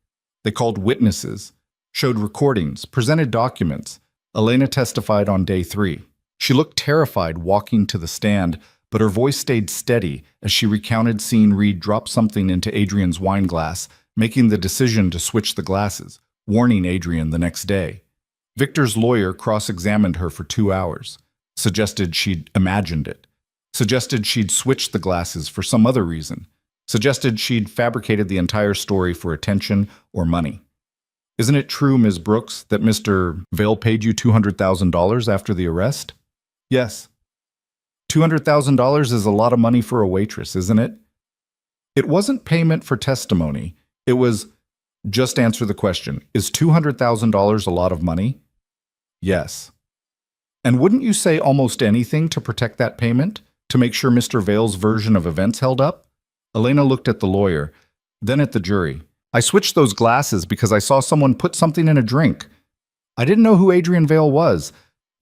They called witnesses, showed recordings, presented documents. Elena testified on day 3. She looked terrified walking to the stand, but her voice stayed steady as she recounted seeing Reed drop something into Adrian's wine glass, making the decision to switch the glasses, warning Adrian the next day. Victor's lawyer cross-examined her for 2 hours, suggested she'd imagined it, suggested she'd switched the glasses for some other reason, suggested she'd fabricated the entire story for attention or money. Isn't it true, Ms. Brooks, that Mr. Vale paid you $200,000 after the arrest? Yes. $200,000 is a lot of money for a waitress, isn't it? It wasn't payment for testimony. It was, just answer the question, is $200,000 a lot of money? Yes. And wouldn't you say almost anything to protect that payment, to make sure Mr. Vale's version of events held up? Elena looked at the lawyer, then at the jury. I switched those glasses because I saw someone put something in a drink. I didn't know who Adrian Vale was,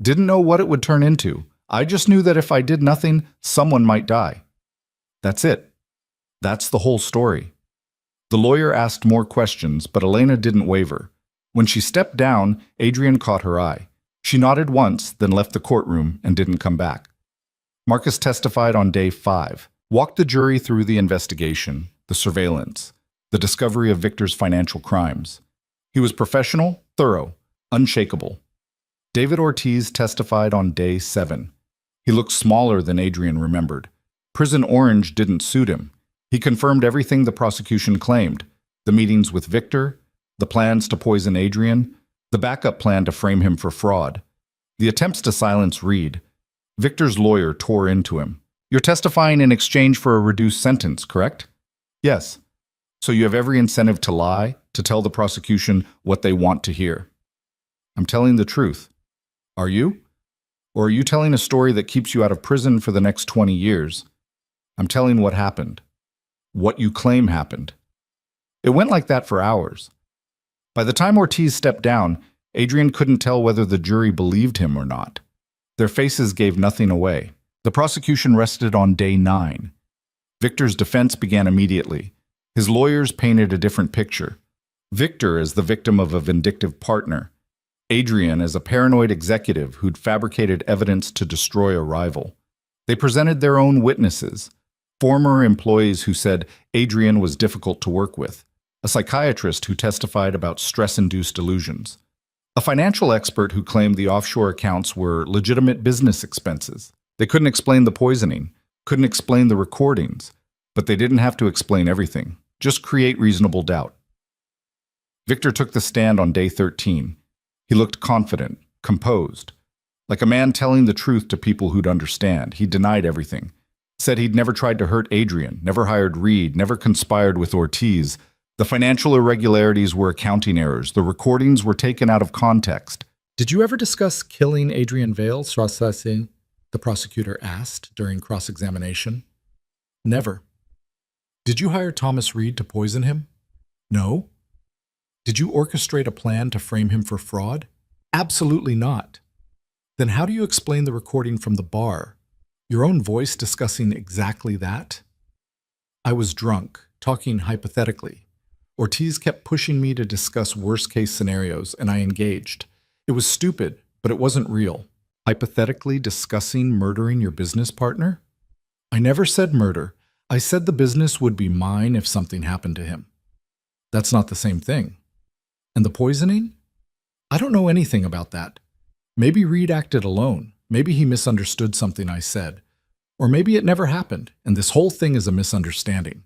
didn't know what it would turn into. I just knew that if I did nothing, someone might die. That's it. That's the whole story. The lawyer asked more questions, but Elena didn't waver. When she stepped down, Adrian caught her eye. She nodded once, then left the courtroom and didn't come back. Marcus testified on day 5, walked the jury through the investigation, the surveillance, the discovery of Victor's financial crimes. He was professional, thorough, unshakable. David Ortiz testified on day 7. He looked smaller than Adrian remembered. Prison orange didn't suit him. He confirmed everything the prosecution claimed: the meetings with Victor, the plans to poison Adrian, the backup plan to frame him for fraud, the attempts to silence Reed. Victor's lawyer tore into him. You're testifying in exchange for a reduced sentence, correct? Yes. So you have every incentive to lie, to tell the prosecution what they want to hear. I'm telling the truth. Are you? Or are you telling a story that keeps you out of prison for the next 20 years? I'm telling what happened. What you claim happened. It went like that for hours. By the time Ortiz stepped down, Adrian couldn't tell whether the jury believed him or not. Their faces gave nothing away. The prosecution rested on day 9. Victor's defense began immediately. His lawyers painted a different picture. Victor as the victim of a vindictive partner. Adrian as a paranoid executive who'd fabricated evidence to destroy a rival. They presented their own witnesses, former employees who said Adrian was difficult to work with, a psychiatrist who testified about stress-induced delusions, a financial expert who claimed the offshore accounts were legitimate business expenses. They couldn't explain the poisoning, couldn't explain the recordings, but they didn't have to explain everything, just create reasonable doubt. Victor took the stand on day 13. He looked confident, composed, like a man telling the truth to people who'd understand. He denied everything, said he'd never tried to hurt Adrian, never hired Reed, never conspired with Ortiz. The financial irregularities were accounting errors. The recordings were taken out of context. Did you ever discuss killing Adrian Vale, Srasase? The prosecutor asked during cross-examination. Never. Did you hire Thomas Reed to poison him? No. Did you orchestrate a plan to frame him for fraud? Absolutely not. Then how do you explain the recording from the bar? Your own voice discussing exactly that? I was drunk, talking hypothetically. Ortiz kept pushing me to discuss worst-case scenarios, and I engaged. It was stupid, but it wasn't real. Hypothetically discussing murdering your business partner? I never said murder. I said the business would be mine if something happened to him. That's not the same thing. And the poisoning? I don't know anything about that. Maybe Reed acted alone. Maybe he misunderstood something I said. Or maybe it never happened, and this whole thing is a misunderstanding.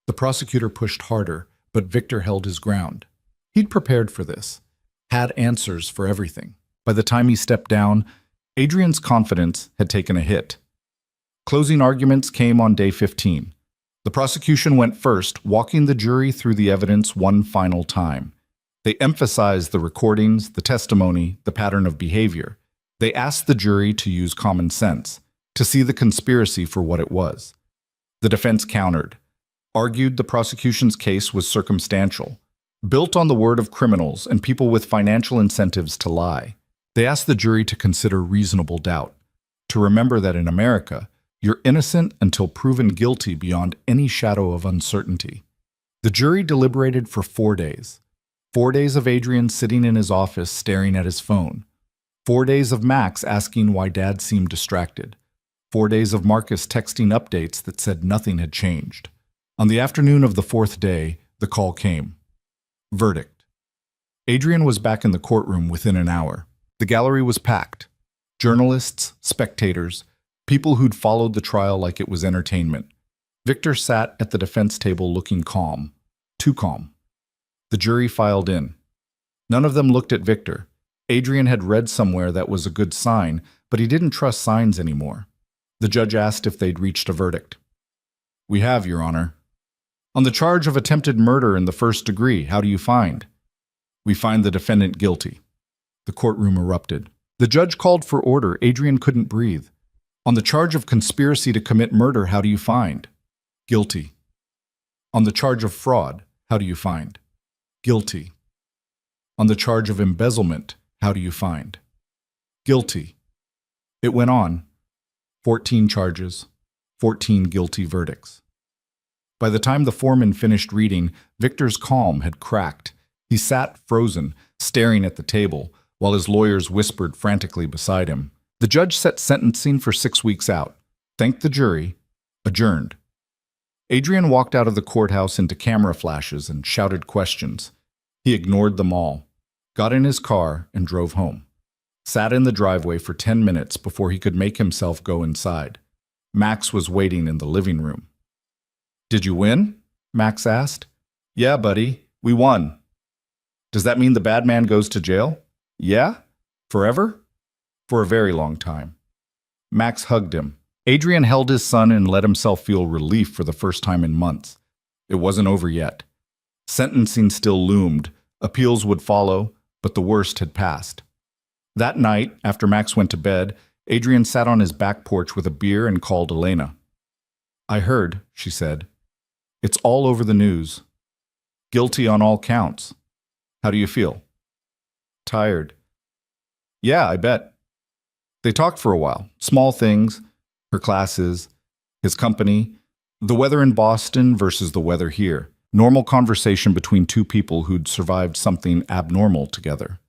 The prosecutor pushed harder, but Victor held his ground. He'd prepared for this, had answers for everything. By the time he stepped down, Adrian's confidence had taken a hit. Closing arguments came on day 15. The prosecution went first, walking the jury through the evidence one final time. They emphasized the recordings, the testimony, the pattern of behavior. They asked the jury to use common sense, to see the conspiracy for what it was. The defense countered, argued the prosecution's case was circumstantial, built on the word of criminals and people with financial incentives to lie. They asked the jury to consider reasonable doubt, to remember that in America, you're innocent until proven guilty beyond any shadow of uncertainty. The jury deliberated for 4 days. 4 days of Adrian sitting in his office staring at his phone. 4 days of Max asking why Dad seemed distracted. 4 days of Marcus texting updates that said nothing had changed. On the afternoon of the 4th day, the call came. Verdict. Adrian was back in the courtroom within an hour. The gallery was packed. Journalists, spectators, people who'd followed the trial like it was entertainment. Victor sat at the defense table looking calm. Too calm. The jury filed in. None of them looked at Victor. Adrian had read somewhere that was a good sign, but he didn't trust signs anymore. The judge asked if they'd reached a verdict. "We have, Your Honor." "On the charge of attempted murder in the first degree, how do you find?" "We find the defendant guilty." The courtroom erupted. The judge called for order. Adrian couldn't breathe. "On the charge of conspiracy to commit murder, how do you find?" "Guilty." "On the charge of fraud, how do you find?" "Guilty." "On the charge of embezzlement, how do you find?" "Guilty." It went on. 14 charges, 14 guilty verdicts. By the time the foreman finished reading, Victor's calm had cracked. He sat frozen, staring at the table, while his lawyers whispered frantically beside him. The judge set sentencing for 6 weeks out, thanked the jury, adjourned. Adrian walked out of the courthouse into camera flashes and shouted questions. He ignored them all, got in his car, and drove home. Sat in the driveway for 10 minutes before he could make himself go inside. Max was waiting in the living room. "Did you win?" Max asked. "Yeah, buddy, we won." "Does that mean the bad man goes to jail?" "Yeah? Forever?" "For a very long time." Max hugged him. Adrian held his son and let himself feel relief for the first time in months. It wasn't over yet. Sentencing still loomed. Appeals would follow, but the worst had passed. That night, after Max went to bed, Adrian sat on his back porch with a beer and called Elena. "I heard," she said. "It's all over the news. Guilty on all counts. How do you feel?" "Tired." "Yeah, I bet." They talked for a while. Small things, her classes, his company, the weather in Boston versus the weather here. Normal conversation between two people who'd survived something abnormal together.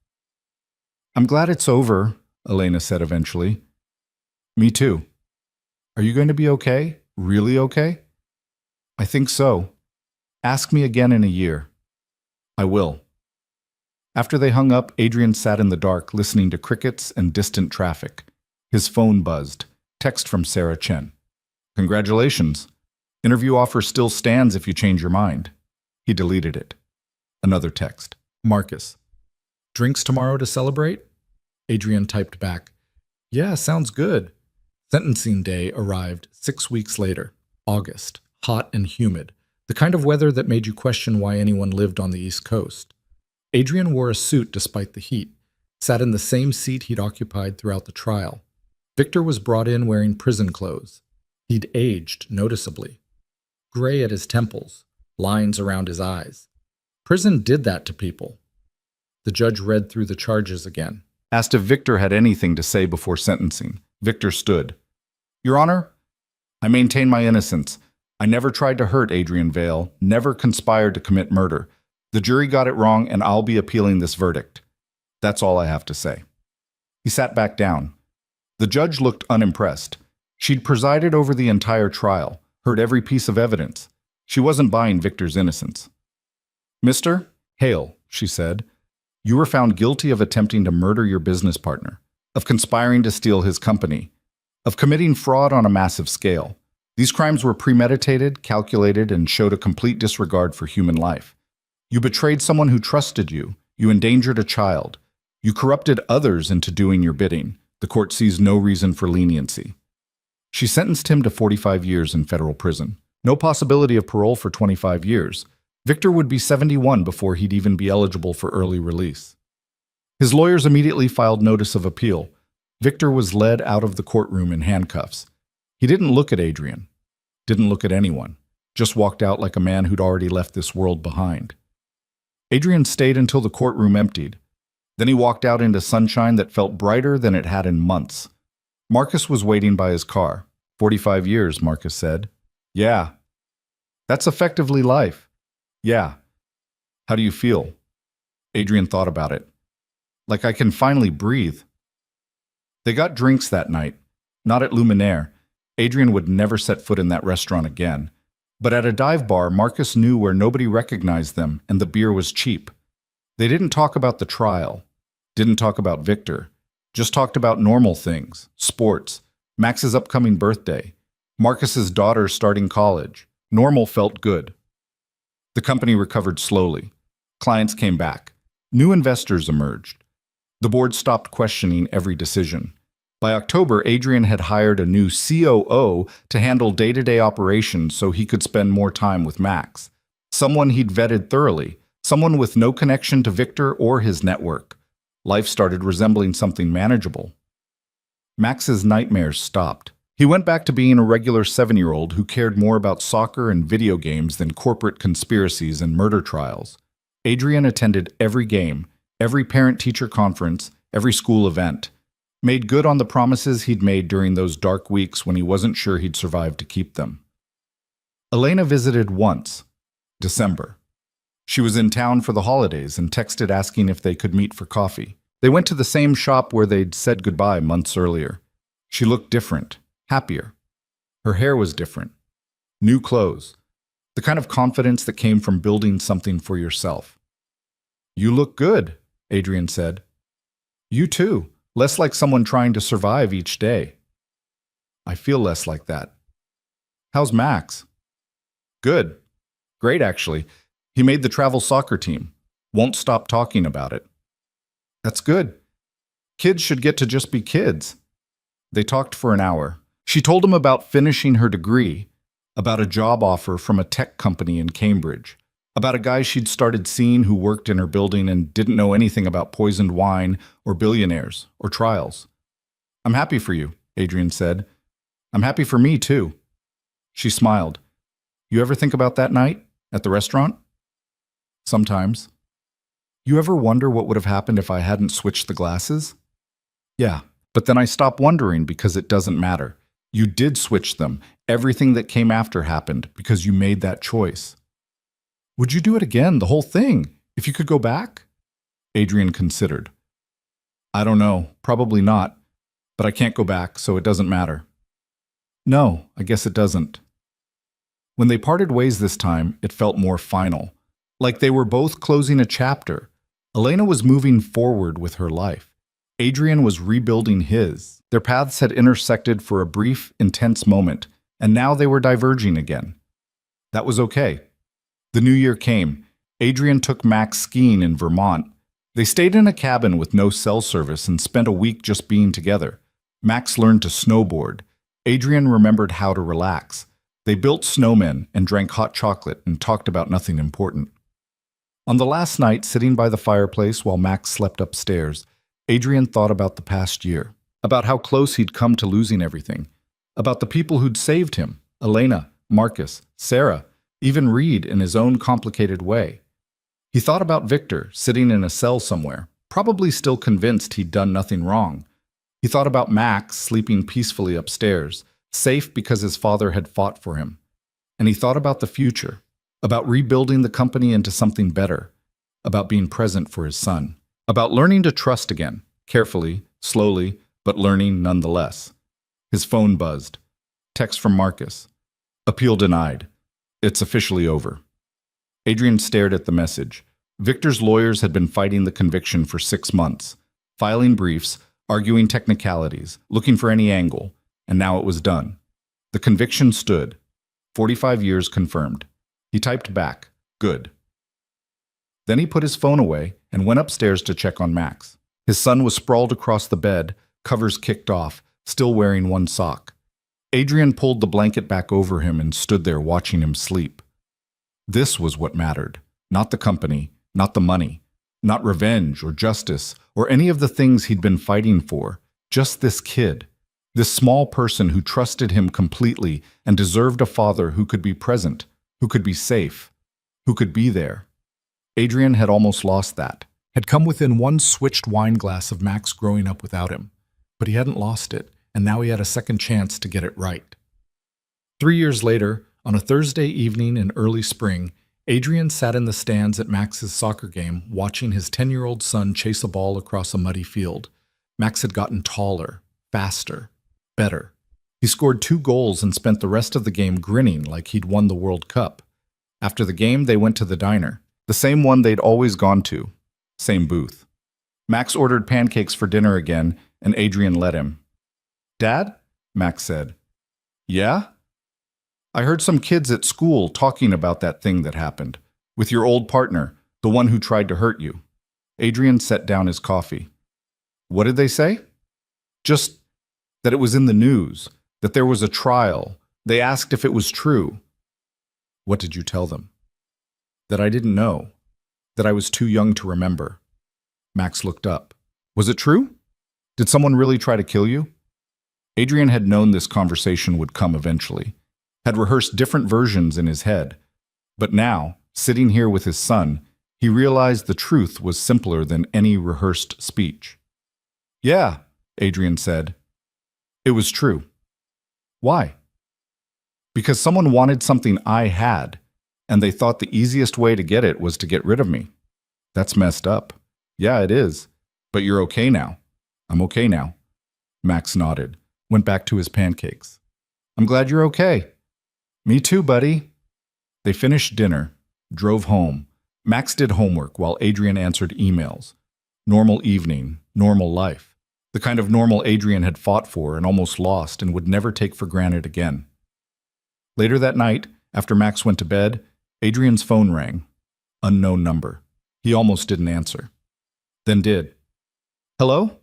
"I'm glad it's over," Elena said eventually. "Me too." "Are you going to be okay? Really okay?" "I think so. Ask me again in a year." "I will." After they hung up, Adrian sat in the dark listening to crickets and distant traffic. His phone buzzed. Text from Sarah Chen. "Congratulations. Interview offer still stands if you change your mind." He deleted it. Another text. "Marcus. Drinks tomorrow to celebrate?" Adrian typed back, "Yeah, sounds good." Sentencing day arrived 6 weeks later. August. Hot and humid. The kind of weather that made you question why anyone lived on the East Coast. Adrian wore a suit despite the heat, sat in the same seat he'd occupied throughout the trial. Victor was brought in wearing prison clothes. He'd aged noticeably. Gray at his temples, lines around his eyes. Prison did that to people. The judge read through the charges again. Asked if Victor had anything to say before sentencing. Victor stood. "Your Honor, I maintain my innocence. I never tried to hurt Adrian Vale, never conspired to commit murder. The jury got it wrong, and I'll be appealing this verdict. That's all I have to say." He sat back down. The judge looked unimpressed. She'd presided over the entire trial, heard every piece of evidence. She wasn't buying Victor's innocence. Mr. Hale, she said, you were found guilty of attempting to murder your business partner, of conspiring to steal his company, of committing fraud on a massive scale. These crimes were premeditated, calculated, and showed a complete disregard for human life. You betrayed someone who trusted you. You endangered a child. You corrupted others into doing your bidding. The court sees no reason for leniency. She sentenced him to 45 years in federal prison. No possibility of parole for 25 years. Victor would be 71 before he'd even be eligible for early release. His lawyers immediately filed notice of appeal. Victor was led out of the courtroom in handcuffs. He didn't look at Adrian, didn't look at anyone, just walked out like a man who'd already left this world behind. Adrian stayed until the courtroom emptied. Then he walked out into sunshine that felt brighter than it had in months. Marcus was waiting by his car. 45 years, Marcus said. Yeah. That's effectively life. Yeah. How do you feel? Adrian thought about it. Like I can finally breathe. They got drinks that night. Not at Luminaire. Adrian would never set foot in that restaurant again. But at a dive bar, Marcus knew where nobody recognized them and the beer was cheap. They didn't talk about the trial. Didn't talk about Victor. Just talked about normal things. Sports. Max's upcoming birthday. Marcus's daughter starting college. Normal felt good. The company recovered slowly. Clients came back. New investors emerged. The board stopped questioning every decision. By October, Adrian had hired a new COO to handle day-to-day operations so he could spend more time with Max. Someone he'd vetted thoroughly, someone with no connection to Victor or his network. Life started resembling something manageable. Max's nightmares stopped. He went back to being a regular 7-year-old who cared more about soccer and video games than corporate conspiracies and murder trials. Adrian attended every game, every parent-teacher conference, every school event. Made good on the promises he'd made during those dark weeks when he wasn't sure he'd survive to keep them. Elena visited once, December. She was in town for the holidays and texted asking if they could meet for coffee. They went to the same shop where they'd said goodbye months earlier. She looked different, happier. Her hair was different. New clothes. The kind of confidence that came from building something for yourself. You look good, Adrian said. You too. Less like someone trying to survive each day. I feel less like that. How's Max? Good. Great, actually. He made the travel soccer team. Won't stop talking about it. That's good. Kids should get to just be kids. They talked for an hour. She told him about finishing her degree, about a job offer from a tech company in Cambridge, about a guy she'd started seeing who worked in her building and didn't know anything about poisoned wine or billionaires or trials. I'm happy for you, Adrian said. I'm happy for me, too. She smiled. You ever think about that night at the restaurant? Sometimes. You ever wonder what would have happened if I hadn't switched the glasses? Yeah, but then I stopped wondering because it doesn't matter. You did switch them. Everything that came after happened because you made that choice. Would you do it again, the whole thing, if you could go back? Adrian considered. I don't know, probably not, but I can't go back, so it doesn't matter. No, I guess it doesn't. When they parted ways this time, it felt more final, like they were both closing a chapter. Elena was moving forward with her life. Adrian was rebuilding his. Their paths had intersected for a brief, intense moment, and now they were diverging again. That was okay. The new year came. Adrian took Max skiing in Vermont. They stayed in a cabin with no cell service and spent a week just being together. Max learned to snowboard. Adrian remembered how to relax. They built snowmen and drank hot chocolate and talked about nothing important. On the last night, sitting by the fireplace while Max slept upstairs, Adrian thought about the past year, about how close he'd come to losing everything, about the people who'd saved him, Elena, Marcus, Sarah, even Reed in his own complicated way. He thought about Victor, sitting in a cell somewhere, probably still convinced he'd done nothing wrong. He thought about Max sleeping peacefully upstairs, safe because his father had fought for him. And he thought about the future, about rebuilding the company into something better, about being present for his son, about learning to trust again, carefully, slowly, but learning nonetheless. His phone buzzed. Text from Marcus. Appeal denied. It's officially over. Adrian stared at the message. Victor's lawyers had been fighting the conviction for 6 months, filing briefs, arguing technicalities, looking for any angle, and now it was done. The conviction stood. 45 years confirmed. He typed back, "Good." Then he put his phone away and went upstairs to check on Max. His son was sprawled across the bed, covers kicked off, still wearing one sock. Adrian pulled the blanket back over him and stood there watching him sleep. This was what mattered. Not the company, not the money, not revenge or justice or any of the things he'd been fighting for. Just this kid. This small person who trusted him completely and deserved a father who could be present, who could be safe, who could be there. Adrian had almost lost that. Had come within one switched wine glass of Max growing up without him. But he hadn't lost it, and now he had a second chance to get it right. 3 years later, on a Thursday evening in early spring, Adrian sat in the stands at Max's soccer game watching his 10-year-old son chase a ball across a muddy field. Max had gotten taller, faster, better. He scored 2 goals and spent the rest of the game grinning like he'd won the World Cup. After the game, they went to the diner, the same one they'd always gone to, same booth. Max ordered pancakes for dinner again, and Adrian let him. "Dad?" Max said. "Yeah?" "I heard some kids at school talking about that thing that happened, with your old partner, the one who tried to hurt you." Adrian set down his coffee. "What did they say?" "Just that it was in the news, that there was a trial. They asked if it was true." "What did you tell them?" "That I didn't know, that I was too young to remember." Max looked up. "Was it true? Did someone really try to kill you?" Adrian had known this conversation would come eventually, had rehearsed different versions in his head. But now, sitting here with his son, he realized the truth was simpler than any rehearsed speech. "Yeah," Adrian said. "It was true." "Why?" "Because someone wanted something I had, and they thought the easiest way to get it was to get rid of me." "That's messed up." "Yeah, it is. But you're okay now." "I'm okay now." Max nodded, went back to his pancakes. "I'm glad you're okay." "Me too, buddy." They finished dinner, drove home. Max did homework while Adrian answered emails. Normal evening, normal life. The kind of normal Adrian had fought for and almost lost and would never take for granted again. Later that night, after Max went to bed, Adrian's phone rang. Unknown number. He almost didn't answer. Then did. "Hello?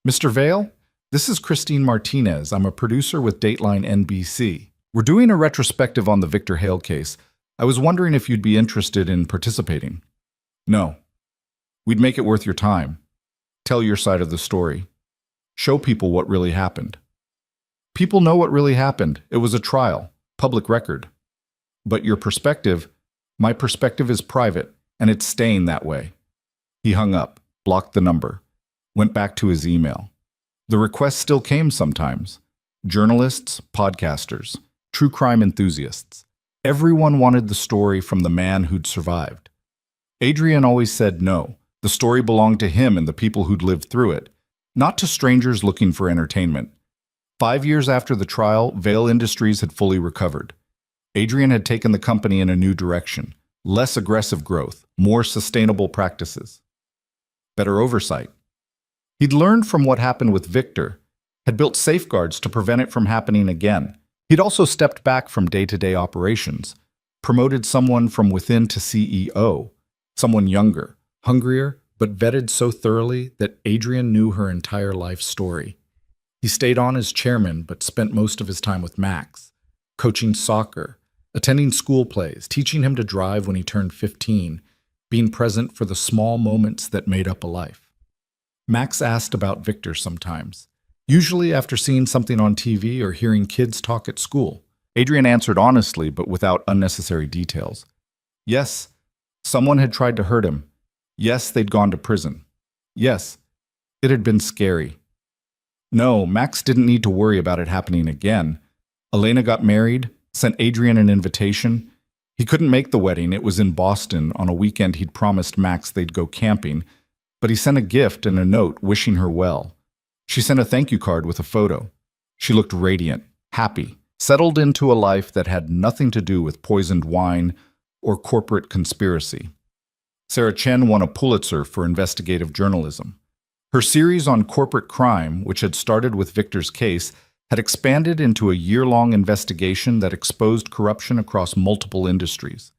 Mr. Vale? This is Christine Martinez. I'm a producer with Dateline NBC. We're doing a retrospective on the Victor Hale case. I was wondering if you'd be interested in participating." "No. We'd make it worth your time. Tell your side of the story. Show people what really happened." "People know what really happened. It was a trial, public record. But your perspective, my perspective is private, and it's staying that way." He hung up, blocked the number, went back to his email. The requests still came sometimes. Journalists, podcasters, true crime enthusiasts. Everyone wanted the story from the man who'd survived. Adrian always said no. The story belonged to him and the people who'd lived through it, not to strangers looking for entertainment. 5 years after the trial, Vale Industries had fully recovered. Adrian had taken the company in a new direction, less aggressive growth, more sustainable practices, better oversight. He'd learned from what happened with Victor, had built safeguards to prevent it from happening again. He'd also stepped back from day-to-day operations, promoted someone from within to CEO, someone younger, hungrier, but vetted so thoroughly that Adrian knew her entire life story. He stayed on as chairman, but spent most of his time with Max, coaching soccer, attending school plays, teaching him to drive when he turned 15, being present for the small moments that made up a life. Max asked about Victor sometimes, usually after seeing something on TV or hearing kids talk at school. Adrian answered honestly, but without unnecessary details. Yes, someone had tried to hurt him. Yes, they'd gone to prison. Yes, it had been scary. No, Max didn't need to worry about it happening again. Elena got married, sent Adrian an invitation. He couldn't make the wedding. It was in Boston. On a weekend he'd promised Max they'd go camping, but he sent a gift and a note wishing her well. She sent a thank you card with a photo. She looked radiant, happy, settled into a life that had nothing to do with poisoned wine or corporate conspiracy. Sarah Chen won a Pulitzer for investigative journalism. Her series on corporate crime, which had started with Victor's case, had expanded into a year-long investigation that exposed corruption across multiple industries.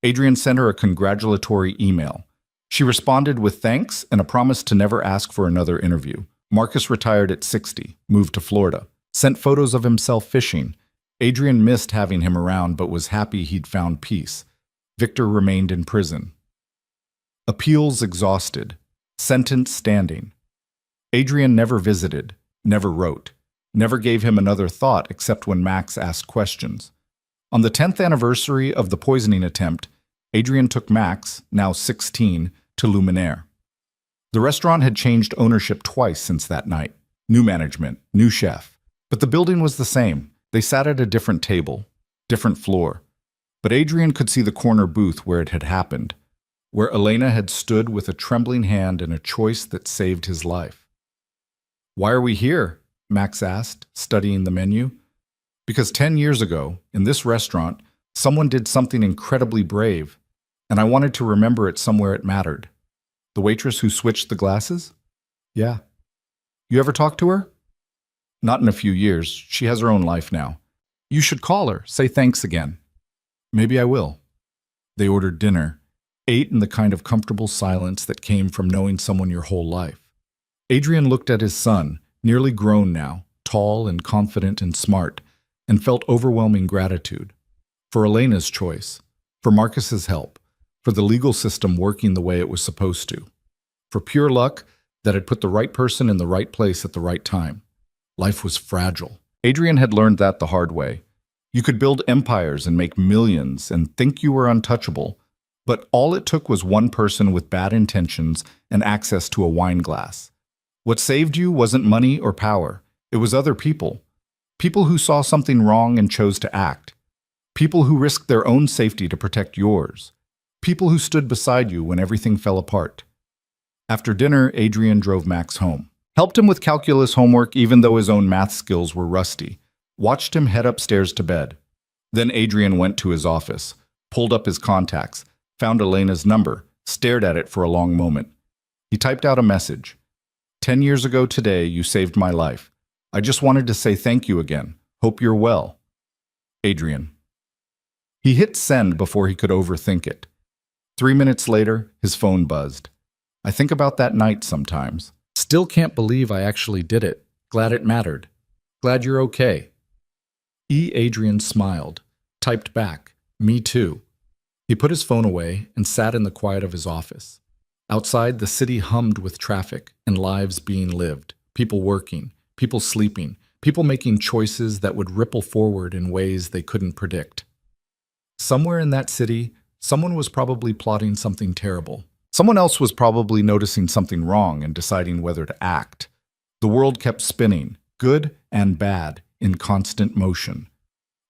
Adrian sent her a congratulatory email. She responded with thanks and a promise to never ask for another interview. Marcus retired at 60, moved to Florida, sent photos of himself fishing. Adrian missed having him around but was happy he'd found peace. Victor remained in prison. Appeals exhausted. Sentence standing. Adrian never visited, never wrote, never gave him another thought except when Max asked questions. On the 10th anniversary of the poisoning attempt, Adrian took Max, now 16, to Luminaire. The restaurant had changed ownership twice since that night. New management, new chef. But the building was the same. They sat at a different table, different floor. But Adrian could see the corner booth where it had happened, where Elena had stood with a trembling hand in a choice that saved his life. "Why are we here?" Max asked, studying the menu. "Because 10 years ago, in this restaurant, someone did something incredibly brave, and I wanted to remember it somewhere it mattered." "The waitress who switched the glasses?" "Yeah." "You ever talk to her?" "Not in a few years. She has her own life now." "You should call her, say thanks again." "Maybe I will." They ordered dinner, ate in the kind of comfortable silence that came from knowing someone your whole life. Adrian looked at his son, nearly grown now, tall and confident and smart, and felt overwhelming gratitude. For Elena's choice, for Marcus's help, for the legal system working the way it was supposed to, for pure luck that had put the right person in the right place at the right time. Life was fragile. Adrian had learned that the hard way. You could build empires and make millions and think you were untouchable, but all it took was one person with bad intentions and access to a wine glass. What saved you wasn't money or power. It was other people. People who saw something wrong and chose to act. People who risked their own safety to protect yours. People who stood beside you when everything fell apart. After dinner, Adrian drove Max home. Helped him with calculus homework even though his own math skills were rusty. Watched him head upstairs to bed. Then Adrian went to his office, pulled up his contacts, found Elena's number, stared at it for a long moment. He typed out a message. 10 years ago today, you saved my life. I just wanted to say thank you again. Hope you're well. Adrian. He hit send before he could overthink it. 3 minutes later, his phone buzzed. I think about that night sometimes. Still can't believe I actually did it. Glad it mattered. Glad you're okay. Adrian smiled, typed back, me too. He put his phone away and sat in the quiet of his office. Outside, the city hummed with traffic and lives being lived, people working, people sleeping, people making choices that would ripple forward in ways they couldn't predict. Somewhere in that city, someone was probably plotting something terrible. Someone else was probably noticing something wrong and deciding whether to act. The world kept spinning, good and bad, in constant motion.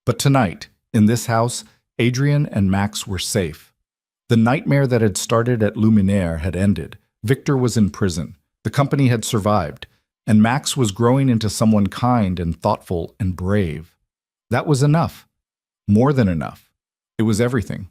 But tonight, in this house, Adrian and Max were safe. The nightmare that had started at Luminaire had ended. Victor was in prison. The company had survived. And Max was growing into someone kind and thoughtful and brave. That was enough. More than enough. It was everything.